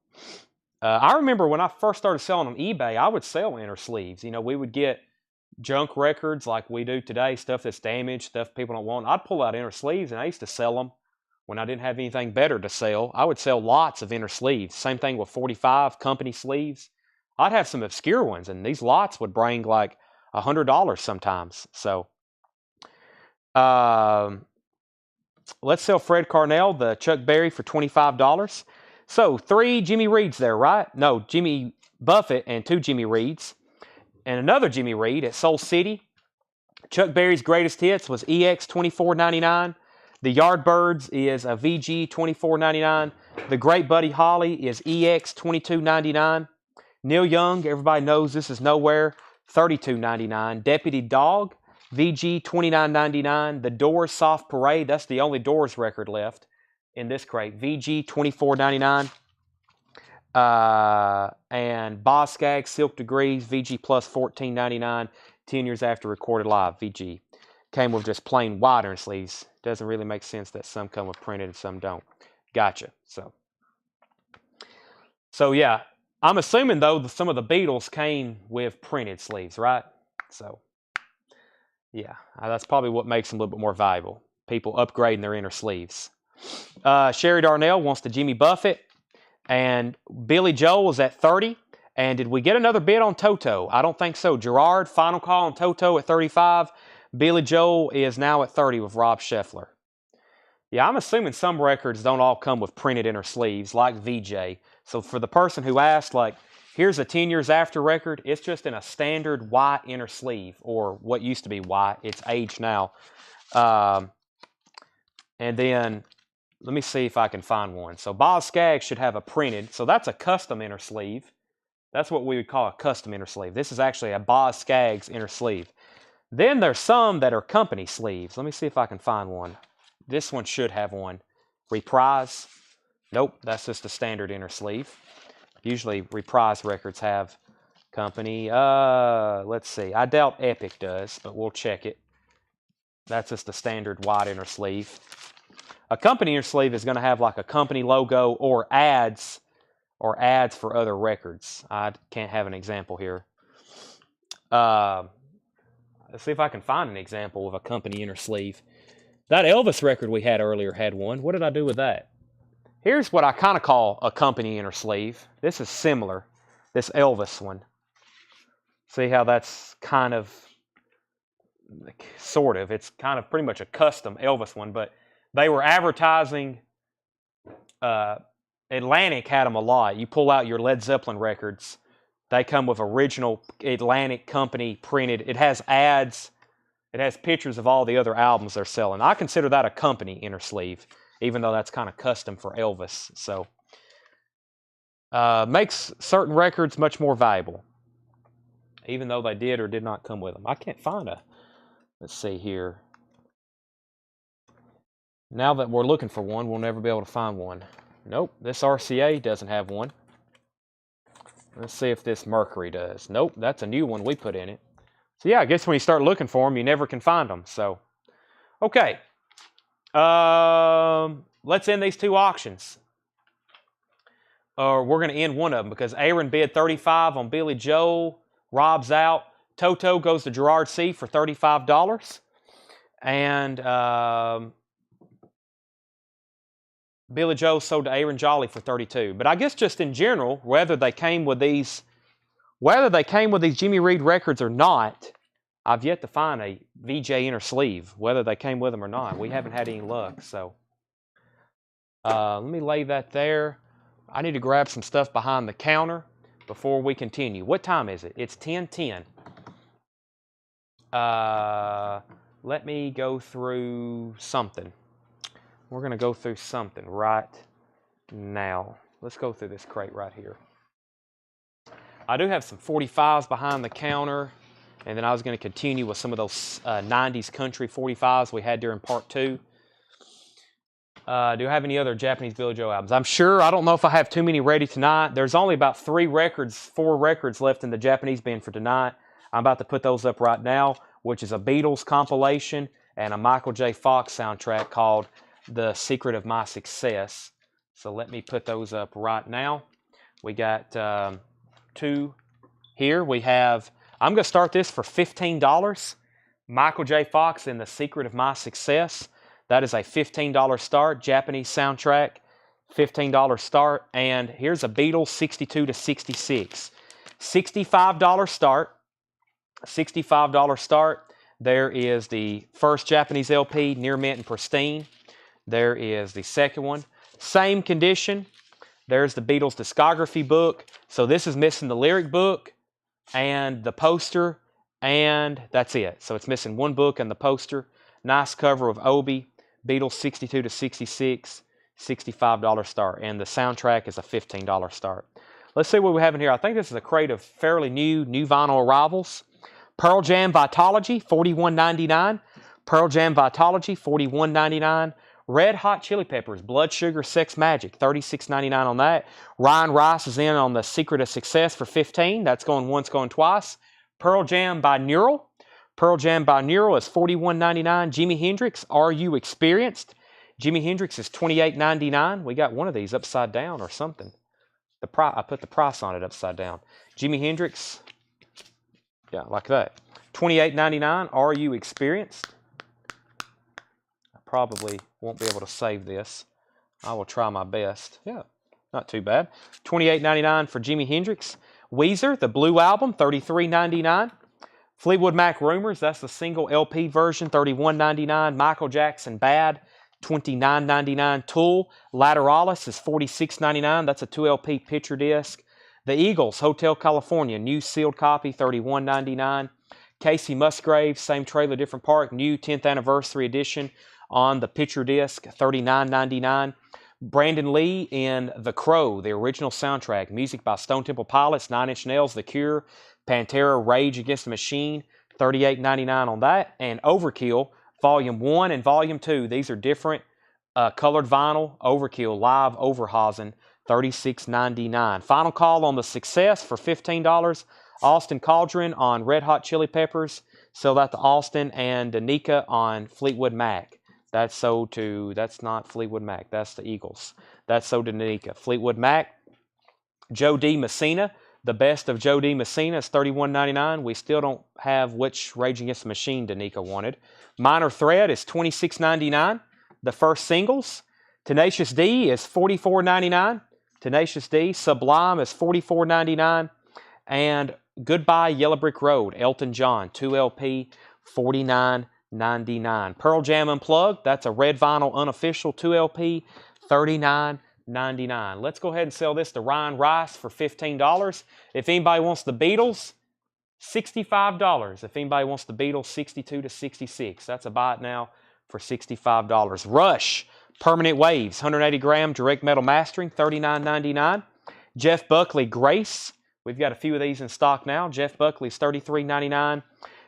I remember when I first started selling on eBay, I would sell inner sleeves. You know, we would get junk records like we do today, stuff that's damaged, stuff people don't want. I'd pull out inner sleeves, and I used to sell them when I didn't have anything better to sell. I would sell lots of inner sleeves. Same thing with 45 company sleeves. I'd have some obscure ones, and these lots would bring like $100 sometimes. So let's sell Fred Carnell, the Chuck Berry, for $25. So 3 Jimmy Reeds there, right? No, Jimmy Buffett and 2 Jimmy Reeds. And another Jimmy Reed at Soul City. Chuck Berry's greatest hits was EX $24.99. The Yardbirds is a VG $24.99. The Great Buddy Holly is EX $22.99. Neil Young, everybody knows this is nowhere, $32.99. Deputy Dog, VG $29.99. The Doors Soft Parade, that's the only Doors record left in this crate, VG $24.99. And Boz Scaggs Silk Degrees, VG Plus $14.99. 10 years after recorded live, VG. Came with just plain wide inner sleeves. Doesn't really make sense that some come with printed and some don't. Gotcha. So yeah, I'm assuming though some of the Beatles came with printed sleeves, right? So yeah, that's probably what makes them a little bit more valuable. People upgrading their inner sleeves. Sherry Darnell wants the Jimmy Buffett. And Billy Joel is at 30. And did we get another bid on Toto? I don't think so. Gerard, final call on Toto at 35. Billy Joel is now at 30 with Rob Scheffler. Yeah, I'm assuming some records don't all come with printed inner sleeves like VJ. So for the person who asked, like, here's a 10 years after record, it's just in a standard white inner sleeve, or what used to be white. It's aged now. And then let me see if I can find one. So Boz Scaggs should have a printed. So that's a custom inner sleeve. That's what we would call a custom inner sleeve. This is actually a Boz Scaggs inner sleeve. Then there's some that are company sleeves. Let me see if I can find one. This one should have one. Reprise. Nope, that's just a standard inner sleeve. Usually Reprise records have company. Let's see. I doubt Epic does, but we'll check it. That's just a standard wide inner sleeve. A company inner sleeve is going to have like a company logo or ads for other records. I can't have an example here. Let's see if I can find an example of a company inner sleeve. That Elvis record we had earlier had one. What did I do with that? Here's what I kind of call a company inner sleeve. This is similar, this Elvis one. See how that's kind of, sort of, it's kind of pretty much a custom Elvis one, but they were advertising, Atlantic had them a lot. You pull out your Led Zeppelin records, they come with original Atlantic company printed. It has ads. It has pictures of all the other albums they're selling. I consider that a company inner sleeve, even though that's kind of custom for Elvis. So makes certain records much more valuable, even though they did or did not come with them. I can't find a, let's see here. Now that we're looking for one, we'll never be able to find one. Nope, this RCA doesn't have one. Let's see if this Mercury does. Nope, that's a new one we put in it. So yeah, I guess when you start looking for them, you never can find them. So, okay. Let's end these two auctions. Or we're going to end one of them because Aaron bid 35 on Billy Joel. Rob's out. Toto goes to Gerard C. for $35. And Billy Joel sold to Aaron Jolly for $32. But I guess just in general, whether they came with these Jimmy Reed records or not, I've yet to find a VJ inner sleeve, whether they came with them or not. We haven't had any luck. So let me lay that there. I need to grab some stuff behind the counter before we continue. What time is it? It's 10:10. Let me go through something. We're going to go through something right now. Let's go through this crate right here. I do have some 45s behind the counter, and then I was going to continue with some of those 90s country 45s we had during part 2. Do I have any other Japanese Billy Joel albums? I'm sure. I don't know if I have too many ready tonight. There's only about 4 records left in the Japanese bin for tonight. I'm about to put those up right now, which is a Beatles compilation and a Michael J. Fox soundtrack called The Secret of My Success. So let me put those up right now. We got 2 here. We have, I'm going to start this for $15. Michael J. Fox and The Secret of My Success. That is a $15 start. Japanese soundtrack, $15 start. And here's a Beatles 62 to 66. $65 start. $65 start. There is the first Japanese LP, Near Mint and Pristine. There is the second one. Same condition. There's the Beatles discography book. So this is missing the lyric book and the poster, and that's it. So it's missing one book and the poster. Nice cover of Obi. Beatles 62 to 66, $65 start. And the soundtrack is a $15 start. Let's see what we have in here. I think this is a crate of fairly new vinyl arrivals. Pearl Jam Vitology, $41.99. Pearl Jam Vitology, $41.99. Red Hot Chili Peppers, Blood Sugar Sex Magic, $36.99 on that. Ryan Rice is in on The Secret of Success for $15. That's going once, going twice. Pearl Jam by Neural. Pearl Jam by Neural is $41.99. Jimi Hendrix, Are You Experienced? Jimi Hendrix is $28.99. We got one of these upside down or something. I put the price on it upside down. Jimi Hendrix, yeah, like that. $28.99. Are You Experienced? I probably won't be able to save this. I will try my best. Yeah, not too bad. $28.99 for Jimi Hendrix. Weezer, the Blue Album, $33.99. Fleetwood Mac Rumors, that's the single LP version, $31.99. Michael Jackson Bad, $29.99. Tool, Lateralis is $46.99. That's a 2 LP picture disc. The Eagles, Hotel California, new sealed copy, $31.99. Casey Musgraves, same trailer, different park, new 10th anniversary edition on the picture disc, $39.99. Brandon Lee in The Crow, the original soundtrack, music by Stone Temple Pilots, 9 Inch Nails, The Cure, Pantera, Rage Against the Machine, $38.99 on that. And Overkill, Volume 1 and Volume 2. These are different colored vinyl. Overkill, Live Overhausen, $36.99. Final call on The Success for $15. Austin Cauldron on Red Hot Chili Peppers. Sell that to Austin. And Danica on Fleetwood Mac. That's sold to, that's not Fleetwood Mac. That's the Eagles. That's sold to Danica. Fleetwood Mac. Joe D. Messina. The Best of Joe D. Messina is $31.99. We still don't have which Rage Against the Machine Danica wanted. Minor Threat is $26.99. The first singles. Tenacious D is $44.99. Tenacious D. Sublime is $44.99. And Goodbye Yellow Brick Road, Elton John, 2 LP, $49.99. Pearl Jam Unplugged, that's a red vinyl unofficial 2 LP, $39.99. Let's go ahead and sell this to Ryan Rice for $15. If anybody wants the Beatles, $65. If anybody wants the Beatles, 62 to 66. That's a buy it now for $65. Rush, Permanent Waves, 180 gram direct metal mastering, $39.99. Jeff Buckley, Grace. We've got a few of these in stock now. Jeff Buckley's $33.99.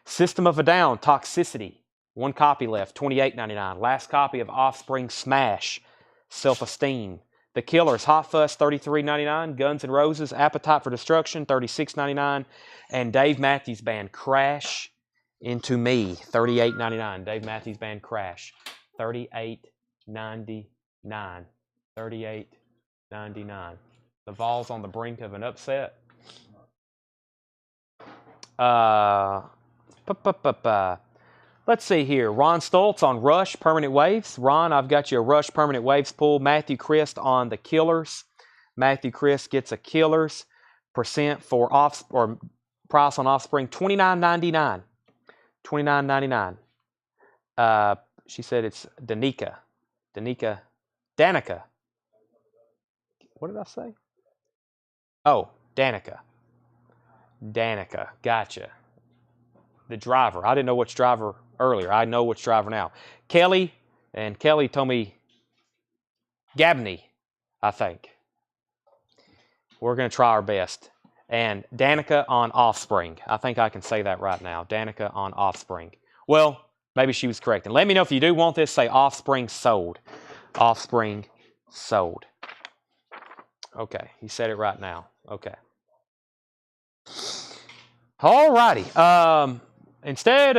System of a Down, Toxicity. 1 copy left, $28.99. Last copy of Offspring, Smash, Self-Esteem. The Killers, Hot Fuss, $33.99. Guns N' Roses, Appetite for Destruction, $36.99. And Dave Matthews Band, Crash Into Me, $38.99. Dave Matthews Band, Crash, $38.99. $38.99. The Vols on the brink of an upset. Let's see here. Ron Stoltz on Rush Permanent Waves. Ron, I've got you a Rush Permanent Waves pool. Matthew Christ on the Killers. Matthew Christ gets a Killers. Percent for price on Offspring, $29.99. $29.99. She said it's Danica. What did I say? Oh, Danica. Gotcha. The driver. I didn't know which driver earlier. I know which driver now. Kelly told me Gabney, I think. We're going to try our best. And Danica on Offspring. I think I can say that right now. Danica on Offspring. Well, maybe she was correct. And let me know if you do want this. Say Offspring sold. Offspring sold. Okay, he said it right now. Okay. All righty.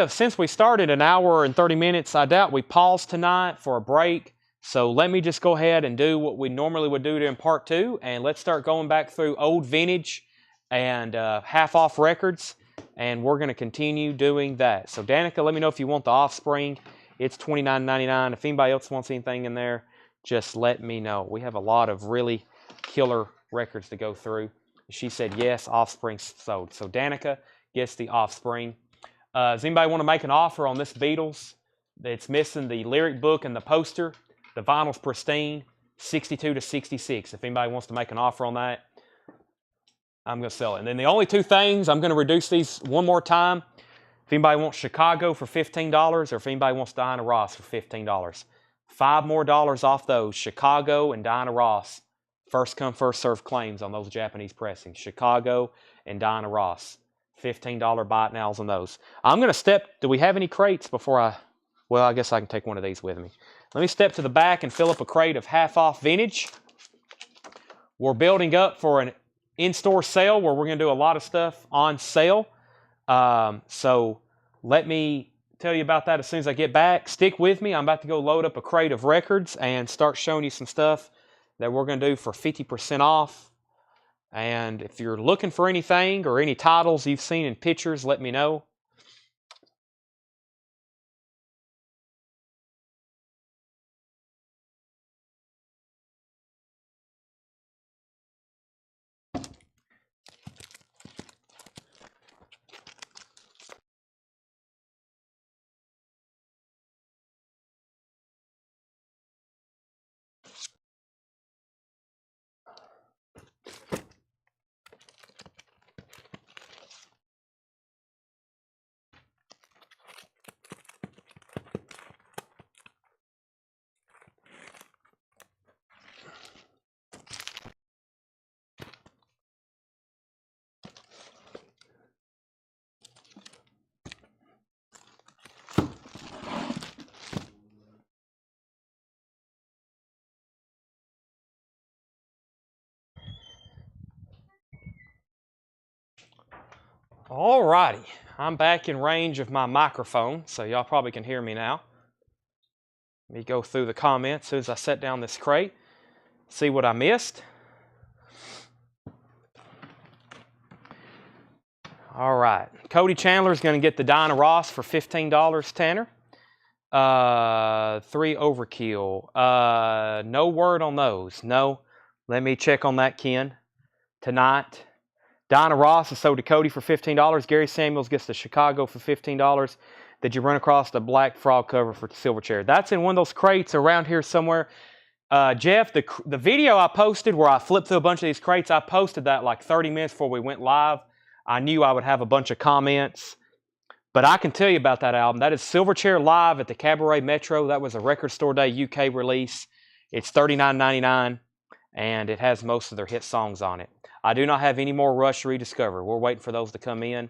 Since we started an hour and 30 minutes, I doubt we paused tonight for a break. So let me just go ahead and do what we normally would do in part 2. And let's start going back through old vintage and half-off records. And we're going to continue doing that. So Danica, let me know if you want the Offspring. It's $29.99. If anybody else wants anything in there, just let me know. We have a lot of really killer records to go through. She said yes, Offspring sold. So Danica gets the Offspring. Does anybody want to make an offer on this Beatles? It's missing the lyric book and the poster. The vinyl's pristine, 62 to 66. If anybody wants to make an offer on that, I'm going to sell it. And then the only 2 things, I'm going to reduce these one more time. If anybody wants Chicago for $15, or if anybody wants Diana Ross for $15. $5 more off those, Chicago and Diana Ross. First come, first serve claims on those Japanese pressings. Chicago and Diana Ross. $15 buy it nows on those. I'm going to do we have any crates before I guess I can take one of these with me. Let me step to the back and fill up a crate of half-off vintage. We're building up for an in-store sale where we're going to do a lot of stuff on sale. So let me tell you about that as soon as I get back. Stick with me. I'm about to go load up a crate of records and start showing you some stuff that we're going to do for 50% off. And if you're looking for anything or any titles you've seen in pictures, let me know. Alrighty, I'm back in range of my microphone, so y'all probably can hear me now. Let me go through the comments as soon as I set down this crate, see what I missed. All right, Cody Chandler's going to get the Diana Ross for $15, Tanner. 3 Overkill. No word on those. No. Let me check on that, Ken. Tonight. Diana Ross is sold to Cody for $15. Gary Samuels gets the Chicago for $15. Did you run across the Black Frog cover for Silverchair? That's in one of those crates around here somewhere. Jeff, the video I posted where I flipped through a bunch of these crates, I posted that like 30 minutes before we went live. I knew I would have a bunch of comments. But I can tell you about that album. That is Silverchair Live at the Cabaret Metro. That was a Record Store Day UK release. It's $39.99, and it has most of their hit songs on it. I do not have any more Rush Rediscover. We're waiting for those to come in.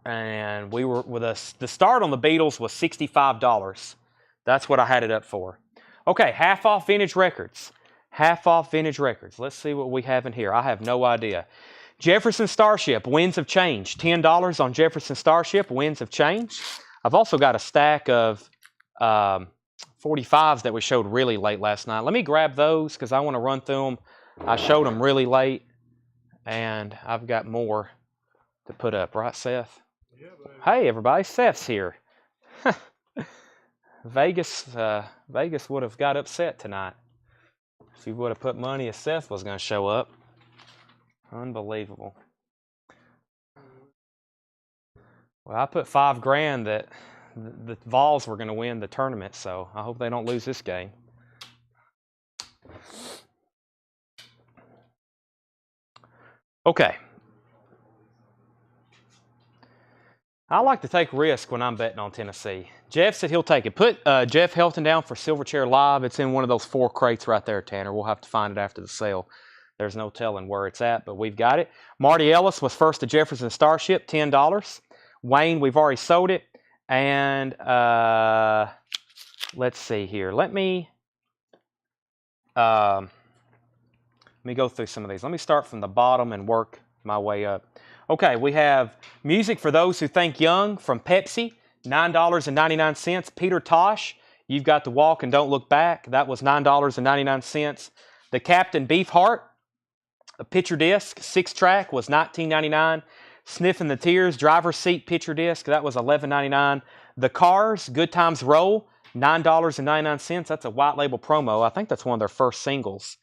And we were with us. The start on the Beatles was $65. That's what I had it up for. Okay, half off vintage records. Half off vintage records. Let's see what we have in here. I have no idea. Jefferson Starship, Winds of Change. $10 on Jefferson Starship, Winds of Change. I've also got a stack of 45s that we showed really late last night. Let me grab those because I want to run through them. I showed them really late, and I've got more to put up. Right, Seth? Yeah, hey, everybody. Seth's here. Vegas would have got upset tonight if he would have put money as Seth was going to show up. Unbelievable. Well, I put $5,000 that the Vols were going to win the tournament, so I hope they don't lose this game. Okay. I like to take risk when I'm betting on Tennessee. Jeff said he'll take it. Put Jeff Helton down for Silverchair Live. It's in one of those 4 crates right there, Tanner. We'll have to find it after the sale. There's no telling where it's at, but we've got it. Marty Ellis was first to Jefferson Starship, $10. Wayne, we've already sold it. And let's see here. Let me go through some of these. Let me start from the bottom and work my way up. Okay, we have Music for Those Who Think Young from Pepsi, $9.99. Peter Tosh, You've Got to Walk and Don't Look Back. That was $9.99. The Captain Beefheart, a picture disc, 6-track, was $19.99. Sniffing the Tears, driver's seat picture disc, that was $11.99. The Cars, Good Times Roll, $9.99. That's a white label promo. I think that's one of their first singles.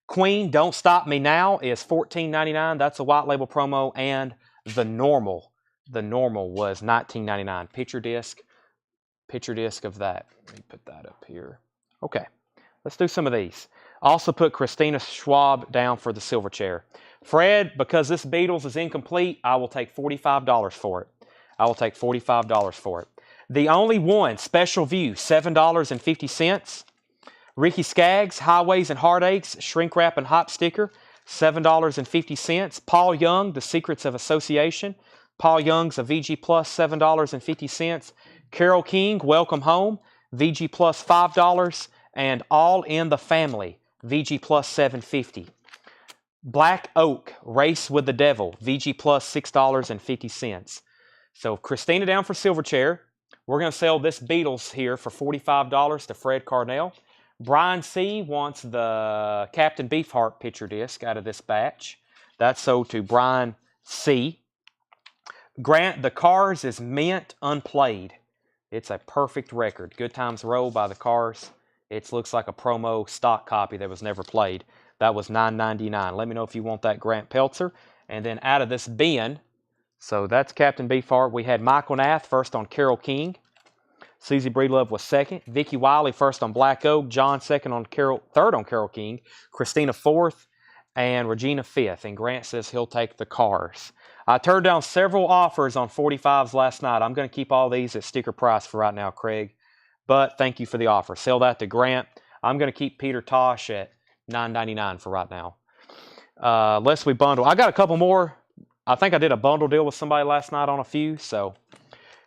Queen, Don't Stop Me Now is $14.99. That's a white label promo. And The Normal was $19.99. Picture disc of that. Let me put that up here. Okay, let's do some of these. Also put Christina Schwab down for the Silverchair. Fred, because this Beatles is incomplete, I will take $45 for it. The Only One, Special View, $7.50. Ricky Skaggs, Highways and Heartaches, Shrink Wrap and Hop Sticker, $7.50. Paul Young, The Secrets of Association. Paul Young's a VG Plus, $7.50. Carole King, Welcome Home, VG Plus, $5. And All in the Family, VG Plus, $7.50. Black Oak, Race with the Devil, VG Plus, $6.50. So Christina down for Silverchair. We're going to sell this Beatles here for $45 to Fred Carnell. Brian C. wants the Captain Beefheart picture disc out of this batch. That's sold to Brian C. Grant, The Cars is mint unplayed. It's a perfect record. Good Times Roll by The Cars. It looks like a promo stock copy that was never played. That was $9.99. Let me know if you want that, Grant Peltzer. And then out of this bin, so that's Captain Beefheart. We had Michael Nath first on Carole King. Susie Breedlove was second. Vicky Wiley first on Black Oak. John third on Carole King. Christina fourth. And Regina fifth. And Grant says he'll take The Cars. I turned down several offers on 45s last night. I'm going to keep all these at sticker price for right now, Craig. But thank you for the offer. Sell that to Grant. I'm going to keep Peter Tosh at $9.99 for right now. Lest we bundle. I got a couple more. I think I did a bundle deal with somebody last night on a few. So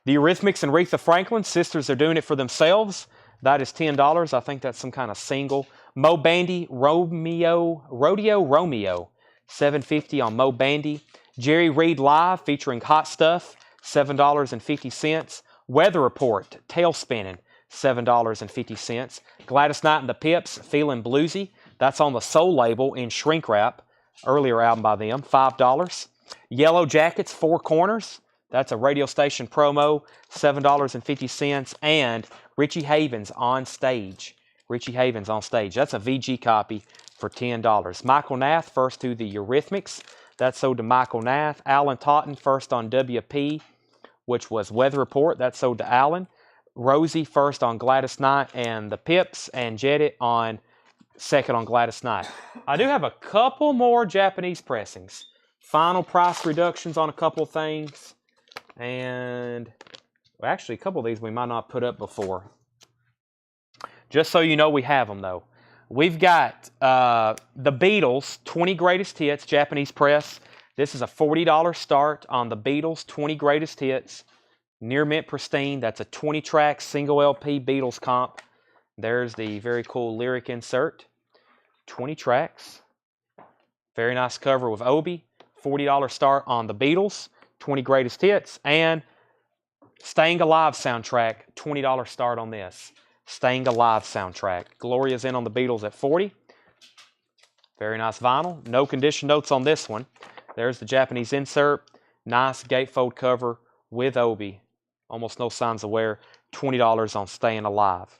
the Eurythmics and Aretha Franklin, Sisters Are Doing It for Themselves. That is $10. I think that's some kind of single. Mo Bandy, Rodeo Romeo, $7.50 on Mo Bandy. Jerry Reed Live featuring Hot Stuff, $7.50. Weather Report, Tail Spinning, $7.50. Gladys Knight and the Pips, Feeling Bluesy. That's on the Soul label in Shrink Wrap, earlier album by them, $5. Yellow Jackets, Four Corners. That's a radio station promo, $7.50. And Richie Havens on Stage. That's a VG copy for $10. Michael Nath first to the Eurythmics. That's sold to Michael Nath. Alan Totten first on WP, which was Weather Report. That's sold to Alan. Rosie first on Gladys Knight and the Pips. And Jedit on second on Gladys Knight. I do have a couple more Japanese pressings. Final price reductions on a couple of things. And well, actually, a couple of these we might not put up before. Just so you know, we have them, though. We've got the Beatles, 20 Greatest Hits, Japanese press. This is a $40 start on the Beatles, 20 Greatest Hits. Near mint pristine. That's a 20-track single LP Beatles comp. There's the very cool lyric insert. 20 tracks. Very nice cover with Obi. $40 start on the Beatles, 20 Greatest Hits. And Staying Alive soundtrack, $20 start on this. Staying Alive soundtrack. Gloria's in on the Beatles at 40. Very nice vinyl. No condition notes on this one. There's the Japanese insert. Nice gatefold cover with Obi. Almost no signs of wear. $20 on Staying Alive.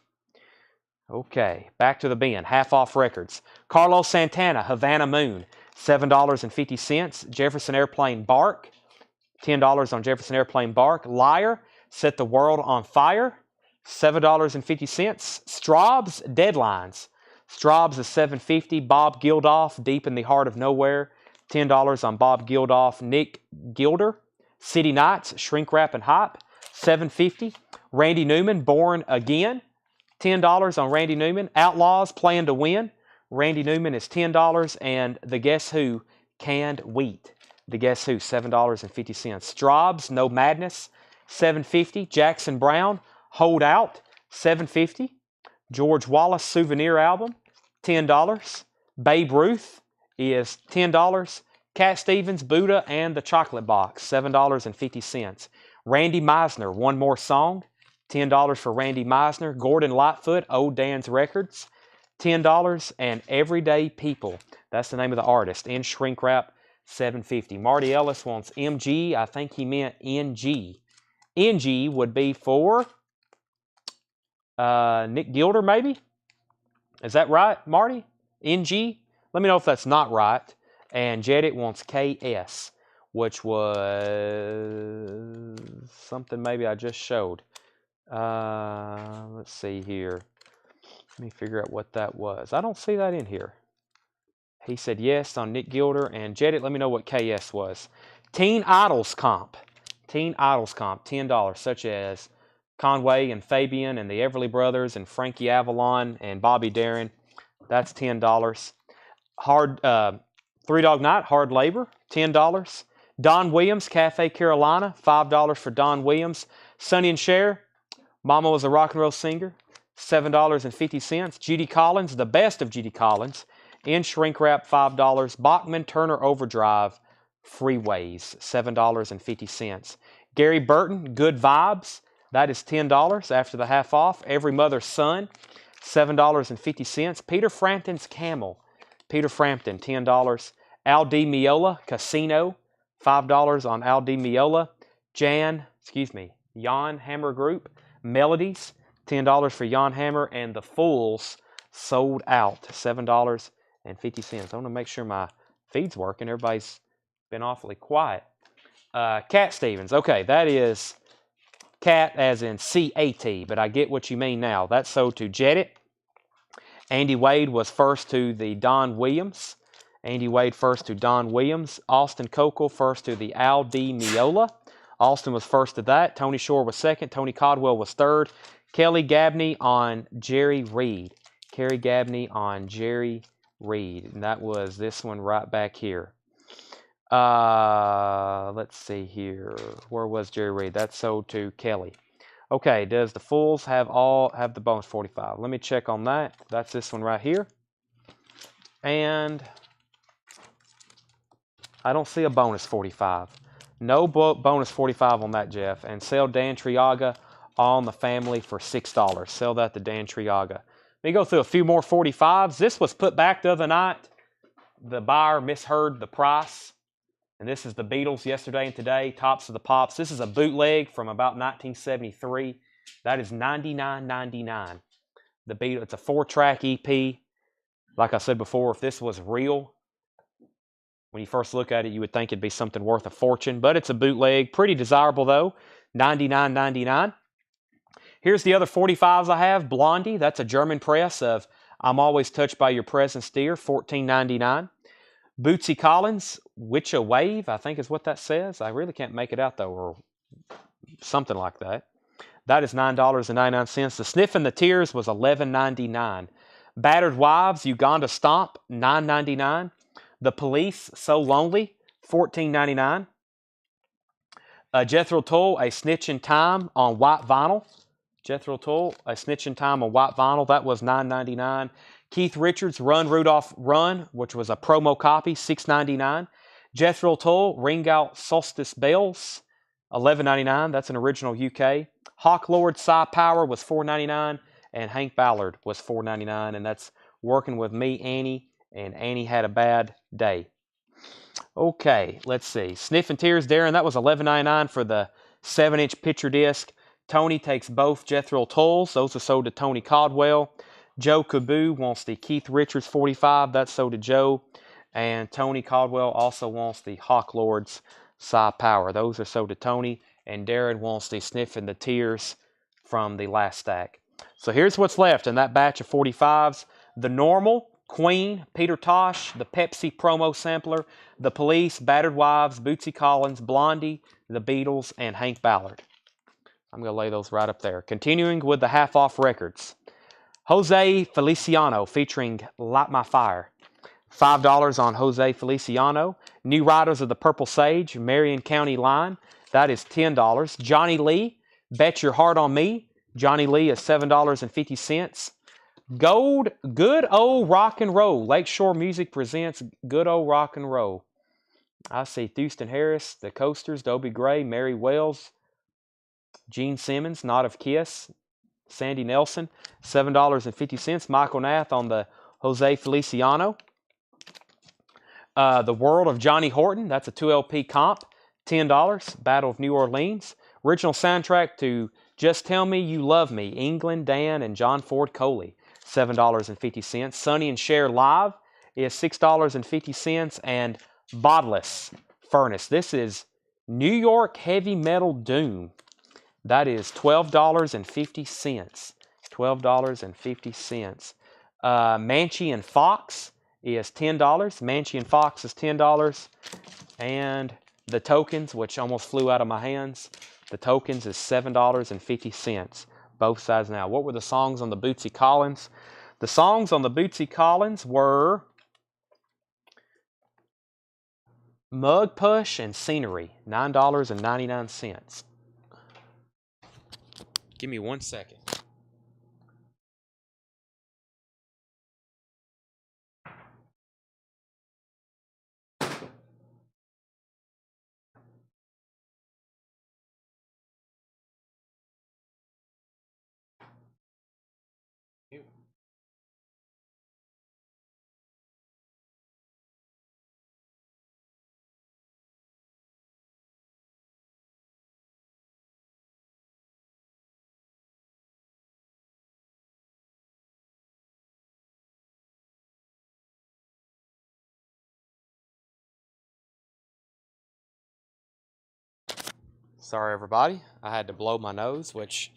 Okay, back to the bin. Half off records. Carlos Santana, Havana Moon. $7.50. Jefferson Airplane Bark. $10 on Jefferson Airplane Bark. Liar, Set the World on Fire. $7.50. Straub's Deadlines. Straub's is $7.50. Bob Geldof, Deep in the Heart of Nowhere. $10 on Bob Geldof. Nick Gilder. City Nights, Shrink Wrap and Hype. $7.50. Randy Newman, Born Again. $10 on Randy Newman. Outlaws, Playing to Win. Randy Newman is $10. And The Guess Who, Canned Wheat. The Guess Who, $7.50. Straub's, No Madness, $7.50. Jackson Brown, Hold Out, $7.50. George Wallace Souvenir Album, $10. Babe Ruth is $10. Cat Stevens, Buddha, and the Chocolate Box, $7.50. Randy Meisner, One More Song, $10 for Randy Meisner. Gordon Lightfoot, Old Dan's Records, $10. And Everyday People, that's the name of the artist, in shrink wrap, $7.50. Marty Ellis wants MG. I think he meant NG. NG would be for Nick Gilder, maybe? Is that right, Marty? NG? Let me know if that's not right. And Jedit wants KS, which was something maybe I just showed. Let's see here. Let me figure out what that was. I don't see that in here. He said yes on Nick Gilder. And Jedit, let me know what KS was. Teen Idols comp. Teen Idols comp, $10, such as Conway and Fabian and the Everly Brothers and Frankie Avalon and Bobby Darin. That's $10. Three Dog Night, Hard Labor, $10. Don Williams, Cafe Carolina, $5 for Don Williams. Sonny and Cher, Mama Was a Rock and Roll Singer, $7.50. Judy Collins, The Best of Judy Collins, in shrink wrap, $5. Bachman Turner Overdrive, Freeways, $7.50. Gary Burton, Good Vibes, that is $10 after the half off. Every Mother's Son, $7.50. Peter Frampton's Camel, Peter Frampton, $10. Al Di Meola, Casino, $5 on Al Di Meola. Jan Hammer Group, Melodies, $10 for Jan Hammer. And The Fools, Sold Out, $7.50. I want to make sure my feed's working. Everybody's been awfully quiet. Cat Stevens. Okay, that is Cat as in C-A-T, but I get what you mean now. That's sold to Jedit. Andy Wade was first to the Don Williams. Andy Wade first to Don Williams. Austin Cokel first to the Al Di Meola. Austin was first to that. Tony Shore was second. Tony Codwell was third. Kelly Gabney on Jerry Reed. Kerry Gabney on Jerry Reed. And that was this one right back here. Let's see here. Where was Jerry Reed? That's sold to Kelly. Okay, does the Fools have the bonus 45? Let me check on that. That's this one right here. And I don't see a bonus 45. No bonus 45 on that, Jeff. And sell Dan Triaga on the family for $6. Sell that to Dan Triaga. Let me go through a few more 45s. This was put back the other night. The buyer misheard the price. And this is the Beatles yesterday and today, Tops of the Pops. This is a bootleg from about 1973. That is $99.99. The Beatles, it's a 4-track EP. Like I said before, if this was real, when you first look at it, you would think it'd be something worth a fortune. But it's a bootleg. Pretty desirable, though. $99.99. Here's the other 45s I have. Blondie, that's a German press of I'm Always Touched by Your Presence, Dear, $14.99. Bootsy Collins, Witch a Wave, I think is what that says. I really can't make it out, though, or something like that. That is $9.99. The Sniff and the Tears was $11.99. Battered Wives, Uganda Stomp, $9.99. The Police, So Lonely, $14.99. Jethro Tull, A Snitch in Time on white vinyl. Jethro Tull, A Snitch in Time on white vinyl. That was $9.99. Keith Richards, Run Rudolph Run, which was a promo copy, $6.99. Jethro Tull, Ring Out Solstice Bells, $11.99. That's an original UK. Hawk Lord, Psy Power was $4.99. And Hank Ballard was $4.99. And that's Working With Me, Annie. And Annie Had a Bad Day. Okay, let's see. Sniffing Tears, Darren, that was $11.99 for the 7-inch picture disc. Tony takes both Jethro Tulls. Those are sold to Tony Caldwell. Joe Caboo wants the Keith Richards 45. That's sold to Joe. And Tony Caldwell also wants the Hawk Lords Psy Power. Those are sold to Tony. And Darren wants the Sniffing the Tears from the last stack. So here's what's left in that batch of 45s. The Normal, Queen, Peter Tosh, the Pepsi promo sampler, The Police, Battered Wives, Bootsy Collins, Blondie, The Beatles, and Hank Ballard. I'm going to lay those right up there. Continuing with the half-off records. Jose Feliciano featuring Light My Fire. $5 on Jose Feliciano. New Riders of the Purple Sage, Marion County Line. That is $10. Johnny Lee, Bet Your Heart on Me. Johnny Lee is $7.50. Gold, Good Old Rock and Roll. Lakeshore Music presents Good Old Rock and Roll. I see Houston Harris, The Coasters, Dobie Gray, Mary Wells, Gene Simmons, Not of Kiss, Sandy Nelson, $7.50. Michael Nath on the Jose Feliciano. The World of Johnny Horton, that's a 2LP comp, $10. Battle of New Orleans. Original soundtrack to Just Tell Me You Love Me, England, Dan, and John Ford Coley, $7.50. Sonny and Cher Live is $6.50. And Bodless Furnace. This is New York Heavy Metal Doom. That is $12.50. $12.50. Manchi and Fox is $10. Manchi and Fox is $10. And The Tokens, which almost flew out of my hands, The Tokens is $7.50. Both sides now. What were the songs on the Bootsy Collins? The songs on the Bootsy Collins were Mug Push and Scenery, $9.99. Give me 1 second. Sorry, everybody. I had to blow my nose, which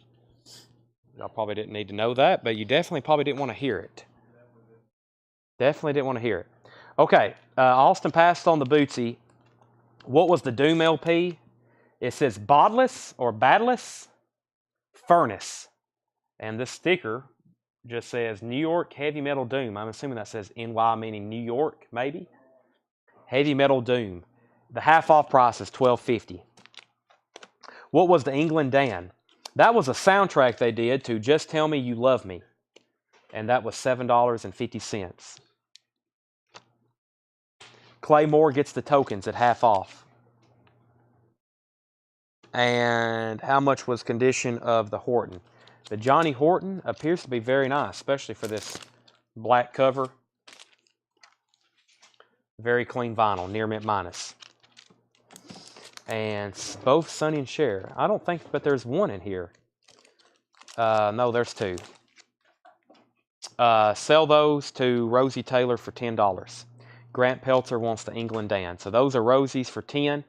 y'all probably didn't need to know that, but you definitely probably didn't want to hear it. Definitely didn't want to hear it. Okay, Austin passed on the Bootsy. What was the Doom LP? It says Bodless or Badless Furnace. And this sticker just says New York Heavy Metal Doom. I'm assuming that says NY, meaning New York, maybe. Heavy Metal Doom. The half-off price is $12.50. What was the England Dan? That was a soundtrack they did to Just Tell Me You Love Me. And that was $7.50. Claymore gets The Tokens at half off. And how much was condition of the Horton? The Johnny Horton appears to be very nice, especially for this black cover. Very clean vinyl, near mint minus. And both Sonny and Cher. I don't think, but there's one in here. No, there's two. Sell those to Rosie Taylor for $10. Grant Peltzer wants the England Dan. So those are Rosie's for $10.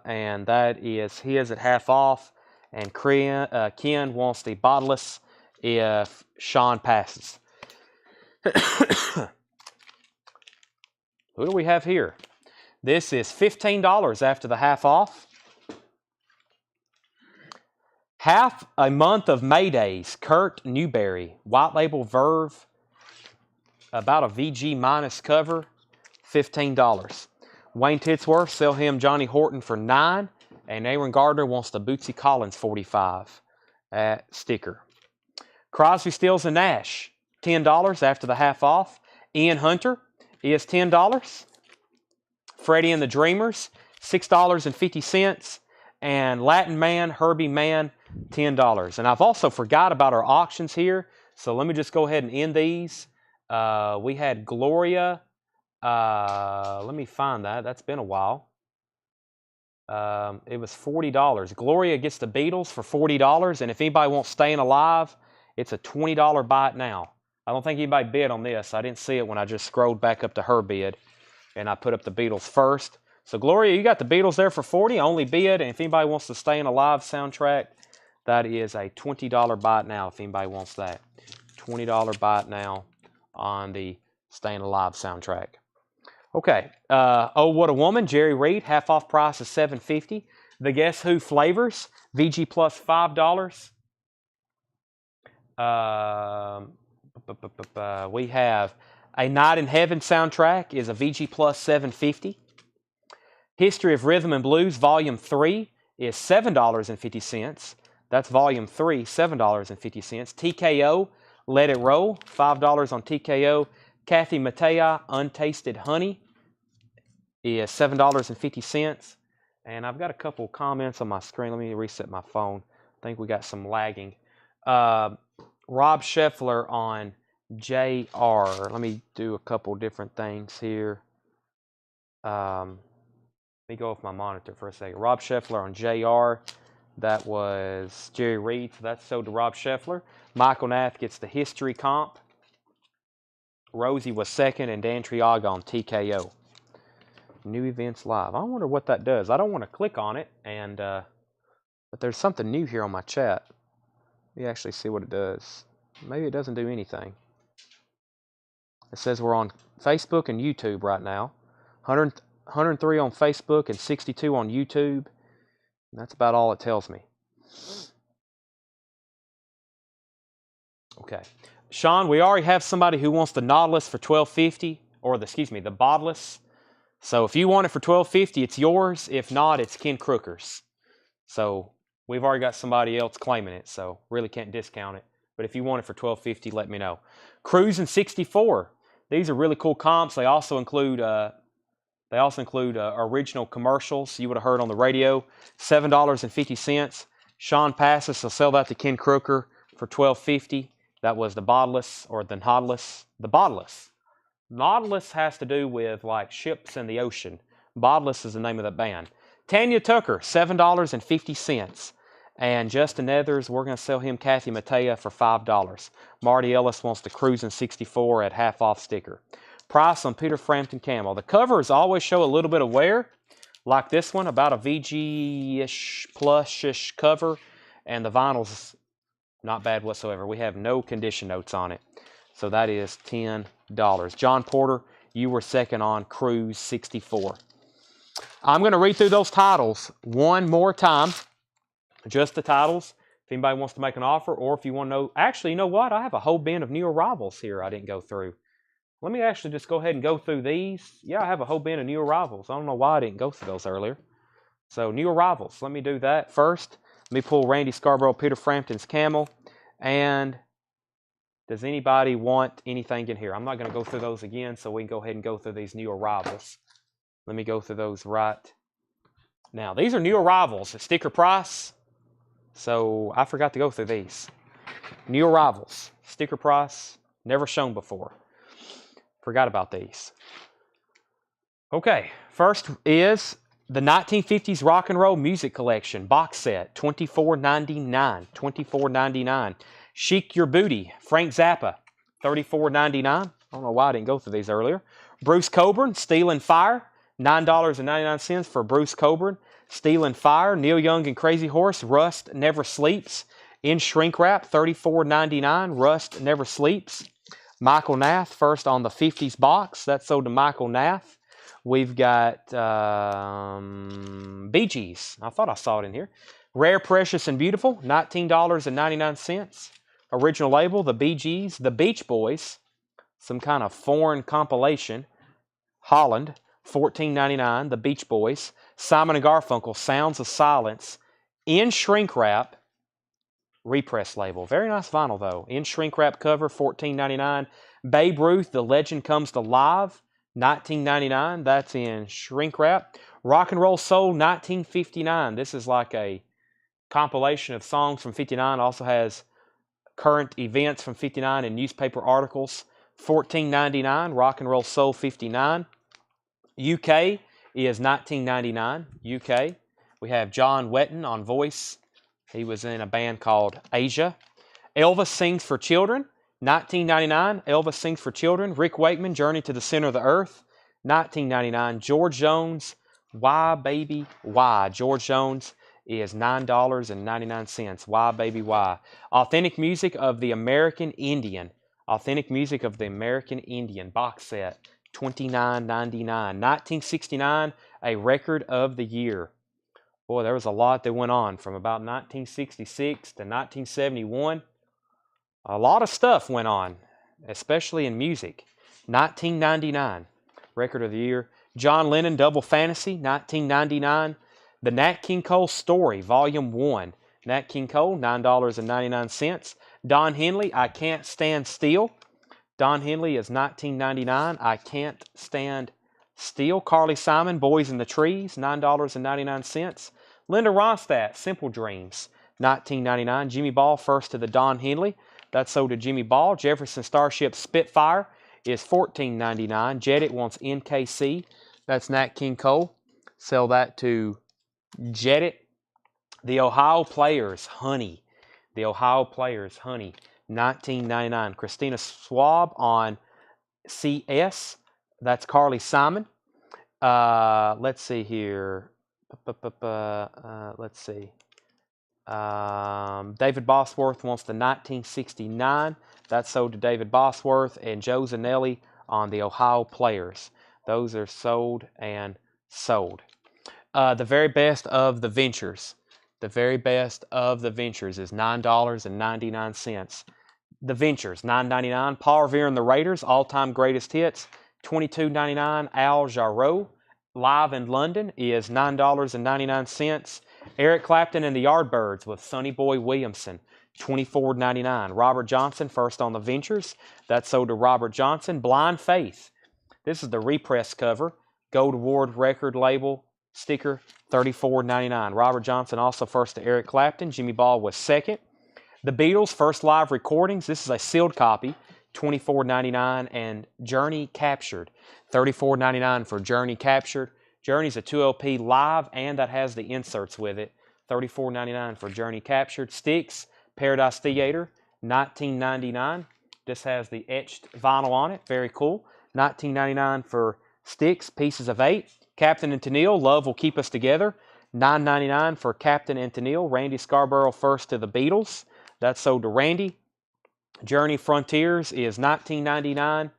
And that is his at half off. And Ken wants the Bodless if Sean passes. Who do we have here? This is $15 after the half off. Half a month of Maydays. Kurt Newberry. White Label Verve about a VG minus cover, $15. Wayne Titsworth, sell him Johnny Horton for $9. And Aaron Gardner wants the Bootsy Collins 45 at sticker. Crosby, Stills, and Nash, $10 after the half off. Ian Hunter is $10. Freddie and the Dreamers, $6.50. And Latin Man, Herbie Man, $10. And I've also forgot about our auctions here. So let me just go ahead and end these. We had Gloria. Let me find that. That's been a while. It was $40. Gloria gets the Beatles for $40. And if anybody wants Staying Alive, it's a $20 buy it now. I don't think anybody bid on this. I didn't see it when I just scrolled back up to her bid. And I put up the Beatles first. So Gloria, you got the Beatles there for $40. Only bid. And if anybody wants the Staying Alive soundtrack, that is a $20 buy it now if anybody wants that. $20 buy it now on the Staying Alive soundtrack. Okay. Oh, What a Woman, Jerry Reed, half off price is $7.50. The Guess Who flavors, VG plus $5. We have A Night in Heaven soundtrack is a VG plus $7.50. History of Rhythm and Blues, Volume 3 is $7.50. That's Volume 3, $7.50. TKO, Let It Roll, $5 on TKO. Kathy Mattea, Untasted Honey is $7.50. And I've got a couple comments on my screen. Let me reset my phone. I think we got some lagging. Rob Scheffler on JR. Let me do a couple different things here. Let me go off my monitor for a second. Rob Scheffler on JR. That was Jerry Reed. So that's sold to Rob Scheffler. Michael Nath gets the history comp. Rosie was second, and Dan Triaga on TKO. New events live. I wonder what that does. I don't want to click on it, and but there's something new here on my chat. Let me actually see what it does. Maybe it doesn't do anything. It says we're on Facebook and YouTube right now. 103 on Facebook and 62 on YouTube. And that's about all it tells me. Okay. Sean, we already have somebody who wants the Nautilus for $12.50, or the Bodless. So if you want it for $12.50, it's yours. If not, it's Ken Crooker's. So we've already got somebody else claiming it, so really can't discount it. But if you want it for $12.50, let me know. Cruising 64. These are really cool comps. They also include original commercials you would have heard on the radio. $7.50. Sean Passes will sell that to Ken Crooker for $12.50. That was the Bodless, or the Nautilus. The Bodless. Nautilus has to do with like ships in the ocean. Bodless is the name of the band. Tanya Tucker, $7.50. And Justin Ethers, we're going to sell him Kathy Mattea for $5. Marty Ellis wants the Cruising 64 at half off sticker. Price on Peter Frampton Camel. The covers always show a little bit of wear, like this one, about a VG-ish, plush-ish cover. And the vinyl's not bad whatsoever. We have no condition notes on it. So that is $10. John Porter, you were second on Cruise 64. I'm going to read through those titles one more time. Just the titles. If anybody wants to make an offer, or if you want to know. Actually, you know what? I have a whole bin of new arrivals here I didn't go through. Let me actually just go ahead and go through these. Yeah, I have a whole bin of new arrivals. I don't know why I didn't go through those earlier. So, new arrivals. Let me do that first. Let me pull Randy Scarborough, Peter Frampton's Camel. And does anybody want anything in here? I'm not going to go through those again, so we can go ahead and go through these new arrivals. Let me go through those right now. These are new arrivals at sticker price. So, I forgot to go through these. New arrivals. Sticker price. Never shown before. Forgot about these. Okay, first is the 1950s Rock and Roll Music Collection box set, $24.99. $24.99. Chic Your Booty, Frank Zappa, $34.99. I don't know why I didn't go through these earlier. Bruce Coburn, Steel and Fire, $9.99 for Bruce Coburn. Steel and Fire, Neil Young and Crazy Horse, Rust Never Sleeps. In Shrink Wrap, $34.99. Rust Never Sleeps. Michael Nath, first on the 50s box. That's sold to Michael Nath. We've got Bee Gees. I thought I saw it in here. Rare, Precious, and Beautiful, $19.99. Original label, the Bee Gees. The Beach Boys, some kind of foreign compilation. Holland, $14.99. The Beach Boys. Simon and Garfunkel, Sounds of Silence, in shrink wrap, repress label. Very nice vinyl though. In shrink wrap cover, $14.99. Babe Ruth, The Legend Comes to Live, $19.99. That's in shrink wrap. Rock and Roll Soul, 1959. This is like a compilation of songs from 59. Also has current events from 59 and newspaper articles. $14.99. Rock and Roll Soul, 59. UK is $19.99. UK. We have John Wetton on voice. He was in a band called Asia. Elvis Sings for Children, $19.99. Elvis Sings for Children. Rick Wakeman, Journey to the Center of the Earth, $19.99. George Jones, Why Baby Why. George Jones is $9.99. Why Baby Why. Authentic Music of the American Indian. Authentic Music of the American Indian box set, $29.99. 1969, a record of the year. Boy, there was a lot that went on from about 1966 to 1971. A lot of stuff went on, especially in music. 1999, record of the year. John Lennon, Double Fantasy, 1999. The Nat King Cole Story, Volume 1. Nat King Cole, $9.99. Don Henley, I Can't Stand Still. Don Henley is $19.99. I Can't Stand Still. Carly Simon, Boys in the Trees, $9.99. Linda Ronstadt, Simple Dreams, $19.99. Jimmy Ball, First to the Don Henley. That's sold to Jimmy Ball. Jefferson Starship Spitfire is $14.99. Jedit wants NKC. That's Nat King Cole. Sell that to Jedit. The Ohio Players, Honey. The Ohio Players, Honey, $19.99. Christina Schwab on CS. That's Carly Simon. Let's see here. Let's see. David Bosworth wants the 1969. That's sold to David Bosworth. And Joe Zanelli on the Ohio Players. Those are sold and sold. The very best of the Ventures. The very best of the Ventures is $9.99. The Ventures, $9.99. Paul Revere and the Raiders, all-time greatest hits, $22.99. Al Jarreau, Live in London, is $9.99. Eric Clapton and the Yardbirds with Sonny Boy Williamson, $24.99. Robert Johnson, First on the Ventures. That's sold to Robert Johnson. Blind Faith. This is the repress cover. Gold Award record label sticker, $34.99. Robert Johnson also first to Eric Clapton. Jimmy Ball was second. The Beatles, first live recordings. This is a sealed copy, $24.99. And Journey Captured, $34.99 for Journey Captured. Journey's a 2LP live, and that has the inserts with it. $34.99 for Journey Captured. Styx, Paradise Theater, $19.99. This has the etched vinyl on it. Very cool. $19.99 for Styx, Pieces of 8. Captain and Tennille, Love Will Keep Us Together, $9.99 for Captain and Tennille. Randy Scarborough, First to the Beatles. That's sold to Randy. Journey Frontiers is $19.99.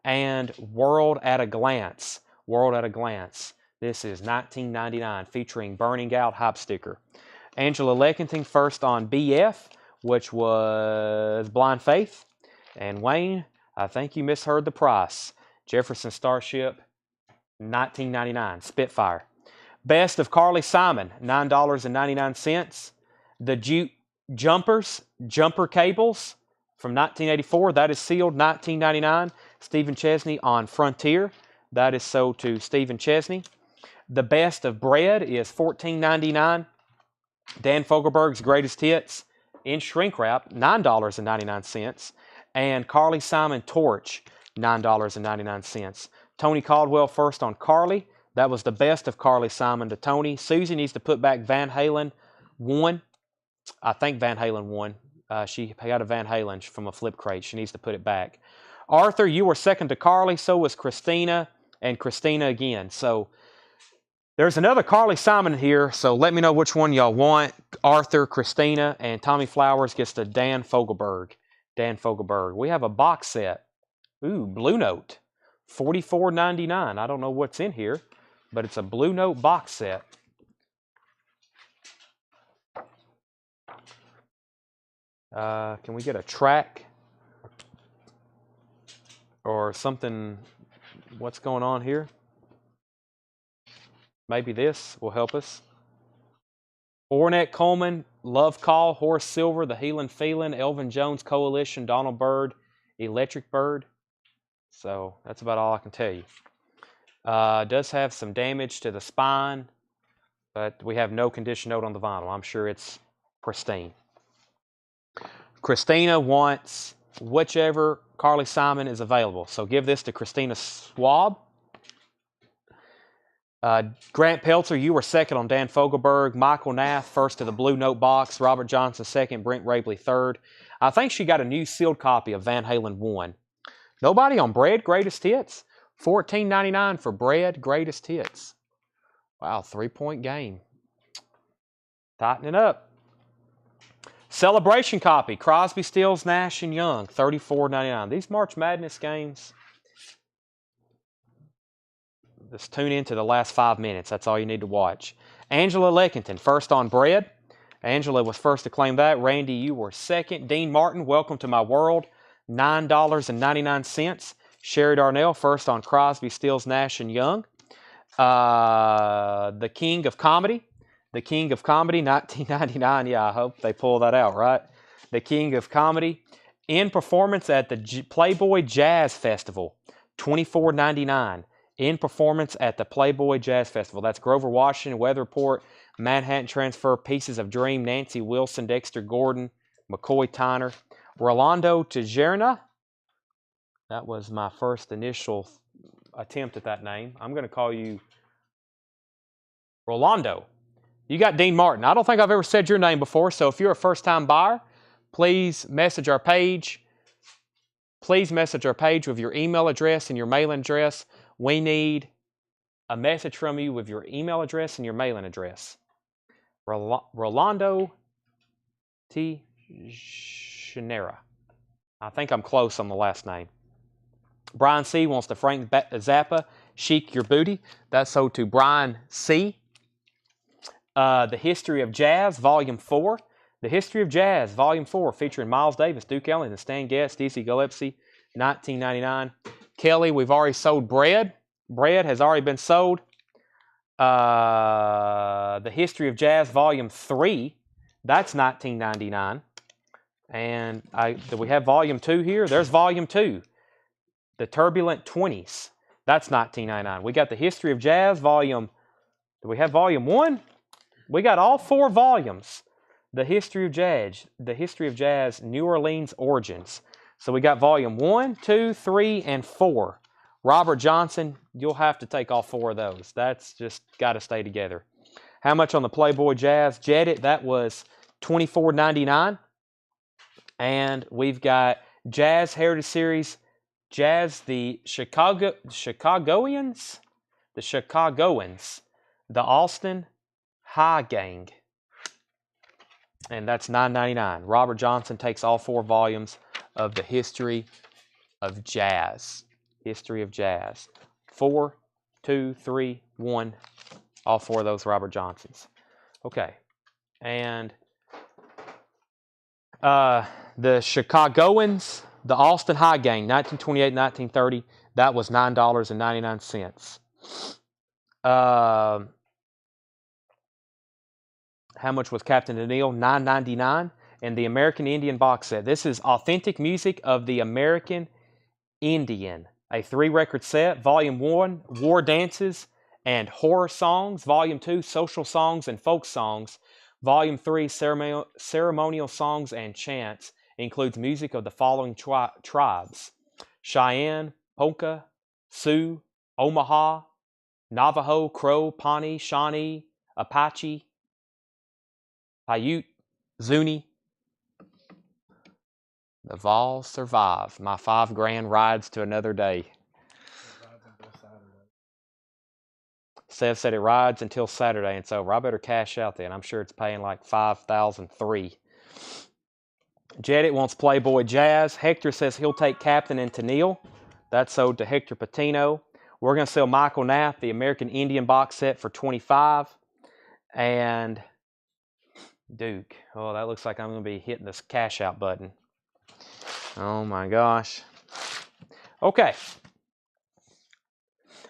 And World at a Glance. World at a Glance. This is $19.99, featuring Burning Out hype sticker. Angela Leckington, First on BF, which was Blind Faith. And Wayne, I think you misheard the price. Jefferson Starship, $19.99, Spitfire. Best of Carly Simon, $9.99. The Jumpers, Jumper Cables from 1984, that is sealed, $19.99. Stephen Chesney on Frontier, that is sold to Stephen Chesney. The Best of Bread is $14.99. Dan Fogelberg's Greatest Hits in shrink wrap, $9.99. And Carly Simon Torch, $9.99. Tony Caldwell First on Carly. That was the best of Carly Simon to Tony. Susie needs to put back Van Halen 1. I think Van Halen 1. She got a Van Halen from a flip crate. She needs to put it back. Arthur, you were second to Carly. So was Christina. And Christina again. So there's another Carly Simon here. So let me know which one y'all want. Arthur, Christina, and Tommy Flowers gets to Dan Fogelberg. Dan Fogelberg. We have a box set. Ooh, Blue Note. $44.99. I don't know what's in here, but it's a Blue Note box set. Can we get a track? or something. What's going on here? Maybe this will help us. Ornette Coleman, Love Call, Horace Silver, The Healin' Feelin', Elvin Jones Coalition, Donald Byrd, Electric Bird. So that's about all I can tell you. Does have some damage to the spine, but we have no condition note on the vinyl. I'm sure it's pristine. Christina wants whichever Carly Simon is available. So give this to Christina Schwab. Grant Peltzer, you were second on Dan Fogelberg. Michael Nath, first to the Blue Note box. Robert Johnson, second. Brent Rabley, third. I think she got a new sealed copy of Van Halen 1. Nobody on Bread Greatest Hits? $14.99 for Bread Greatest Hits. Wow, 3-point game. Tightening up. Celebration copy, Crosby, Stills, Nash, and Young, $34.99. These March Madness games, just tune into the last 5 minutes. That's all you need to watch. Angela Leckington, first on Bread. Angela was first to claim that. Randy, you were second. Dean Martin, Welcome to My World, $9.99. Sherry Darnell, first on Crosby, Stills, Nash, and Young. The King of Comedy. The King of Comedy, $19.99. Yeah, I hope they pull that out, right? The King of Comedy. In performance at the Playboy Jazz Festival, $24.99. In performance at the Playboy Jazz Festival. That's Grover Washington, Weather Report, Manhattan Transfer, Pieces of Dream, Nancy Wilson, Dexter Gordon, McCoy Tyner. Rolando Tijerina. That was my first initial attempt at that name. I'm going to call you Rolando. You got Dean Martin. I don't think I've ever said your name before, so if you're a first-time buyer, please message our page. Please message our page with your email address and your mailing address. We need a message from you with your email address and your mailing address. Rolando T. Shinera. I think I'm close on the last name. Brian C. wants to Frank Zappa, Chic Your Booty. That's sold to Brian C. The History of Jazz, Volume 4. The History of Jazz, Volume 4, featuring Miles Davis, Duke Ellington, Stan Getz, Dizzy Gillespie, $19.99. Kelly, we've already sold Bread. Bread has already been sold. The History of Jazz, Volume 3, that's $19.99. And do we have Volume 2 here? There's Volume 2. The Turbulent 20s, that's $19.99. We got the History of Jazz, Volume. Do we have Volume 1? We got all 4 volumes. The History of Jazz, New Orleans Origins. So we got Volume 1, 2, 3, and 4. Robert Johnson, you'll have to take all 4 of those. That's just got to stay together. How much on the Playboy Jazz? Jet It, that was $24.99. And we've got Jazz Heritage Series, Jazz, the Chicagoans, the Austin High Gang. And that's $9.99. Robert Johnson takes all 4 volumes of the History of Jazz. History of Jazz. 4, 2, 3, 1. All 4 of those Robert Johnsons. Okay. And the Chicagoans, the Austin High Gang, 1928-1930, that was $9.99. How much was Captain Tennille? $9.99. And the American Indian box set. This is Authentic Music of the American Indian. A 3-record set. Volume 1, War Dances and Horror Songs. Volume 2, Social Songs and Folk Songs. Volume 3, Ceremonial Songs and Chants. Includes music of the following tribes: Cheyenne, Ponca, Sioux, Omaha, Navajo, Crow, Pawnee, Shawnee, Apache, Paiute, Zuni. The Vols survive. My 5 grand rides to another day. Seth said it rides until Saturday, and so I better cash out then. I'm sure it's paying like $5,003. Jedit wants Playboy Jazz. Hector says he'll take Captain and Tennille. That's sold to Hector Patino. We're going to sell Michael Knapp, the American Indian box set, for $25. And Duke. Oh, that looks like I'm going to be hitting this cash out button. Oh my gosh. Okay.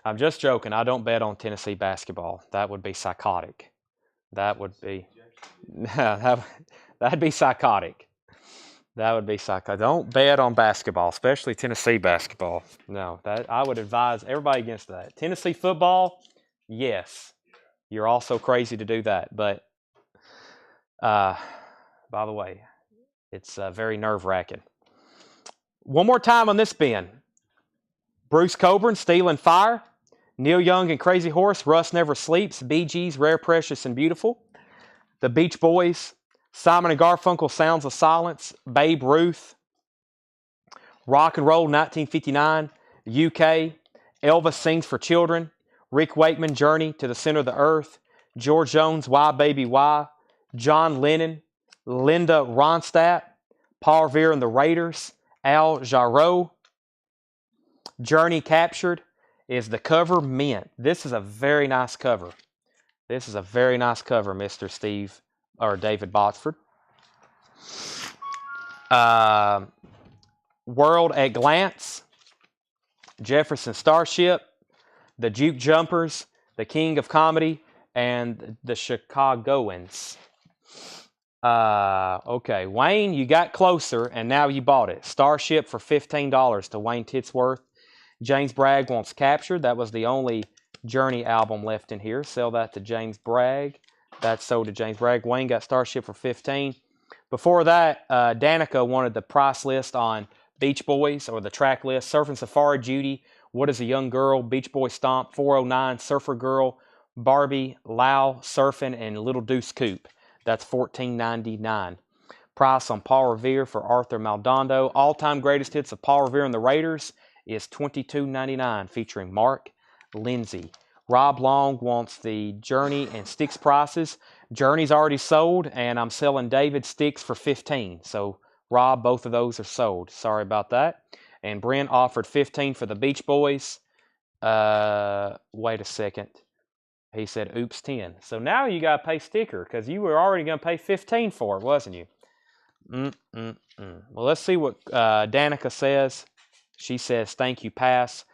I'm just joking. I don't bet on Tennessee basketball. That would be psychotic. That would be... that'd be psychotic. That would be psychotic. Don't bet on basketball, especially Tennessee basketball. No, that I would advise everybody against that. Tennessee football, yes. You're also crazy to do that. But, by the way, it's very nerve-wracking. One more time on this bin. Bruce Coburn, Steel and Fire. Neil Young and Crazy Horse, Russ Never Sleeps. Bee Gees, Rare, Precious, and Beautiful. The Beach Boys, Simon and Garfunkel, Sounds of Silence. Babe Ruth. Rock and Roll, 1959. UK. Elvis Sings for Children. Rick Wakeman, Journey to the Center of the Earth. George Jones, Why Baby Why. John Lennon. Linda Ronstadt. Paul Revere and the Raiders. Al Jarreau. Journey Captured is the cover mint. This is a very nice cover. This is a very nice cover, Mr. Steve or David Botsford. World at Glance. Jefferson Starship. The Juke Jumpers. The King of Comedy. And the Chicagoans. Okay, Wayne, you got closer, and now you bought it. Starship for $15 to Wayne Titsworth. James Bragg wants Captured. That was the only Journey album left in here. Sell that to James Bragg. That's sold to James Bragg. Wayne got Starship for $15. Before that, Danica wanted the price list on Beach Boys, or the track list. Surfing Safari, Judy, What is a Young Girl, Beach Boy Stomp, 409, Surfer Girl, Barbie, Lau, Surfing, and Little Deuce Coupe. That's $14.99. Price on Paul Revere for Arthur Maldonado. All-time greatest hits of Paul Revere and the Raiders is $22.99, featuring Mark Lindsay. Rob Long wants the Journey and Styx prices. Journey's already sold, and I'm selling David Styx for $15. So, Rob, both of those are sold. Sorry about that. And Brent offered $15 for the Beach Boys. Wait a second. He said, oops, 10. So now you got to pay sticker, because you were already going to pay $15 for it, wasn't you? Well, let's see what Danica says. She says, thank you, pass.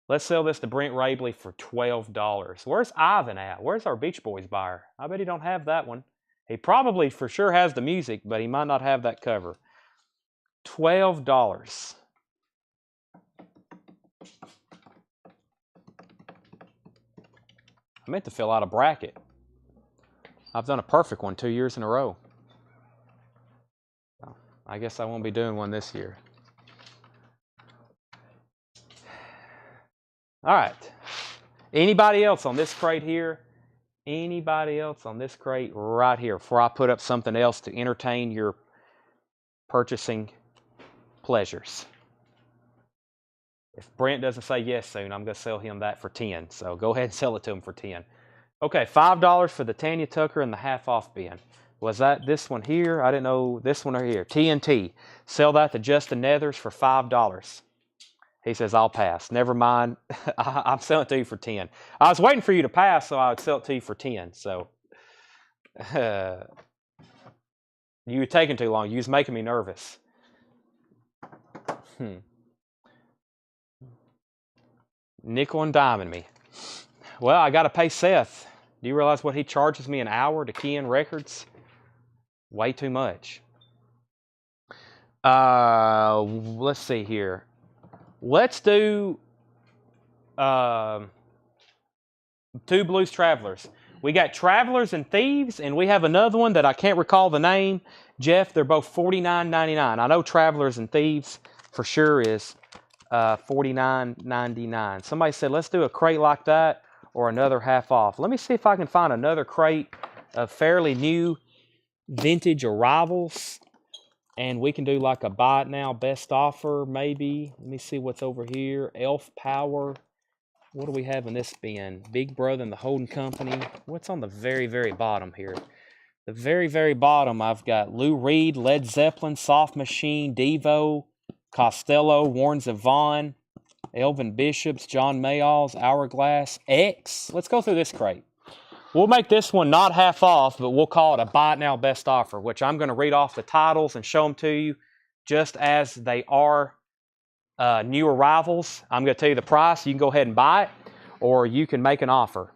Let's sell this to Brent Rabley for $12. Where's Ivan at? Where's our Beach Boys buyer? I bet he don't have that one. He probably for sure has the music, but he might not have that cover. $12. I meant to fill out a bracket. I've done a perfect one 2 years in a row. I guess I won't be doing one this year. All right. Anybody else on this crate here? Anybody else on this crate right here before I put up something else to entertain your purchasing pleasures? If Brent doesn't say yes soon, I'm going to sell him that for $10. So go ahead and sell it to him for $10. Okay, $5 for the Tanya Tucker and the half-off bin. Was that this one here? I didn't know this one or here. TNT. Sell that to Justin Nethers for $5. He says, I'll pass. Never mind. I'm selling it to you for $10. I was waiting for you to pass, so I would sell it to you for $10. So you were taking too long. You was making me nervous. Nickel and diming me. Well, I got to pay Seth. Do you realize what he charges me an hour to key in records? Way too much. Let's see here. Let's do Two Blues Travelers. We got Travelers and Thieves, and we have another one that I can't recall the name. Jeff, they're both $49.99. I know Travelers and Thieves for sure is $49.99. Somebody said, let's do a crate like that or another half off. Let me see if I can find another crate of fairly new vintage arrivals. And we can do like a buy it now, best offer, maybe. Let me see what's over here. Elf Power. What do we have in this bin? Big Brother and the Holding Company. What's on the very, very bottom here? The very, very bottom, I've got Lou Reed, Led Zeppelin, Soft Machine, Devo, Costello, Warren Zevon, Elvin Bishops, John Mayall's, Hourglass, X. Let's go through this crate. We'll make this one not half off, but we'll call it a buy it now best offer, which I'm going to read off the titles and show them to you just as they are New arrivals, I'm going to tell you the price. You can go ahead and buy it, or you can make an offer.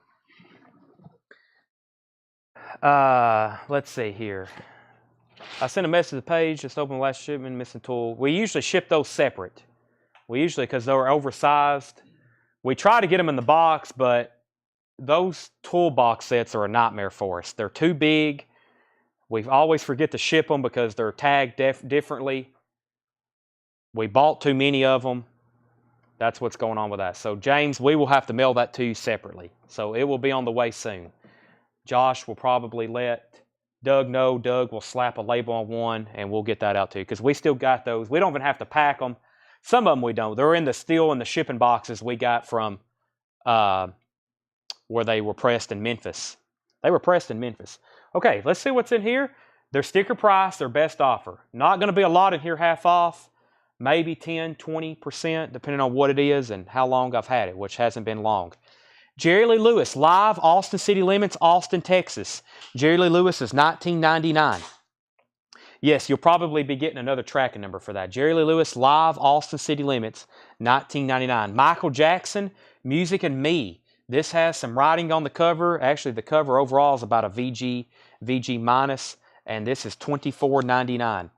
Let's see here. I sent a message to the page, just open the last shipment, missing tool. We usually ship those separate. Because they're oversized, we try to get them in the box, but those toolbox sets are a nightmare for us. They're too big. We always forget to ship them because they're tagged differently. We bought too many of them. That's what's going on with that. So, James, we will have to mail that to you separately. So, it will be on the way soon. Josh will probably let Doug know. Doug will slap a label on one, and we'll get that out to you because we still got those. We don't even have to pack them. Some of them we don't. They're still in the shipping boxes we got from where they were pressed in Memphis. They were pressed in Memphis. Okay, let's see what's in here. Their sticker price, their best offer. Not going to be a lot in here half off. Maybe 10, 20%, depending on what it is and how long I've had it, which hasn't been long. Jerry Lee Lewis, live, Austin City Limits, Austin, Texas. Jerry Lee Lewis is $19.99. Yes, you'll probably be getting another tracking number for that. Jerry Lee Lewis, live, Austin City Limits, $19.99. Michael Jackson, Music and Me. This has some writing on the cover. Actually, the cover overall is about a VG minus, and this is $24.99.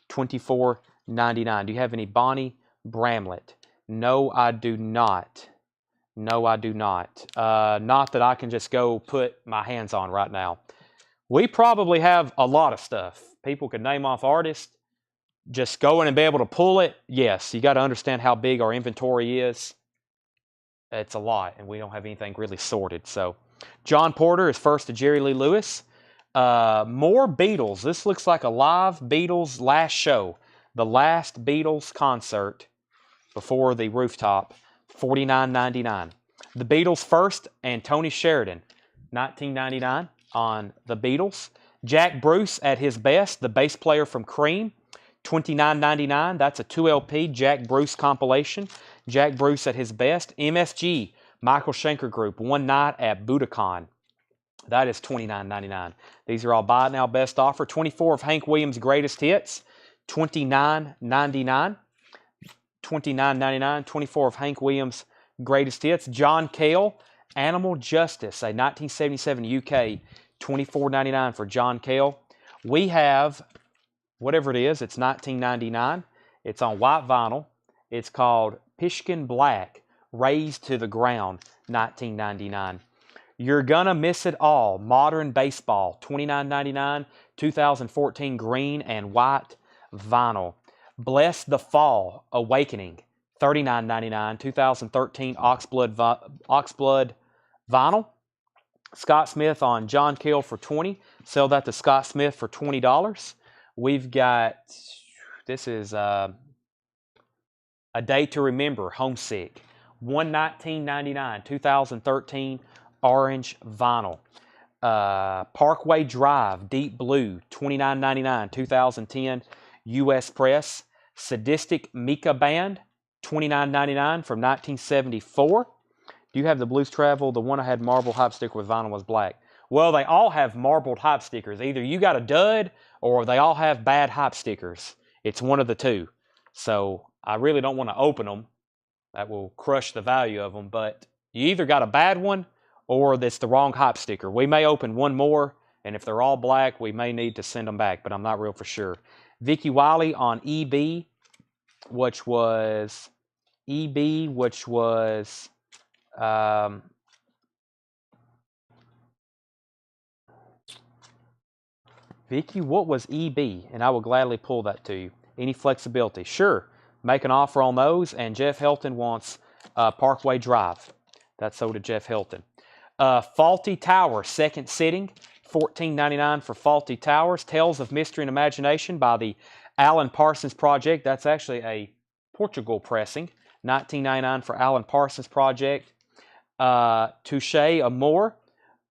$24.99. Do you have any Bonnie Bramlett? No, I do not. No, I do not. Not that I can just go put my hands on right now. We probably have a lot of stuff. People could name off artists. Just go in and be able to pull it. Yes, you got to understand how big our inventory is. It's a lot, and we don't have anything really sorted. So, John Porter is first to Jerry Lee Lewis. More Beatles. This looks like a live Beatles last show. The last Beatles concert before the rooftop. $49.99. The Beatles first and Tony Sheridan. $19.99 on the Beatles. Jack Bruce at his best, the bass player from Cream. $29.99. That's a 2LP Jack Bruce compilation. Jack Bruce at his best. MSG, Michael Schenker Group, One Night at Budokan. That is $29.99. These are all buy now best offer. 24 of Hank Williams' greatest hits, $29.99. $29.99. 24 of Hank Williams' greatest hits. John Cale, Animal Justice, a 1977 UK, $24.99 for John Cale. We have, whatever it is, it's $19.99. It's on white vinyl. It's called Pishkin Black, Raised to the Ground, $19.99. You're Gonna Miss It All, Modern Baseball, $29.99, 2014 green and white vinyl. Bless the Fall, Awakening, $39.99, 2013 Oxblood vinyl. Scott Smith on John Cale for $20. Sell that to Scott Smith for $20. We've got, this is A Day to Remember, Homesick, $119.99, 2013 orange vinyl. Parkway Drive, Deep Blue, $29.99, 2010 U.S. Press. Sadistic Mika Band, $29.99 from 1974. Do you have the Blues Travel? The one I had marbled hype sticker with vinyl was black. Well, they all have marbled hype stickers. Either you got a dud or they all have bad hype stickers. It's one of the two. So I really don't want to open them. That will crush the value of them. But you either got a bad one or that's the wrong hype sticker. We may open one more, and if they're all black, we may need to send them back, but I'm not real for sure. Vicky Wiley on EB, which was Vicky, what was EB? And I will gladly pull that to you. Any flexibility? Sure. Make an offer on those. And Jeff Helton wants Parkway Drive. That's sold to Jeff Helton. Faulty Tower, second sitting. $14.99 for Faulty Towers. Tales of Mystery and Imagination by the Alan Parsons Project. That's actually a Portugal pressing. $19.99 for Alan Parsons Project. Touche Amore,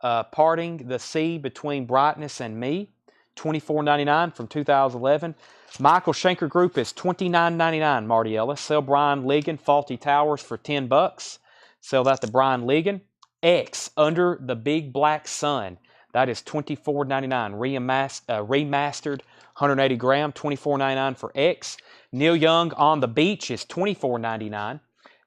Parting the Sea Between Brightness and Me. $24.99 from 2011. Michael Schenker Group is $29.99, Marty Ellis. Sell Brian Ligon Faulty Towers for $10. Sell that to Brian Ligon. X, Under the Big Black Sun. That is $24.99. Remastered 180 gram, $24.99 for X. Neil Young on the Beach is $24.99.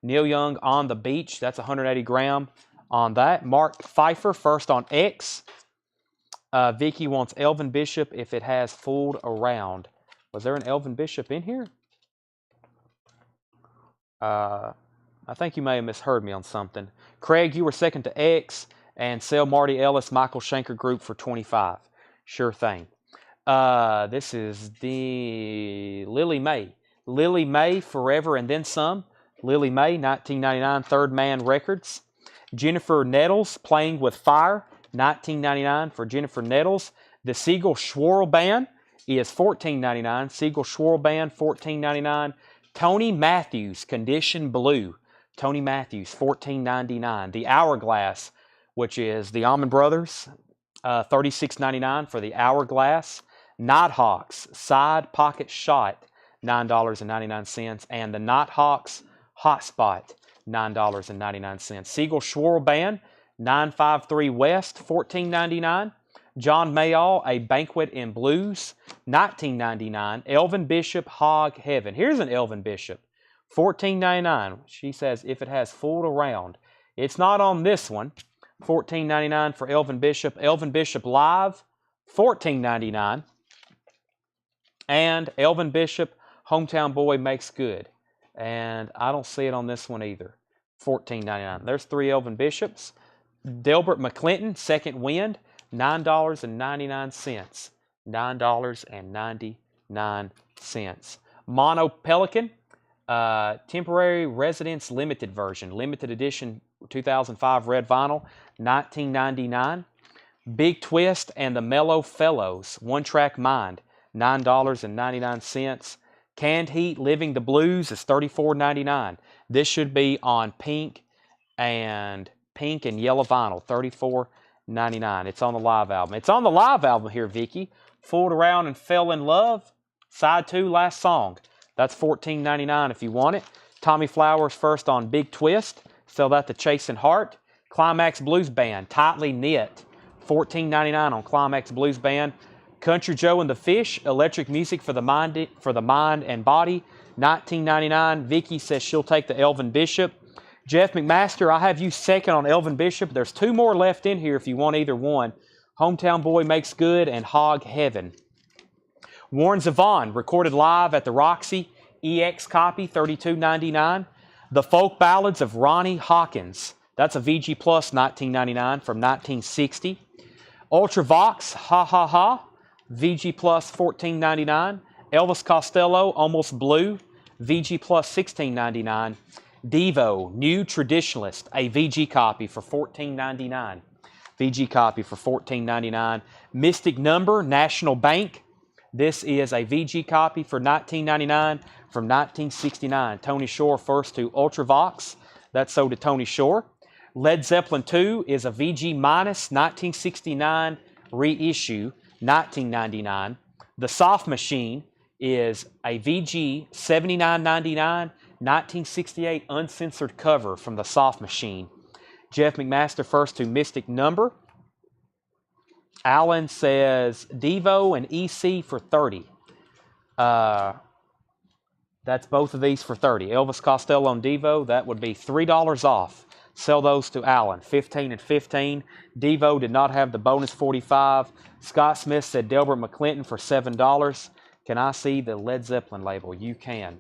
Neil Young on the Beach, that's 180 gram on that. Mark Pfeiffer, first on X. Vicky wants Elvin Bishop if it has fooled around. Was there an Elvin Bishop in here? I think you may have misheard me on something. Craig, you were second to X, and sell Marty Ellis, Michael Schenker group for 25. Sure thing. This is the Lily May. Lily May, Forever and Then Some. Lily May, 1999, Third Man Records. Jennifer Nettles, Playing with Fire, 1999 for Jennifer Nettles. The Siegel Schwarl Band is $14.99. Siegel Schwarl Band, $14.99. Tony Matthews, Condition Blue. Tony Matthews, $14.99. The Hourglass, which is the Allman Brothers, $36.99 for the Hourglass. Nighthawks, Side Pocket Shot, $9.99. And the Nighthawks Hotspot, $9.99. Siegel Schwarl Band, 953 West, $14.99. John Mayall, A Banquet in Blues, $19.99. Elvin Bishop, Hog Heaven. Here's an Elvin Bishop, $14.99. She says, if it has fooled around. It's not on this one. $14.99 for Elvin Bishop. Elvin Bishop Live, $14.99. And Elvin Bishop, Hometown Boy Makes Good. And I don't see it on this one either. $14.99. There's 3 Elvin Bishops. Delbert McClinton, Second Wind, $9.99. $9.99. Mono Pelican, Temporary Residence Limited Version, Limited Edition 2005 red vinyl, $19.99. Big Twist and the Mellow Fellows, One Track Mind, $9.99. Canned Heat, Living the Blues is $34.99. This should be on pink and yellow vinyl, $34.99. It's on the live album. It's on the live album here, Vicky. Fooled Around and Fell in Love, side 2, last song. That's $14.99 if you want it. Tommy Flowers first on Big Twist. Sell that to Chasin' Heart. Climax Blues Band, Tightly Knit, $14.99 on Climax Blues Band. Country Joe and the Fish, Electric Music for the Mind and Body, $19.99. Vicky says she'll take the Elvin Bishop. Jeff McMaster, I have you second on Elvin Bishop. There's 2 more left in here if you want either one. Hometown Boy Makes Good and Hog Heaven. Warren Zevon, recorded live at the Roxy, EX copy, $32.99. The Folk Ballads of Ronnie Hawkins, that's a VG Plus, $19.99 from 1960. Ultravox, Ha Ha Ha, VG Plus, $14.99. Elvis Costello, Almost Blue, VG Plus, $16.99. Devo, New Traditionalist, a VG copy for $14.99. VG copy for $14.99. Mystic Number, National Bank. This is a VG copy for $19.99 from 1969. Tony Shore first to Ultravox. That's sold to Tony Shore. Led Zeppelin 2 is a VG minus 1969 reissue, $19.99. The Soft Machine is a VG $79.99, 1968 uncensored cover from the Soft Machine. Jeff McMaster first to Mystic Number. Alan says Devo and EC for $30. That's both of these for $30. Elvis Costello and Devo, that would be $3 off. Sell those to Alan, 15 and 15. Devo did not have the bonus 45. Scott Smith said Delbert McClinton for $7. Can I see the Led Zeppelin label? You can.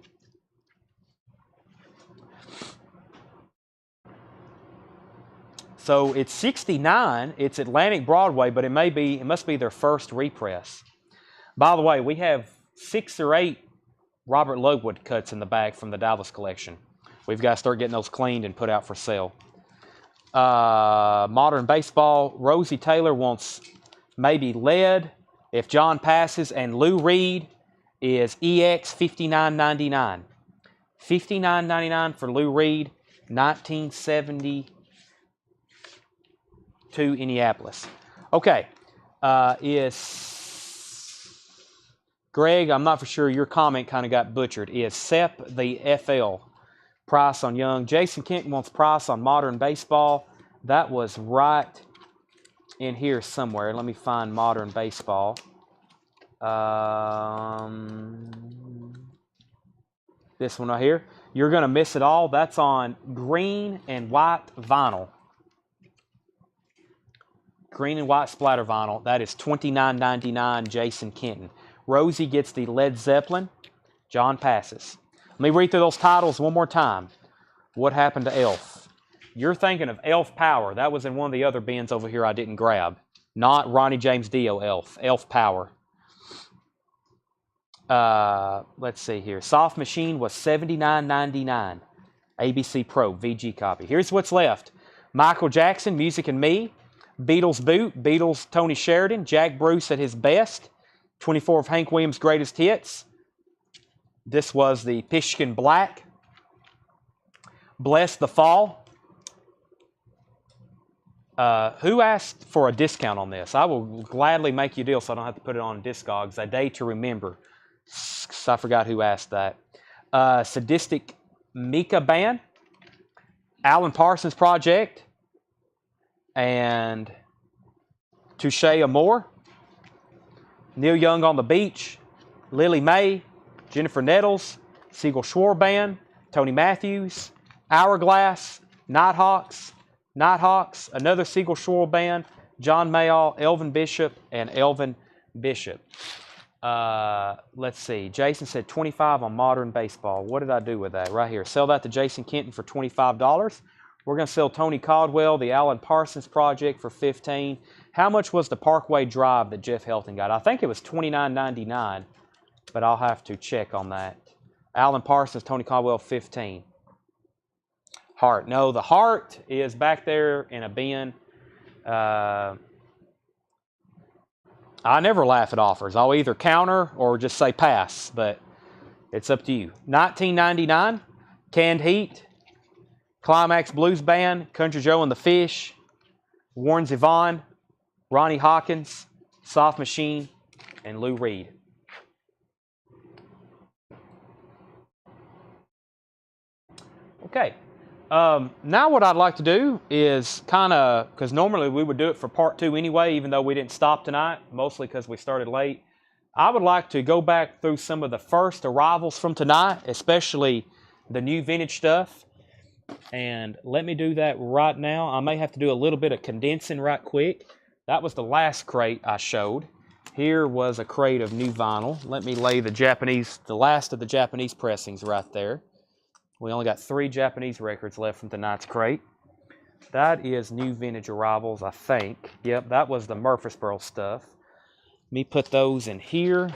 So it's 69. It's Atlantic Broadway, but it must be their first repress. By the way, we have 6 or 8 Robert Lovewood cuts in the bag from the Dallas collection. We've got to start getting those cleaned and put out for sale. Modern Baseball, Rosie Taylor wants Maybe Lead, If John Passes, and Lou Reed is EX $59.99. $59.99 for Lou Reed, 1972 Indianapolis. Okay, is Greg, I'm not for sure, your comment kind of got butchered. Is Sepp the FL? Price on Young. Jason Kent wants price on Modern Baseball. That was right in here somewhere. Let me find Modern Baseball. This one right here. You're going to miss it all. That's on green and white vinyl. Green and white splatter vinyl. That is $29.99, Jason Kenton. Rosie gets the Led Zeppelin. John passes. Let me read through those titles one more time. What happened to Elf? You're thinking of Elf Power. That was in one of the other bins over here I didn't grab. Not Ronnie James Dio Elf. Elf Power. Let's see here. Soft Machine was $79.99. ABC Pro VG copy. Here's what's left. Michael Jackson, Music and Me. Beatles Boot, Beatles Tony Sheridan. Jack Bruce at his best. 24 of Hank Williams' greatest hits. This was the Pishkin Black. Bless the Fall. Who asked for a discount on this? I will gladly make you a deal so I don't have to put it on Discogs. A Day to Remember. I forgot who asked that. Sadistic Mika Band. Alan Parsons Project. And Touche Amore. Neil Young on the Beach. Lily May. Jennifer Nettles. Siegel Schwar Band. Tony Matthews. Hourglass. Nighthawks. Another Siegel Schwar Band. John Mayall. Elvin Bishop. And Elvin Bishop. Let's see. Jason said 25 on Modern Baseball. What did I do with that? Right here. Sell that to Jason Kenton for $25. We're going to sell Tony Caldwell, the Alan Parsons Project, for $15. How much was the Parkway Drive that Jeff Helton got? I think it was $29.99, but I'll have to check on that. Alan Parsons, Tony Caldwell, $15. Heart. No, the Heart is back there in a bin. I never laugh at offers. I'll either counter or just say pass, but it's up to you. $19.99, Canned Heat, Climax Blues Band, Country Joe and the Fish, Warren Zevon, Ronnie Hawkins, Soft Machine, and Lou Reed. Okay. Now what I'd like to do is kind of, because normally we would do it for part 2 anyway, even though we didn't stop tonight, mostly because we started late. I would like to go back through some of the first arrivals from tonight, especially the new vintage stuff. And let me do that right now. I may have to do a little bit of condensing right quick. That was the last crate I showed. Here was a crate of new vinyl. Let me lay the last of the Japanese pressings right there. We only got 3 Japanese records left from tonight's crate. That is new vintage arrivals, I think. Yep, that was the Murfreesboro stuff. Let me put those in here.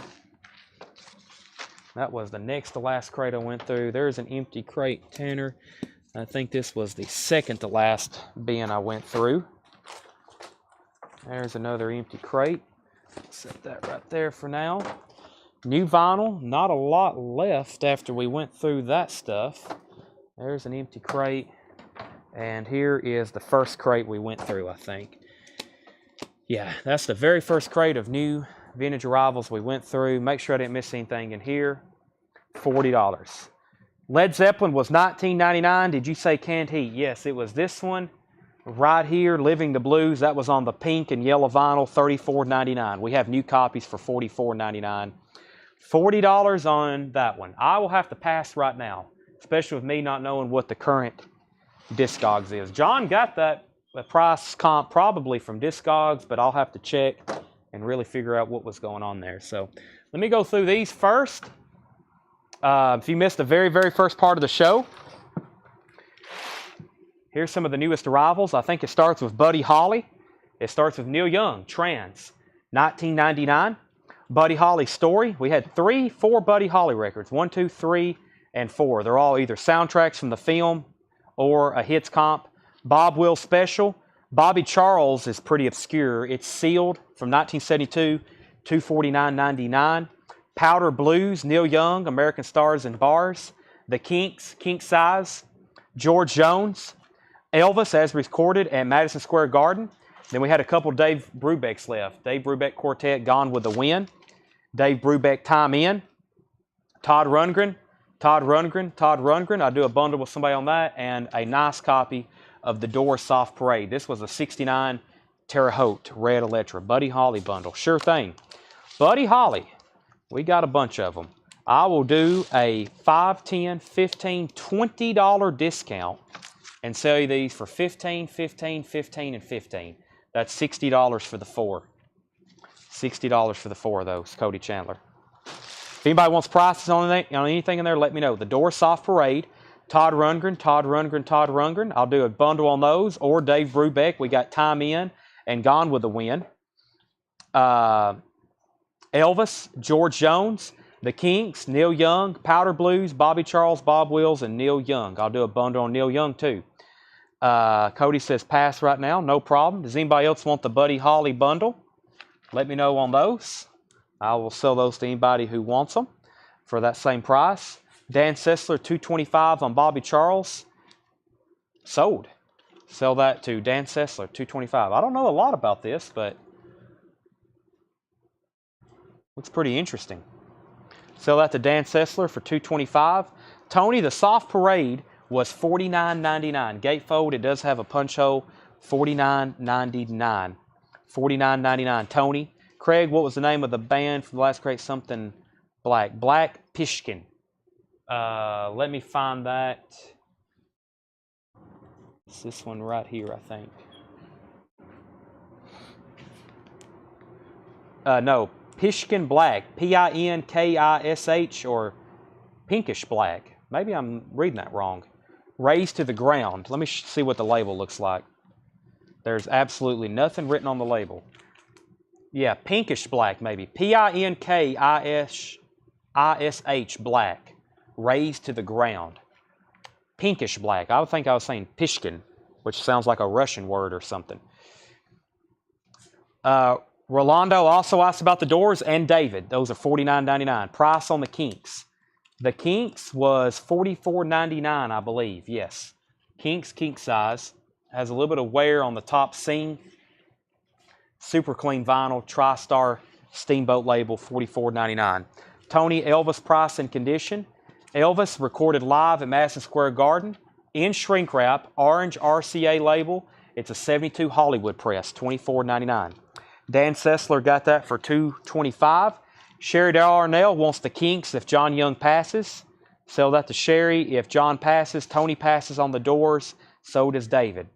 That was the next to last crate I went through. There's an empty crate, Tanner. I think this was the second to last bin I went through. There's another empty crate. Set that right there for now. New vinyl, not a lot left after we went through that stuff. There's an empty crate. And here is the first crate we went through, I think. Yeah, that's the very first crate of new vintage arrivals we went through. Make sure I didn't miss anything in here. $40. Led Zeppelin was $19.99. Did you say Canned Heat? Yes, it was this one right here, Living the Blues. That was on the pink and yellow vinyl, $34.99. We have new copies for $44.99. $40 on that one. I will have to pass right now, especially with me not knowing what the current Discogs is. John got that price comp probably from Discogs, but I'll have to check and really figure out what was going on there. So let me go through these first. If you missed the very, very first part of the show, here's some of the newest arrivals. I think it starts with Buddy Holly. It starts with Neil Young, Trans, $19.99. Buddy Holly's Story. We had 4 Buddy Holly records, 1, 2, 3, and 4. They're all either soundtracks from the film or a hits comp. Bob Wills Special. Bobby Charles is pretty obscure. It's sealed from 1972, $249.99. Powder Blues, Neil Young, American Stars and Bars. The Kinks, King Size. George Jones. Elvis, as recorded at Madison Square Garden. Then we had a couple Dave Brubecks left. Dave Brubeck Quartet, Gone with the Wind. Dave Brubeck, Time In. Todd Rundgren. I do a bundle with somebody on that. And a nice copy of The Doors Soft Parade. This was a 69 Terre Haute Red Electra. Buddy Holly bundle. Sure thing. Buddy Holly. We got a bunch of them. I will do a $5, $10, $15, $20 discount and sell you these for $15, $15, $15, and $15. That's $60 for the 4. $60 for the 4 of those, Cody Chandler. If anybody wants prices on anything in there, let me know. The Door Soft Parade, Todd Rundgren, Todd Rundgren, Todd Rundgren. I'll do a bundle on those. Or Dave Brubeck. We got Time In and Gone with the Wind. Elvis, George Jones, The Kinks, Neil Young, Powder Blues, Bobby Charles, Bob Wills, and Neil Young. I'll do a bundle on Neil Young too. Cody says pass right now. No problem. Does anybody else want the Buddy Holly bundle? Let me know on those. I will sell those to anybody who wants them for that same price. Dan Sessler, $225 on Bobby Charles. Sold. Sell that to Dan Sessler, $225. I don't know a lot about this, but looks pretty interesting. Sell that to Dan Sessler for $225. Tony, the Soft Parade was $49.99. Gatefold, it does have a punch hole, $49.99. $49.99. Tony. Craig, what was the name of the band from the last crate? Something Black. Black Pishkin. Let me find that. It's this one right here, I think. No, Pishkin Black. Pinkish or Pinkish Black. Maybe I'm reading that wrong. Raised to the Ground. Let me see what the label looks like. There's absolutely nothing written on the label. Yeah, Pinkish Black maybe. Pinkish Black. Raised to the Ground. Pinkish Black. I would think I was saying Pishkin, which sounds like a Russian word or something. Rolando also asked about the Doors, and David. Those are $49.99. Price on the Kinks. The Kinks was $44.99, I believe. Yes. Kinks, kink size. Has a little bit of wear on the top seam. Super clean vinyl, TriStar Steamboat label, $44.99. Tony, Elvis price and condition. Elvis recorded live at Madison Square Garden in shrink wrap, orange RCA label. It's a 72 Hollywood press, $24.99. Dan Sessler got that for $225. Sherry Darnell wants the Kinks if John Young passes. Sell that to Sherry. If John passes, Tony passes on the Doors. So does David.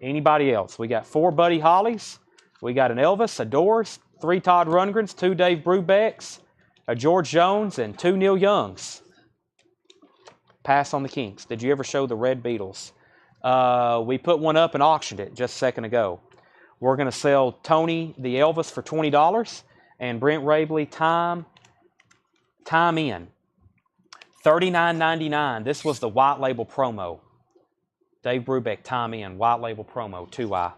Anybody else? We got 4 Buddy Hollies. We got an Elvis, a Doors, 3 Todd Rundgrens, 2 Dave Brubecks, a George Jones, and 2 Neil Youngs. Pass on the Kinks. Did you ever show the Red Beatles? We put one up and auctioned it just a second ago. We're going to sell Tony the Elvis for $20 and Brent Rabley Time In. $39.99. This was the white label promo. Dave Brubeck Time In, white label promo, 2i.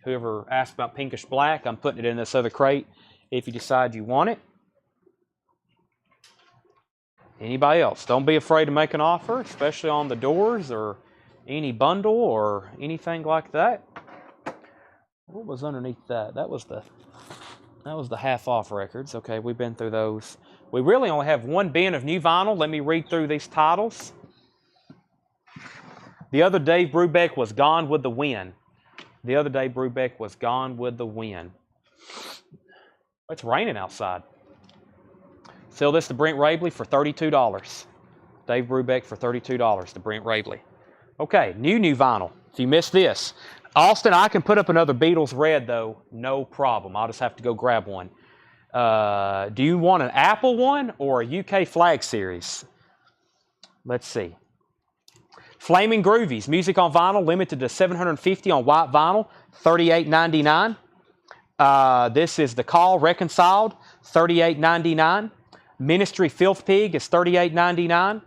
Whoever asked about Pinkish Black, I'm putting it in this other crate if you decide you want it. Anybody else? Don't be afraid to make an offer, especially on the Doors or any bundle or anything like that. What was underneath that? That was the half off records. Okay, we've been through those. We really only have 1 bin of new vinyl. Let me read through these titles. The other Dave Brubeck was Gone with the Wind. The other day, Brubeck was Gone with the Wind. It's raining outside. Sell this to Brent Rabley for $32. Dave Brubeck for $32 to Brent Rabley. Okay, new vinyl. If you missed this. Austin, I can put up another Beatles Red, though. No problem. I'll just have to go grab one. Do you want an Apple one or a UK Flag Series? Let's see. Flaming Groovies, music on vinyl, limited to 750 on white vinyl, $38.99. This is The Call Reconciled, $38.99. Ministry Filth Pig is $38.99.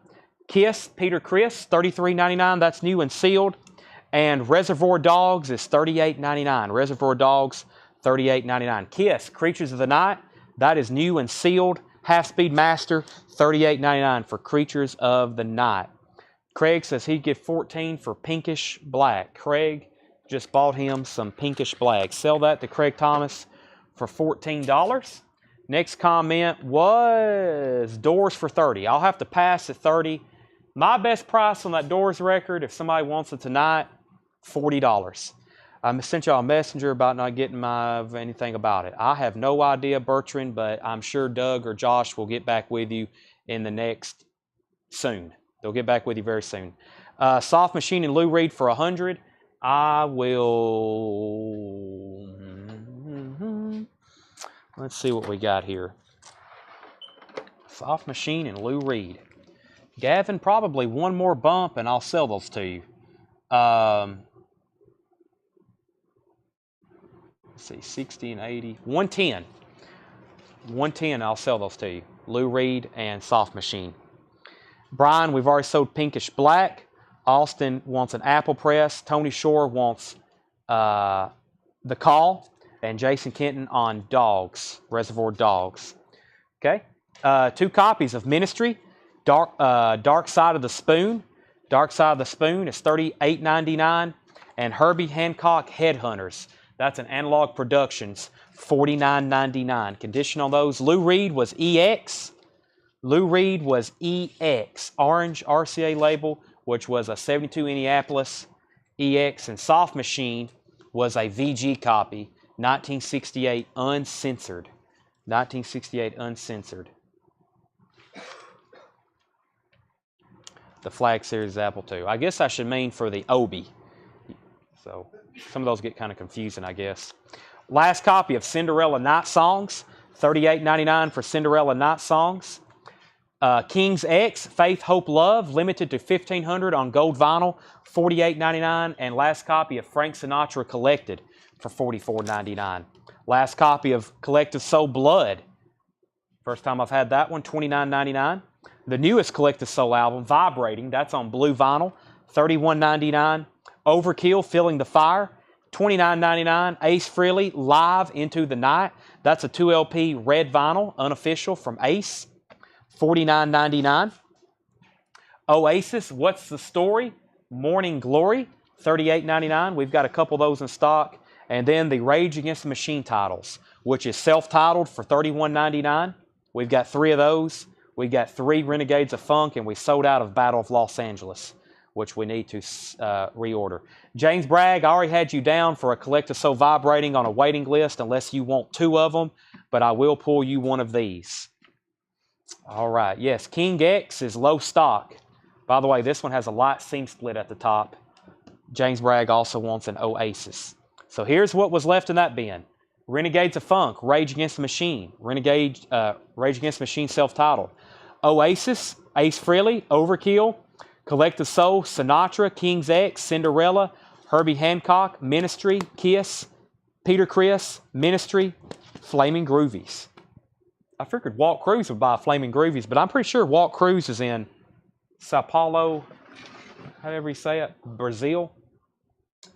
Kiss, Peter Criss, $33.99. That's new and sealed. And Reservoir Dogs is $38.99. Reservoir Dogs, $38.99. Kiss, Creatures of the Night, that is new and sealed. Half-Speed Master, $38.99 for Creatures of the Night. Craig says he'd give 14 for Pinkish Black. Craig just bought him some Pinkish Black. Sell that to Craig Thomas for $14. Next comment was Doors for $30. I'll have to pass at $30. My best price on that Doors record, if somebody wants it tonight, $40. I sent y'all a messenger about not getting anything about it. I have no idea, Bertrand, but I'm sure Doug or Josh will get back with you in the next soon. They'll get back with you very soon. Soft Machine and Lou Reed for 100. I will. Let's see what we got here. Soft Machine and Lou Reed. Gavin, probably one more bump, and I'll sell those to you. Let's see, 60 and 80. 110. 110, I'll sell those to you. Lou Reed and Soft Machine. Brian, we've already sold Pinkish Black. Austin wants an Apple Press. Tony Shore wants The Call. And Jason Kenton on Dogs, Reservoir Dogs. Okay. 2 copies of Ministry. Dark Side of the Spoon. Dark Side of the Spoon is $38.99. And Herbie Hancock Headhunters. That's an Analog Productions, $49.99. Condition on those. Lou Reed was EX. Lou Reed was EX. Orange RCA label, which was a 72 Indianapolis EX. And Soft Machine was a VG copy, 1968 uncensored. 1968 uncensored. The Flag Series Apple II. I guess I should mean for the Obi. So some of those get kind of confusing, I guess. Last copy of Cinderella Night Songs, $38.99 for Cinderella Night Songs. King's X, Faith, Hope, Love, limited to 1,500 on gold vinyl, $48.99. And last copy of Frank Sinatra Collected for $44.99. Last copy of Collective Soul Blood. First time I've had that one, $29.99. The newest Collective Soul album, Vibrating, that's on blue vinyl, $31.99. Overkill, Feeling the Fire, $29.99. Ace Frehley, Live Into the Night. That's a 2LP red vinyl, unofficial, from Ace, $49.99. Oasis, What's the Story? Morning Glory, $38.99. We've got a couple of those in stock. And then the Rage Against the Machine titles, which is self-titled for $31.99. We've got 3 of those. We got 3 Renegades of Funk, and we sold out of Battle of Los Angeles, which we need to reorder. James Bragg, I already had you down for a Collective Soul Vibrating on a waiting list unless you want 2 of them, but I will pull you one of these. All right, yes, King X is low stock. By the way, this one has a light seam split at the top. James Bragg also wants an Oasis. So here's what was left in that bin. Renegades of Funk, Rage Against the Machine. Rage Against the Machine self-titled. Oasis, Ace Frehley, Overkill, Collective Soul, Sinatra, King's X, Cinderella, Herbie Hancock, Ministry, Kiss, Peter Criss, Ministry, Flaming Groovies. I figured Walt Cruz would buy Flaming Groovies, but I'm pretty sure Walt Cruz is in Sao Paulo, however you say it, Brazil.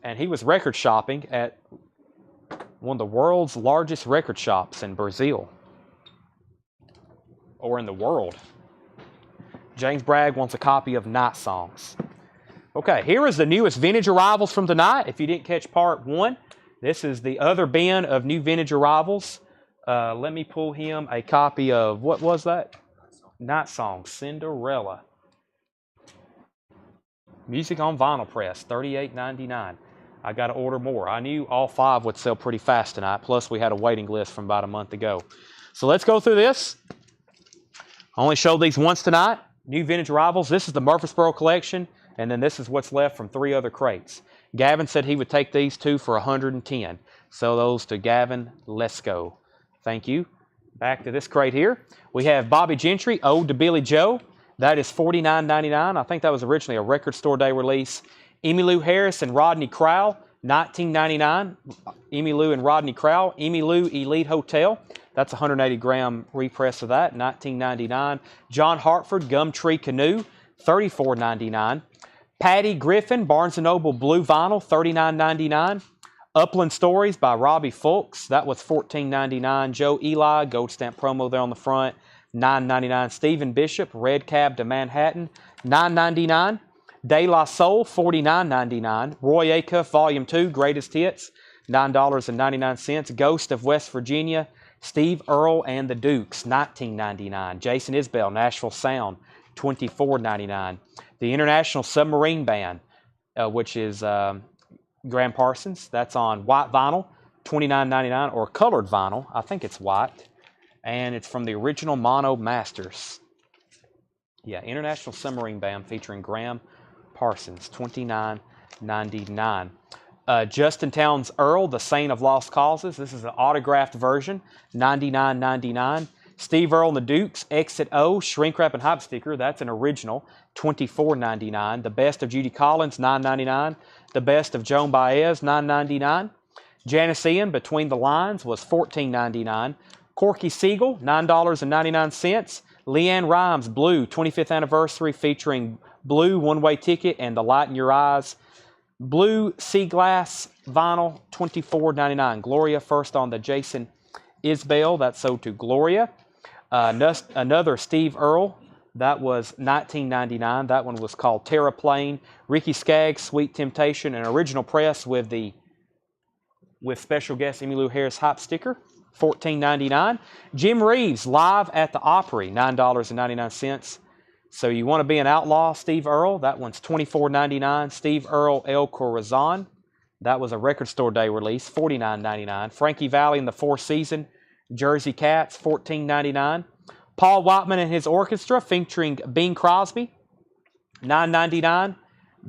And he was record shopping at one of the world's largest record shops in Brazil. Or in the world. James Bragg wants a copy of Night Songs. Okay, here is the newest vintage arrivals from tonight. If you didn't catch part 1, this is the other bin of new vintage arrivals. Let me pull him a copy of, what was that? Night Songs, Cinderella. Music on vinyl press, $38.99. I got to order more. I knew all 5 would sell pretty fast tonight, plus we had a waiting list from about a month ago. So let's go through this. I only showed these once tonight. New vintage arrivals. This is the Murfreesboro collection, and then this is what's left from 3 other crates. Gavin said he would take these 2 for $110. Sell those to Gavin. Let's go. Thank you. Back to this crate here. We have Bobby Gentry, Ode to Billy Joe. That is $49.99. I think that was originally a Record Store Day release. Emmylou Harris and Rodney Crowell, $19.99. Emmylou and Rodney Crowell. Emmylou Elite Hotel. That's a 180-gram repress of that, $19.99. John Hartford, Gumtree Canoe, $34.99. Patty Griffin, Barnes & Noble Blue Vinyl, $39.99. Upland Stories by Robbie Fulks, that was $14.99. Joe Eli, gold stamp promo there on the front, $9.99. Stephen Bishop, Red Cab to Manhattan, $9.99. De La Soul, $49.99. Roy Acuff, Volume 2, Greatest Hits, $9.99. Ghost of West Virginia, Steve Earle and the Dukes, $19.99. Jason Isbell, Nashville Sound, $24.99. The International Submarine Band, which is Graham Parsons. That's on white vinyl, $29.99, or colored vinyl. I think it's white. And it's from the original Mono Masters. Yeah, International Submarine Band featuring Graham Parsons, $29.99. Justin Townes Earl, The Saint of Lost Causes. This is an autographed version, $99.99. Steve Earle and the Dukes, Exit O, Shrink Wrap and Hype Sticker. That's an original, $24.99. The Best of Judy Collins, $9.99. The Best of Joan Baez, $9.99. Janice Ian, Between the Lines, was $14.99. Corky Siegel, $9.99. Leanne Rimes, Blue, 25th Anniversary, featuring Blue, One-Way Ticket, and The Light in Your Eyes. Blue Sea Glass Vinyl, $24.99. Gloria, first on the Jason Isbell. That's sold to Gloria. Another Steve Earle. That was $19.99. That one was called Terraplane. Ricky Skaggs, Sweet Temptation, an original press with special guest Emmylou Harris hype sticker, $14.99. Jim Reeves, Live at the Opry, $9.99. So you want to be an outlaw, Steve Earle. That one's $24.99. Steve Earle El Corazon. That was a Record Store Day release, $49.99. Frankie Valli and the Four Season Jersey Cats, $14.99. Paul Whiteman and his orchestra featuring Bing Crosby, $9.99.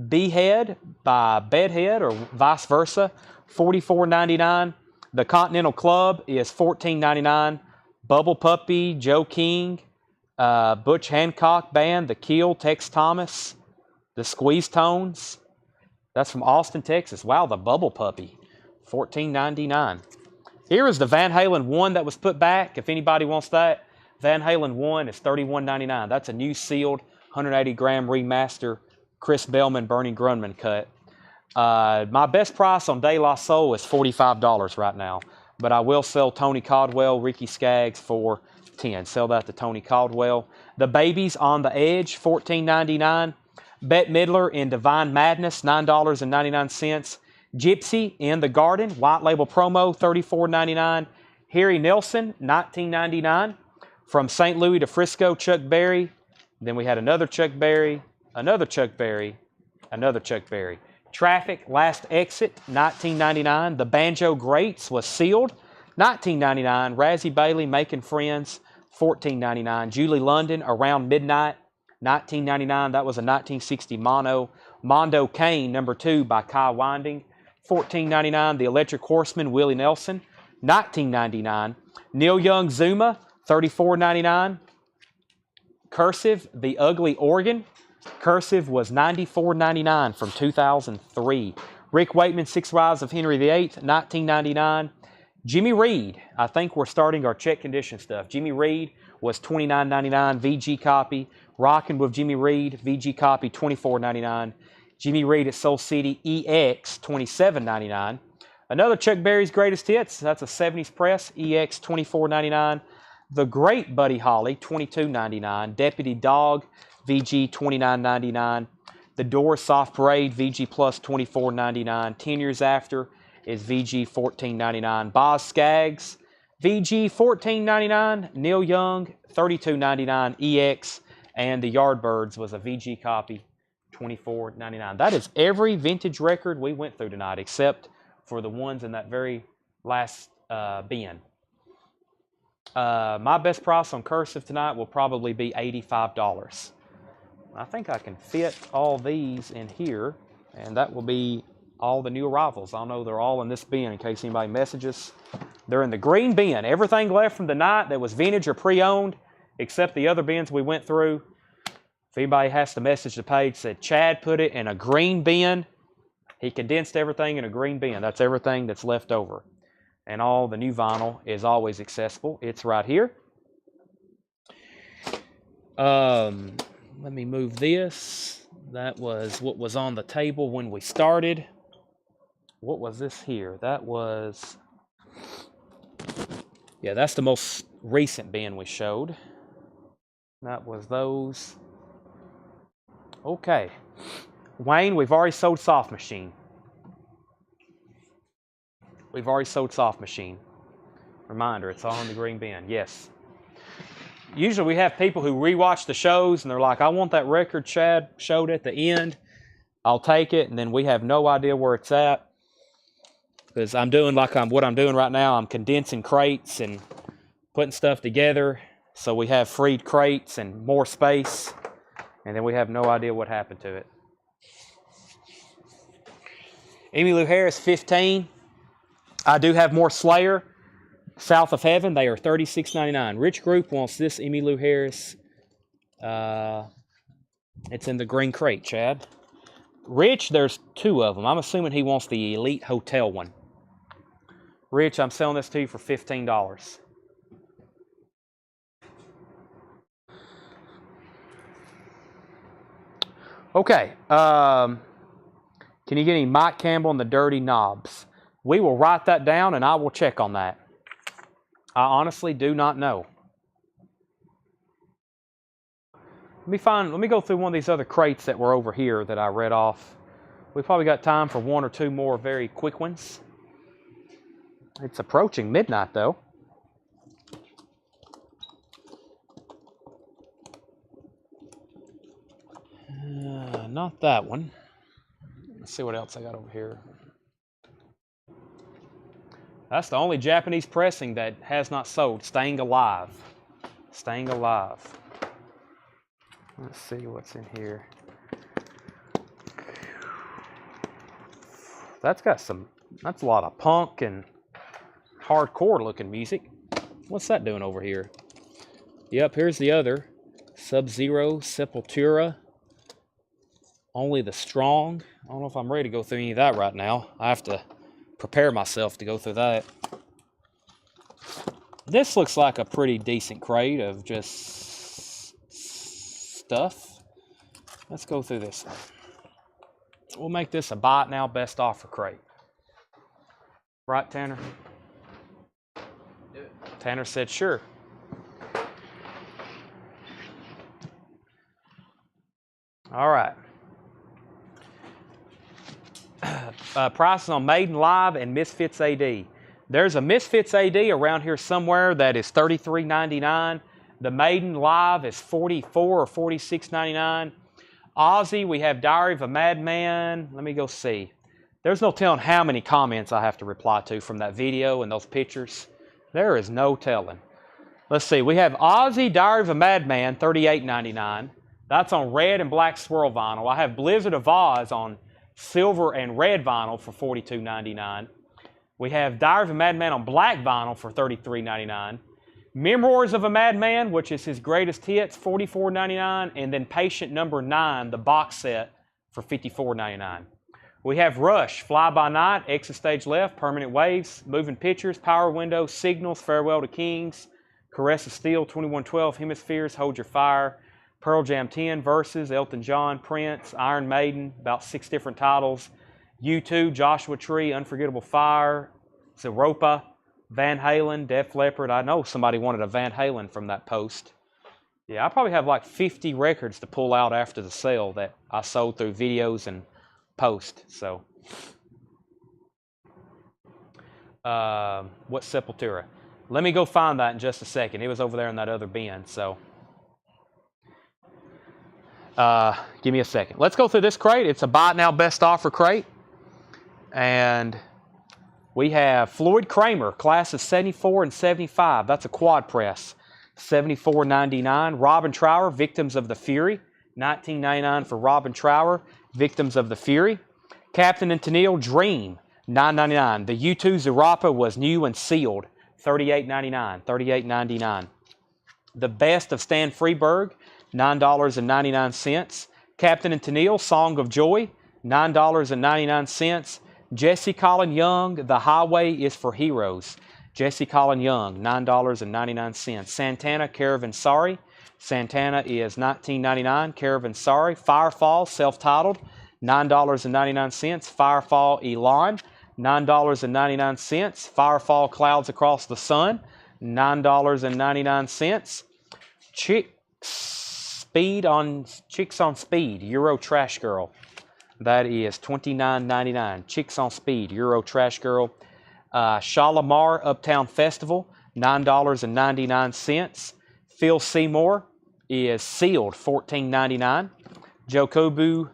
Behead by Bedhead or vice versa, $44.99. The Continental Club is $14.99. Bubble Puppy, Joe King, Butch Hancock Band, The Kill, Tex Thomas, The Squeeze Tones. That's from Austin, Texas. Wow, the Bubble Puppy, $14.99. Here is the Van Halen 1 that was put back. If anybody wants that, Van Halen 1 is $31.99. That's a new sealed 180-gram remaster Chris Bellman, Bernie Grunman cut. My best price on De La Soul is $45 right now, but I will sell Tony Caldwell, Ricky Skaggs for $10. Sell that to Tony Caldwell. The Babies on the Edge, $14.99. Bette Midler in Divine Madness, $9.99. Gypsy in the Garden, white label promo, $34.99. Harry Nelson, $19.99. From St. Louis to Frisco, Chuck Berry. Then we had another Chuck Berry, another Chuck Berry, another Chuck Berry. Traffic, Last Exit, $19.99. The Banjo Greats was sealed, $19.99. Razzie Bailey, Making Friends, $14.99. Julie London, Around Midnight, $19.99. That was a 1960 mono. Mondo Cane, number 2 by Kai Winding, $14.99. The Electric Horseman, Willie Nelson, $19.99. Neil Young Zuma, $34.99. Cursive, The Ugly Organ. Cursive was $94.99 from 2003. Rick Wakeman, Six Wives of Henry VIII, $19.99. Jimmy Reed, I think we're starting our check condition stuff. Jimmy Reed was $29.99 VG copy. Rockin' with Jimmy Reed, VG copy, $24.99. Jimmy Reed at Soul City EX, $27.99. Another Chuck Berry's Greatest Hits, that's a 70s press, EX, $24.99. The Great Buddy Holly, $22.99. Deputy Dog, VG, $29.99. The Doors Soft Parade, VG Plus, $24.99. 10 Years After is VG, $14.99. Boz Skaggs, VG, $14.99. Neil Young, $32.99. EX, and The Yardbirds was a VG copy, $24.99. That is every vintage record we went through tonight, except for the ones in that very last bin. My best price on Cursive tonight will probably be $85. I think I can fit all these in here, and that will be all the new arrivals. I know they're all in this bin in case anybody messages. They're in the green bin. Everything left from the night that was vintage or pre-owned, except the other bins we went through. If anybody has to message the page, said Chad put it in a green bin. He condensed everything in a green bin. That's everything that's left over. And all the new vinyl is always accessible. It's right here. Let me move this. That was what was on the table when we started. What was this here? That was, yeah, that's the most recent bin we showed. That was those. Okay. Wayne, we've already sold Soft Machine. We've already sold Soft Machine. Reminder, it's all in the green bin. Yes. Usually we have people who rewatch the shows and they're like, I want that record Chad showed at the end. I'll take it. And then we have no idea where it's at. because I'm doing what I'm doing right now. I'm condensing crates and putting stuff together so we have freed crates and more space, and then we have no idea what happened to it. Emmylou Harris 15. I do have more Slayer. South of Heaven, they are $36.99. Rich Group wants this Emmylou Harris. It's in the green crate, Chad. Rich, there's 2 of them. I'm assuming he wants the Elite Hotel one. Rich, I'm selling this to you for $15. Okay. Can you get any Mike Campbell and the Dirty Knobs? We will write that down and I will check on that. I honestly do not know. Let me go through one of these other crates that were over here that I read off. We probably got time for 1 or 2 more very quick ones. It's approaching midnight though. Not that one. Let's see what else I got over here. That's the only Japanese pressing that has not sold. Staying Alive. Staying Alive. Let's see what's in here. That's a lot of punk and hardcore looking music. What's that doing over here? Yep, here's the other. Sub-Zero, Sepultura. Only the Strong. I don't know if I'm ready to go through any of that right now. I have to prepare myself to go through that. This looks like a pretty decent crate of just stuff. Let's go through this one. We'll make this a buy it now, best offer crate. Right, Tanner? Do it. Tanner said sure. All right. Prices on Maiden Live and Misfits AD. There's a Misfits AD around here somewhere that is $33.99. The Maiden Live is $44 or $46.99. Ozzy, we have Diary of a Madman. Let me go see. There's no telling how many comments I have to reply to from that video and those pictures. There is no telling. Let's see. We have Ozzy, Diary of a Madman, $38.99. That's on red and black swirl vinyl. I have Blizzard of Oz on silver and red vinyl for $42.99. We have Diary of a Madman on black vinyl for $33.99. Memoirs of a Madman, which is his greatest hits, $44.99. And then Patient Number 9, the box set, for $54.99. We have Rush, Fly By Night, Exit Stage Left, Permanent Waves, Moving Pictures, Power Window, Signals, Farewell to Kings, Caress of Steel, 2112, Hemispheres, Hold Your Fire, Pearl Jam 10, Verses, Elton John, Prince, Iron Maiden, about 6 different titles, U2, Joshua Tree, Unforgettable Fire, Zeropa, Van Halen, Def Leppard. I know somebody wanted a Van Halen from that post. Yeah, I probably have like 50 records to pull out after the sale that I sold through videos and post. So, what's Sepultura? Let me go find that in just a second. It was over there in that other bin. So, give me a second. Let's go through this crate. It's a buy it now, best offer crate. And we have Floyd Kramer, classes 74 and 75. That's a quad press, $74.99. Robin Trower, Victims of the Fury, $19.99 for Robin Trower, Victims of the Fury. Captain and Tennille, Dream, $9.99. The U2 Zeropa was new and sealed, $38.99. $38.99. The Best of Stan Freberg, $9.99. Captain and Tennille, Song of Joy, $9.99. Jesse Colin Young, The Highway is for Heroes. Jesse Colin Young, $9.99. Santana, Caravanserai. Santana is $19.99. Caravanserai. Firefall, self-titled, $9.99. Firefall Elon, $9.99. Firefall Clouds Across the Sun, $9.99. Chicks on Speed, Euro Trash Girl. That is $29.99. Chicks on Speed, Euro Trash Girl. Shalimar Uptown Festival, $9.99. Phil Seymour is sealed, $14.99. Joe Kubu,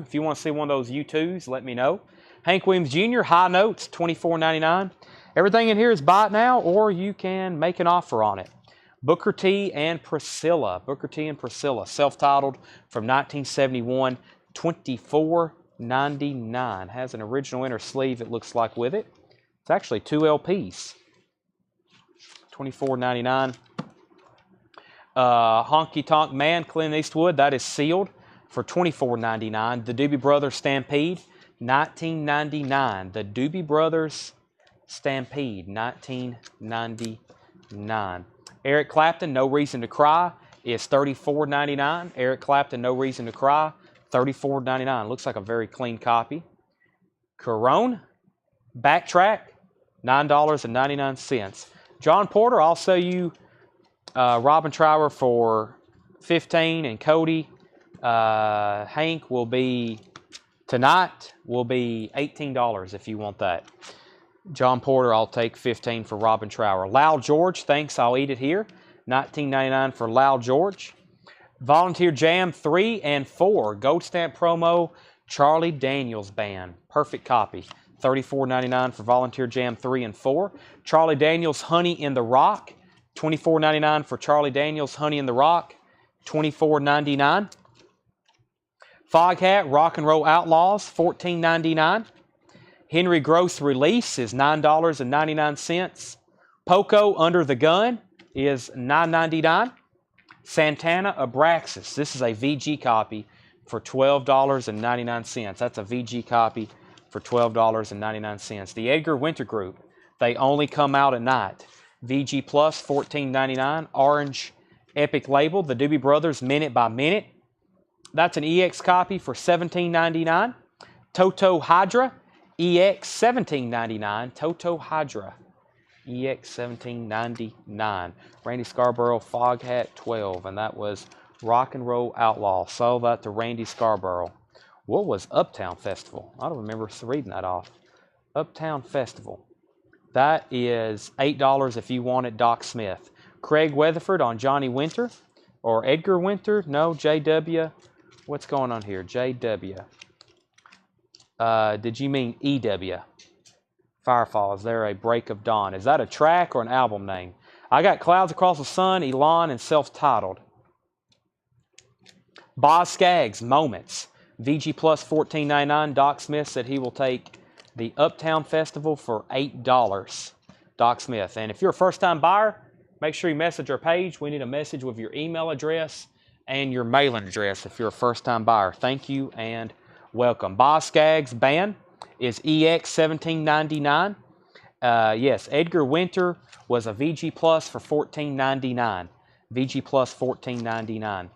if you want to see one of those U2s, let me know. Hank Williams Jr., High Notes, $24.99. Everything in here is buy it now, or you can make an offer on it. Booker T and Priscilla. Booker T and Priscilla, self-titled from 1971, $24.99. Has an original inner sleeve, it looks like, with it. It's actually 2 LPs. $24.99. Honky Tonk Man, Clint Eastwood, that is sealed for $24.99. The Doobie Brothers Stampede, $19.99. The Doobie Brothers Stampede, $19.99. Eric Clapton, No Reason to Cry, is $34.99. Eric Clapton, No Reason to Cry, $34.99. Looks like a very clean copy. Corone, Backtrack, $9.99. John Porter, I'll sell you Robin Trower for $15, and Cody, Hank will be $18 if you want that. John Porter, I'll take $15 for Robin Trower. Loud George, thanks, I'll eat it here. $19.99 for Loud George. Volunteer Jam 3 and 4, Gold Stamp Promo, Charlie Daniels Band. Perfect copy. $34.99 for Volunteer Jam 3 and 4. Charlie Daniels Honey in the Rock, $24.99 for Charlie Daniels Honey in the Rock, $24.99. Foghat Rock and Roll Outlaws, $14.99. Henry Gross Release is $9.99. Poco Under the Gun is $9.99. Santana Abraxas, this is a VG copy for $12.99. That's a VG copy for $12.99. The Edgar Winter Group, they only come out at night. VG Plus, $14.99. Orange Epic Label, the Doobie Brothers Minute by Minute. That's an EX copy for $17.99. Toto Hydra, EX $17.99. Toto Hydra, EX $17.99. Randy Scarborough, Foghat 12, and that was Rock and Roll Outlaw. Sold that to Randy Scarborough. What was Uptown Festival? I don't remember reading that off. Uptown Festival. That is $8 if you want it, Doc Smith. Craig Weatherford on Johnny Winter, or Edgar Winter. No, JW. What's going on here? JW. Did you mean EW? Firefall, is there a Break of Dawn? Is that a track or an album name? I got Clouds Across the Sun, Elon, and Self-Titled. Boz Scaggs, Moments. VG Plus $14.99. Doc Smith said he will take the Uptown Festival for $8. Doc Smith. And if you're a first-time buyer, make sure you message our page. We need a message with your email address and your mailing address if you're a first-time buyer. Thank you and welcome. Boz Scaggs Band is EX $17.99. Yes, Edgar Winter was a VG Plus for $14.99. VG Plus $14.99.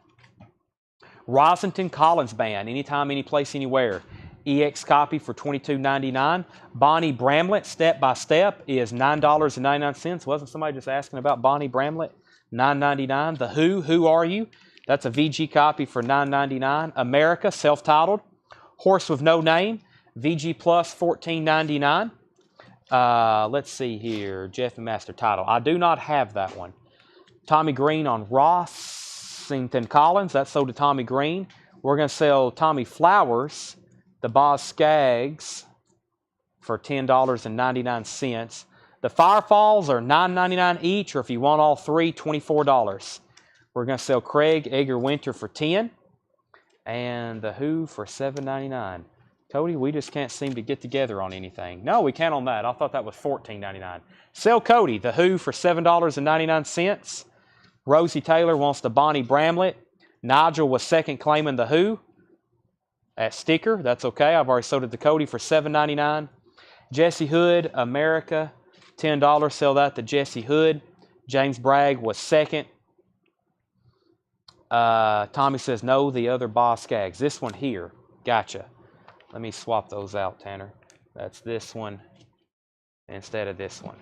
Rosington Collins Band, Anytime, Anyplace, Anywhere. EX copy for $22.99. Bonnie Bramlett, Step by Step, is $9.99. Wasn't somebody just asking about Bonnie Bramlett? $9.99. The Who Are You? That's a VG copy for $9.99. America, self-titled. Horse with No Name, VG Plus $14.99. Let's see here. Jeff and Master Title. I do not have that one. Tommy Green on Rosington Collins. That's sold to Tommy Green. We're going to sell Tommy Flowers, the Boz Scaggs, for $10.99. The Firefalls are $9.99 each, or if you want all three, $24. We're going to sell Craig Edgar Winter for $10, and The Who for $7.99. Cody, we just can't seem to get together on anything. No, we can't on that. I thought that was $14.99. Sell Cody, The Who for $7.99. Rosie Taylor wants the Bonnie Bramlett. Nigel was second claiming The Who at sticker. That's okay. I've already sold it to Cody for $7.99. Jesse Hood, America, $10. Sell that to Jesse Hood. James Bragg was second. Tommy says no, the other Boz Scaggs. This one here. Gotcha. Let me swap those out, Tanner. That's this one instead of this one.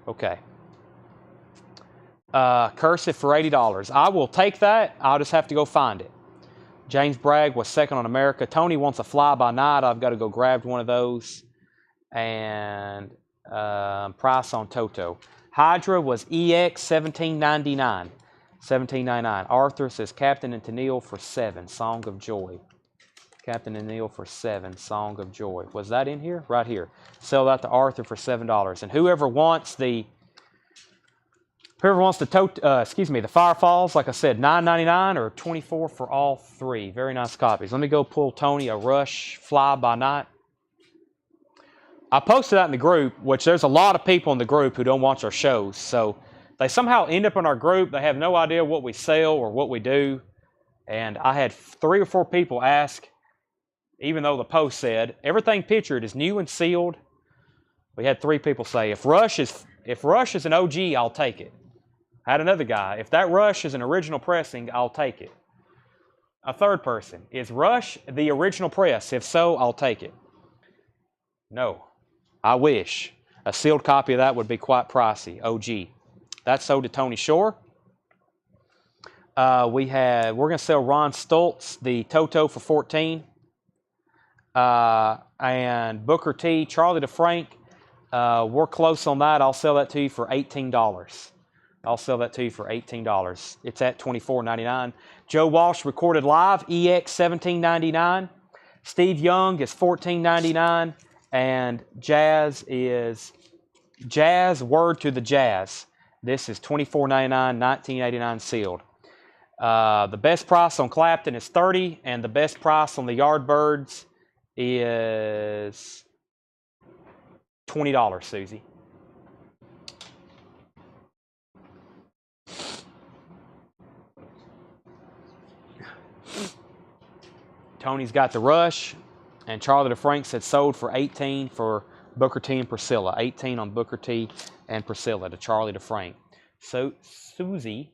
Okay. Cursive for $80. I will take that. I'll just have to go find it. James Bragg was second on America. Tony wants a Fly By Night. I've got to go grab one of those. And price on Toto. Hydra was EX $17.99. $17.99. Arthur says Captain and Tennille for $7. Song of Joy. Captain and Neil for $7. Song of Joy. Was that in here? Right here. Sell that to Arthur for $7. And whoever wants the the Firefalls, like I said, $9.99 or $24 for all three. Very nice copies. Let me go pull Tony a Rush Fly by Night. I posted that in the group, which there's a lot of people in the group who don't watch our shows. So they somehow end up in our group. They have no idea what we sell or what we do. And I had 3 or 4 people ask, even though the post said, everything pictured is new and sealed. We had 3 people say, if Rush is an OG, I'll take it. I had another guy, if that Rush is an original pressing, I'll take it. A third person, is Rush the original press? If so, I'll take it. No, I wish. A sealed copy of that would be quite pricey, OG. That's sold to Tony Shore. We're going to sell Ron Stoltz, the Toto for $14. And Booker T, Charlie DeFrank, we're close on that. I'll sell that to you for $18. I'll sell that to you for $18. It's at $24.99. Joe Walsh recorded live, EX $17.99. Steve Young is $14.99. And Jazz Word to the Jazz. This is $24.99, $19.89 sealed. The best price on Clapton is $30, and the best price on the Yardbirds is $20, Susie. Tony's got the Rush, and Charlie DeFrank said sold for $18 for Booker T and Priscilla. $18 on Booker T and Priscilla to Charlie DeFrank. So Susie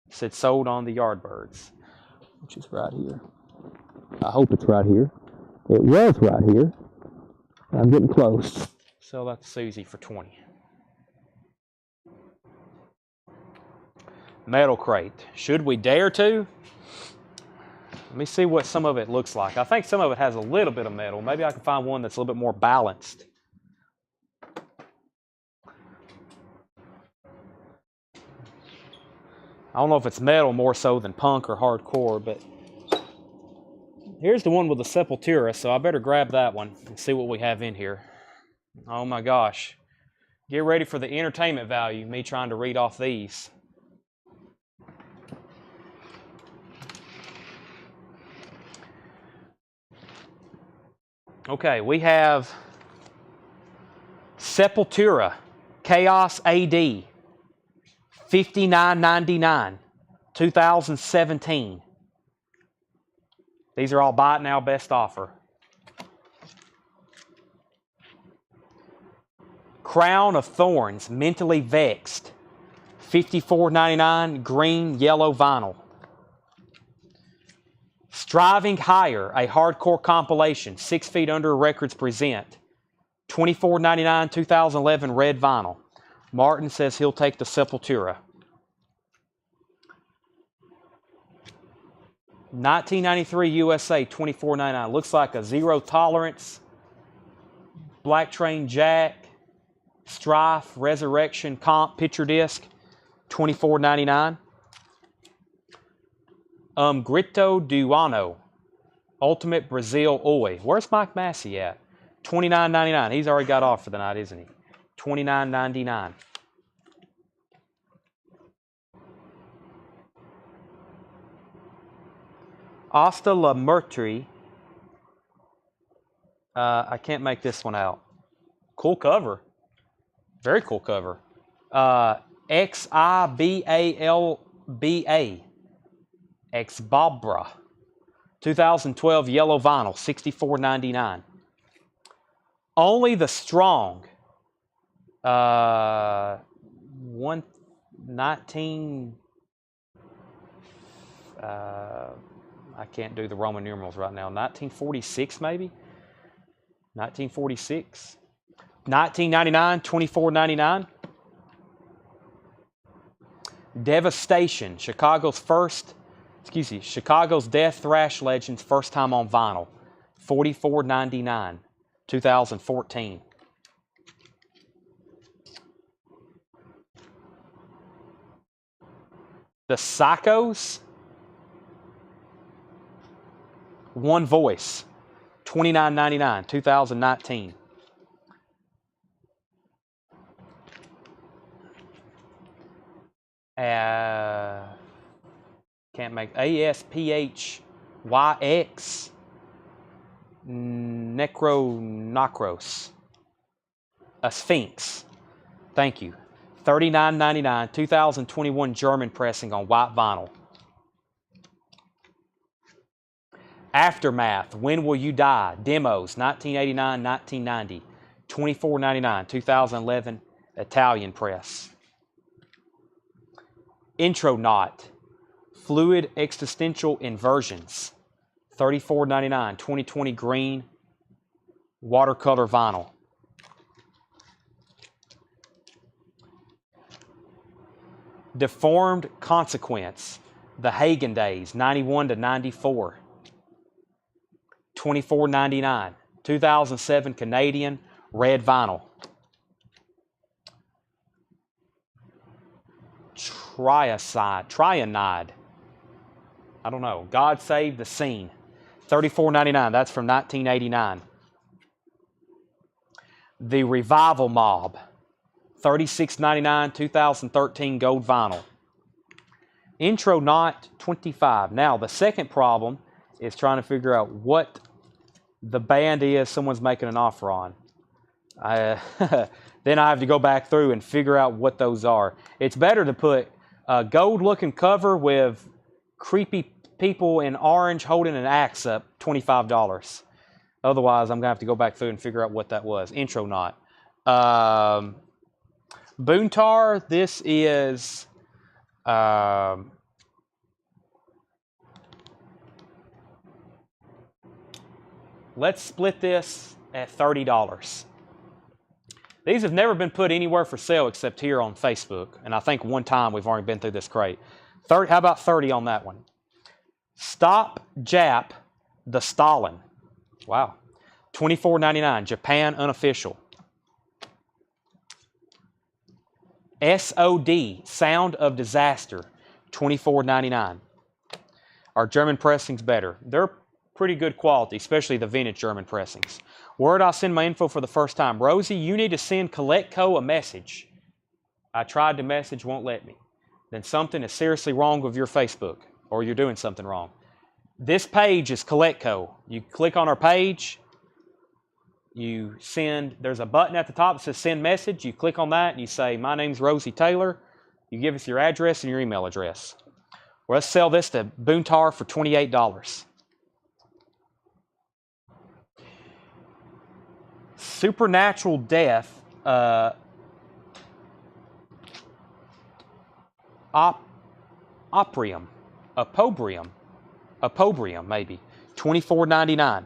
said sold on the Yardbirds, which is right here. I hope it's right here. It was right here. I'm getting close. Sell that to Susie for $20. Metal crate. Should we dare to? Let me see what some of it looks like. I think some of it has a little bit of metal. Maybe I can find one that's a little bit more balanced. I don't know if it's metal more so than punk or hardcore, but here's the one with the Sepultura, so I better grab that one and see what we have in here. Oh my gosh. Get ready for the entertainment value, me trying to read off these. Okay, we have Sepultura, Chaos AD, $59.99, 2017. These are all buy it now, best offer. Crown of Thorns, Mentally Vexed, $54.99, green, yellow vinyl. Striving Higher, a hardcore compilation, 6 Feet Under Records present, $24.99, 2011, red vinyl. Martin says he'll take the Sepultura. 1993 USA, $24.99. Looks like a Zero Tolerance, Black Train Jack, Strife, Resurrection, Comp, picture disc, $24.99. Grito Duano, Ultimate Brazil Oi. Where's Mike Massey at? $29.99. He's already got off for the night, isn't he? $29.99. Hasta la Muerte. I can't make this one out. Cool cover. Very cool cover. Xibalba. Exbobra. 2012 yellow vinyl, $64.99. Only the Strong. 19. I can't do the Roman numerals right now. 1946 maybe? 1946. 1999, $24.99. Devastation, Chicago's Death Thrash Legends, first time on vinyl, $44.99, 2014. The Psychos, One Voice, $29.99, 2019. Can't make ASPHYX Necros. A Sphinx. Thank you. $39.99, 2021 German pressing on white vinyl. Aftermath, When Will You Die? Demos, 1989, 1990. $24.99, 2011 Italian press. Intro Knot, Fluid Existential Inversions, $34.99, 2020 green watercolor vinyl. Deformed Consequence, The Hagen Days, 91 to 94. $24.99, 2007 Canadian red vinyl. Trianide. I don't know. God Save the Scene. $34.99. That's from 1989. The Revival Mob. $36.99, 2013 gold vinyl. Intro Knot, 25. Now, the second problem is trying to figure out what the band is someone's making an offer on. Then I have to go back through and figure out what those are. It's better to put a gold-looking cover with creepy people in orange holding an axe up, $25. Otherwise, I'm going to have to go back through and figure out what that was. Intro Knot. Boontar, this is... let's split this at $30. These have never been put anywhere for sale except here on Facebook. And I think one time we've already been through this crate. How about 30 on that one? Stop Jap the Stalin. Wow. $24.99. Japan unofficial. SOD, Sound of Disaster. $24.99. Our German pressing's better. They're pretty good quality, especially the vintage German pressings. Where did I send my info for the first time? Rosie, you need to send CollectCo a message. I tried to message, won't let me. Then something is seriously wrong with your Facebook, or you're doing something wrong. This page is CollectCo. You click on our page, you send, there's a button at the top that says send message. You click on that and you say, my name's Rosie Taylor. You give us your address and your email address. Well, let's sell this to Boontar for $28. Supernatural Death, Opprobrium, maybe, $24.99.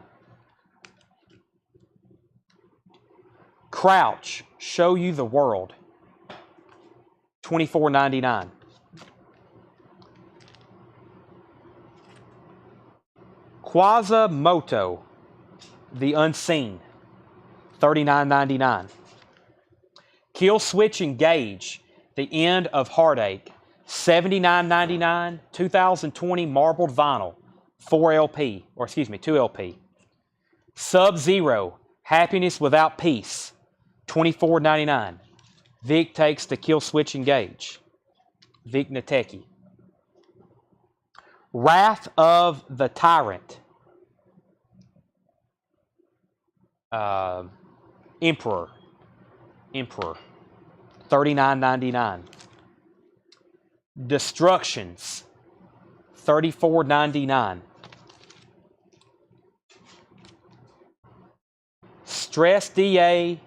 Crouch, Show You the World, $24.99. Quasimodo, The Unseen, $39.99. Kill Switch Engage, The End of Heartache, $79.99, 2020 marbled vinyl, 2 LP. Sub-Zero, Happiness Without Peace, $24.99. Vic takes the Kill Switch Engage. Vic Nateki. Wrath of the Tyrant. Emperor, $39.99. Destructions, $34.99. Stress DA,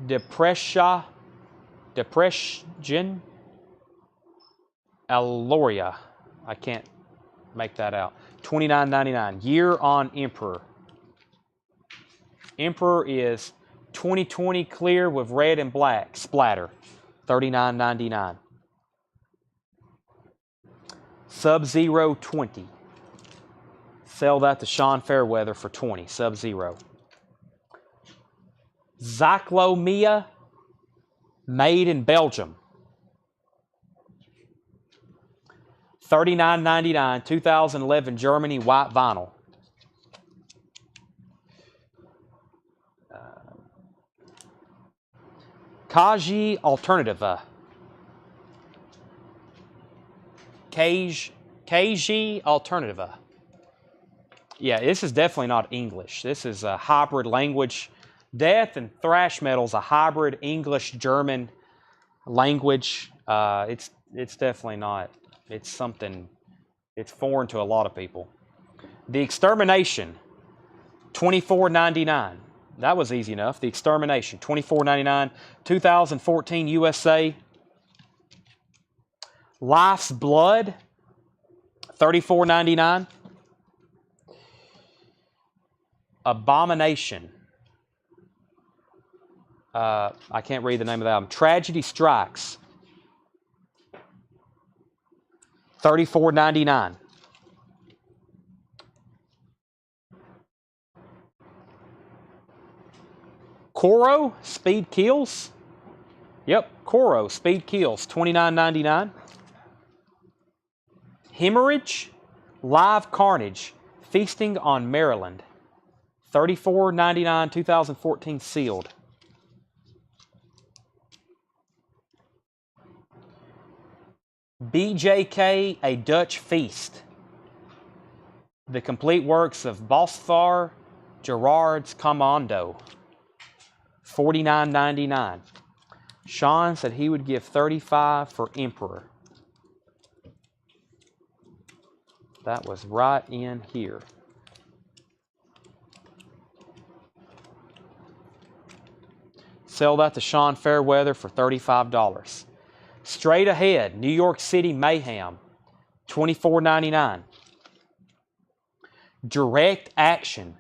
Depression, Aloria. I can't make that out. $29.99. Year on Emperor. Emperor is 2020 clear with red and black splatter, $39.99. Sub-Zero 20. Sell that to Sean Fairweather for $20. Sub-Zero. Zyklomia, made in Belgium, $39.99. 2011 Germany white vinyl. Kaji Alternativa. KG Alternativa. Yeah, this is definitely not English. This is a hybrid language. Death and thrash metal is a hybrid English-German language. It's definitely not. It's something. It's foreign to a lot of people. The Extermination, $24.99. That was easy enough. The Extermination, $24.99. 2014 USA. Life's Blood, $34.99. Abomination. I can't read the name of the album. Tragedy Strikes, $34.99. Coro, Speed Kills. Yep, Coro, Speed Kills, $29.99. Hemorrhage, Live Carnage, Feasting on Maryland, $34.99, 2014 sealed. BJK, A Dutch Feast. The complete works of Bosfar Gerard's Commando, $49.99. Sean said he would give $35 for Emperor. That was right in here. Sell that to Sean Fairweather for $35. Straight Ahead, New York City Mayhem, $24.99. Direct Action,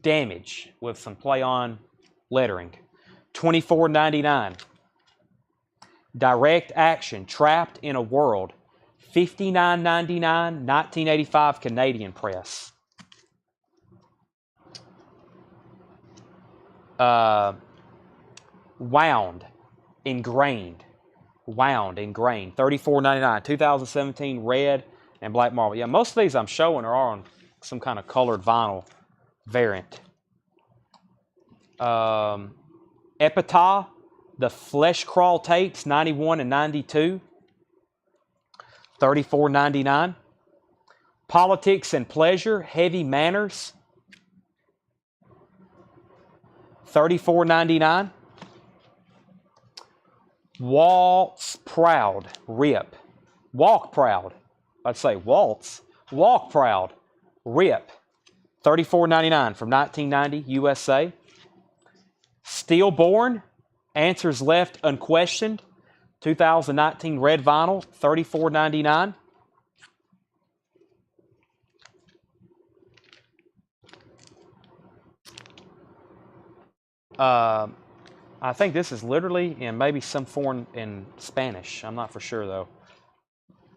Damage, with some play-on lettering, $24.99. Direct Action, Trapped in a World, $59.99, 1985 Canadian press. Wound, Ingrained, $34.99, 2017 red and black marble. Yeah, most of these I'm showing are on some kind of colored vinyl variant. Epitaph, the Flesh Crawl tapes, 91 and 92, $34.99. Politics and Pleasure, Heavy Manners, $34.99. Waltz Proud, Rip. Walk Proud. I'd say Waltz. Walk Proud, Rip. $34.99 from 1990, USA. Stillborn, Answers Left Unquestioned, 2019 red vinyl, $34.99. I think this is literally in maybe some form in Spanish. I'm not for sure though.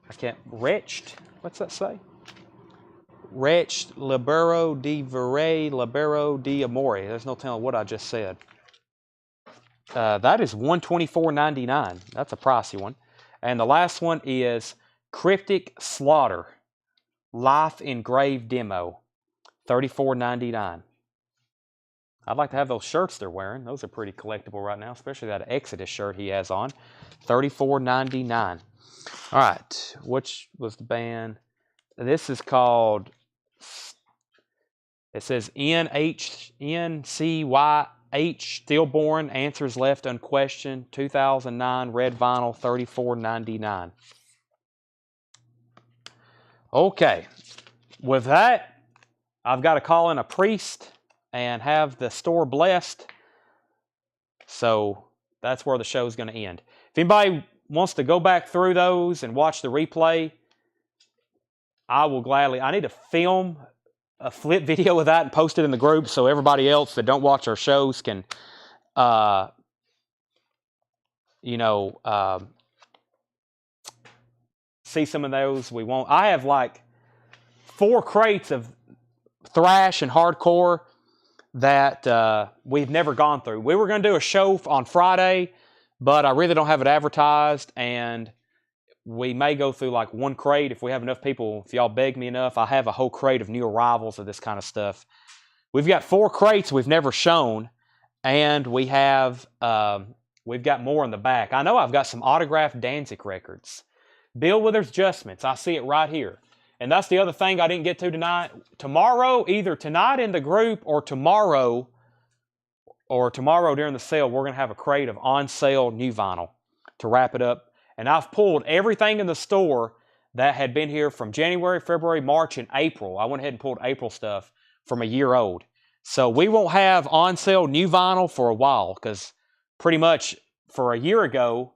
I can't. Wretched. What's that say? Wretched, libero de vere, libero de amore. There's no telling what I just said. That is $124.99. That's a pricey one. And the last one is Cryptic Slaughter, Life Engraved Demo, $34.99. I'd like to have those shirts they're wearing. Those are pretty collectible right now, especially that Exodus shirt he has on. $34.99. All right, which was the band? This is called, it says NCYH, Stillborn, Answers Left Unquestioned, 2009, red vinyl, $34.99. Okay, with that, I've got to call in a priest and have the store blessed. So that's where the show is going to end. If anybody wants to go back through those and watch the replay, I will gladly. I need to film a flip video of that and post it in the group so everybody else that don't watch our shows can, see some of those. I have like 4 crates of thrash and hardcore that we've never gone through. We were going to do a show on Friday, but I really don't have it advertised, and we may go through like 1 crate if we have enough people. If y'all beg me enough, I have a whole crate of new arrivals of this kind of stuff. We've got 4 crates we've never shown, And we have, we've got more in the back. I know I've got some autographed Danzig records. Bill Withers Adjustments. I see it right here. And that's the other thing I didn't get to tonight. Tomorrow, either tonight in the group or tomorrow during the sale, we're going to have a crate of on-sale new vinyl to wrap it up. And I've pulled everything in the store that had been here from January, February, March, and April. I went ahead and pulled April stuff from a year old. So we won't have on-sale new vinyl for a while because pretty much for a year ago,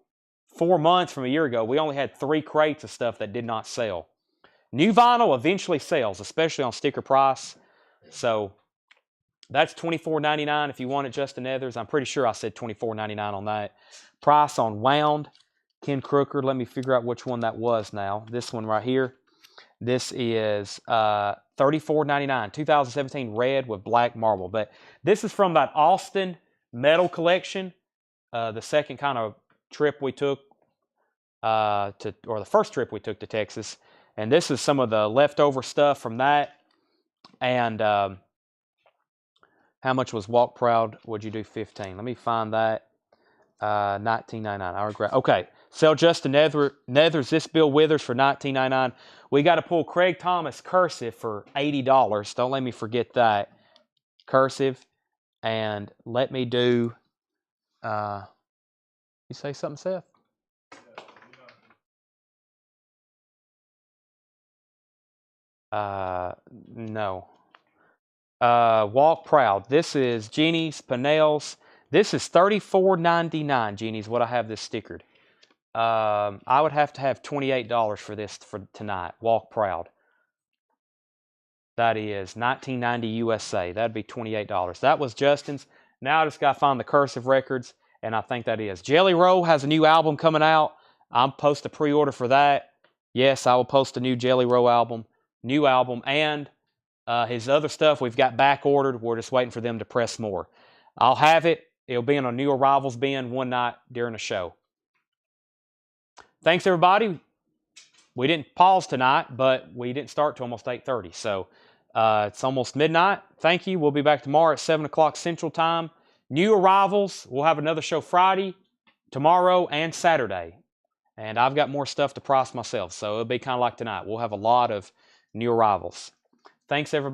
4 months from a year ago, we only had 3 crates of stuff that did not sell. New vinyl eventually sells, especially on sticker price. So that's $24.99 if you want it, Justin Ethers. I'm pretty sure I said $24.99 on that. Price on Wound, Ken Crooker. Let me figure out which one that was now. This one right here. This is $34.99, 2017 red with black marble. But this is from that Austin metal collection, the second kind of trip we took or the first trip we took to Texas. And this is some of the leftover stuff from that. And how much was Walk Proud? Would you do 15? Let me find that. $19.99. I regret. Okay. Sell Justin Nethers, this Bill Withers for $19.99. We got to pull Craig Thomas cursive for $80. Don't let me forget that. Cursive. And let me do, you say something, Seth? No. Walk Proud. This is Jeannie's, Pinnell's. This is $34.99, Jeannie's, what I have this stickered. I would have to have $28 for this for tonight. Walk Proud. That is $19.90 USA. That'd be $28. That was Justin's. Now I just got to find the cursive records, and I think that is. Jelly Roll has a new album coming out. I'm post a pre-order for that. Yes, I will post a new Jelly Roll album. New album, and his other stuff we've got back ordered. We're just waiting for them to press more. I'll have it. It'll be in a new arrivals bin one night during the show. Thanks, everybody. We didn't pause tonight, but we didn't start till almost 8:30. So it's almost midnight. Thank you. We'll be back tomorrow at 7 o'clock Central Time. New arrivals. We'll have another show Friday, tomorrow, and Saturday. And I've got more stuff to price myself. So it'll be kind of like tonight. We'll have a lot of new arrivals. Thanks, everybody.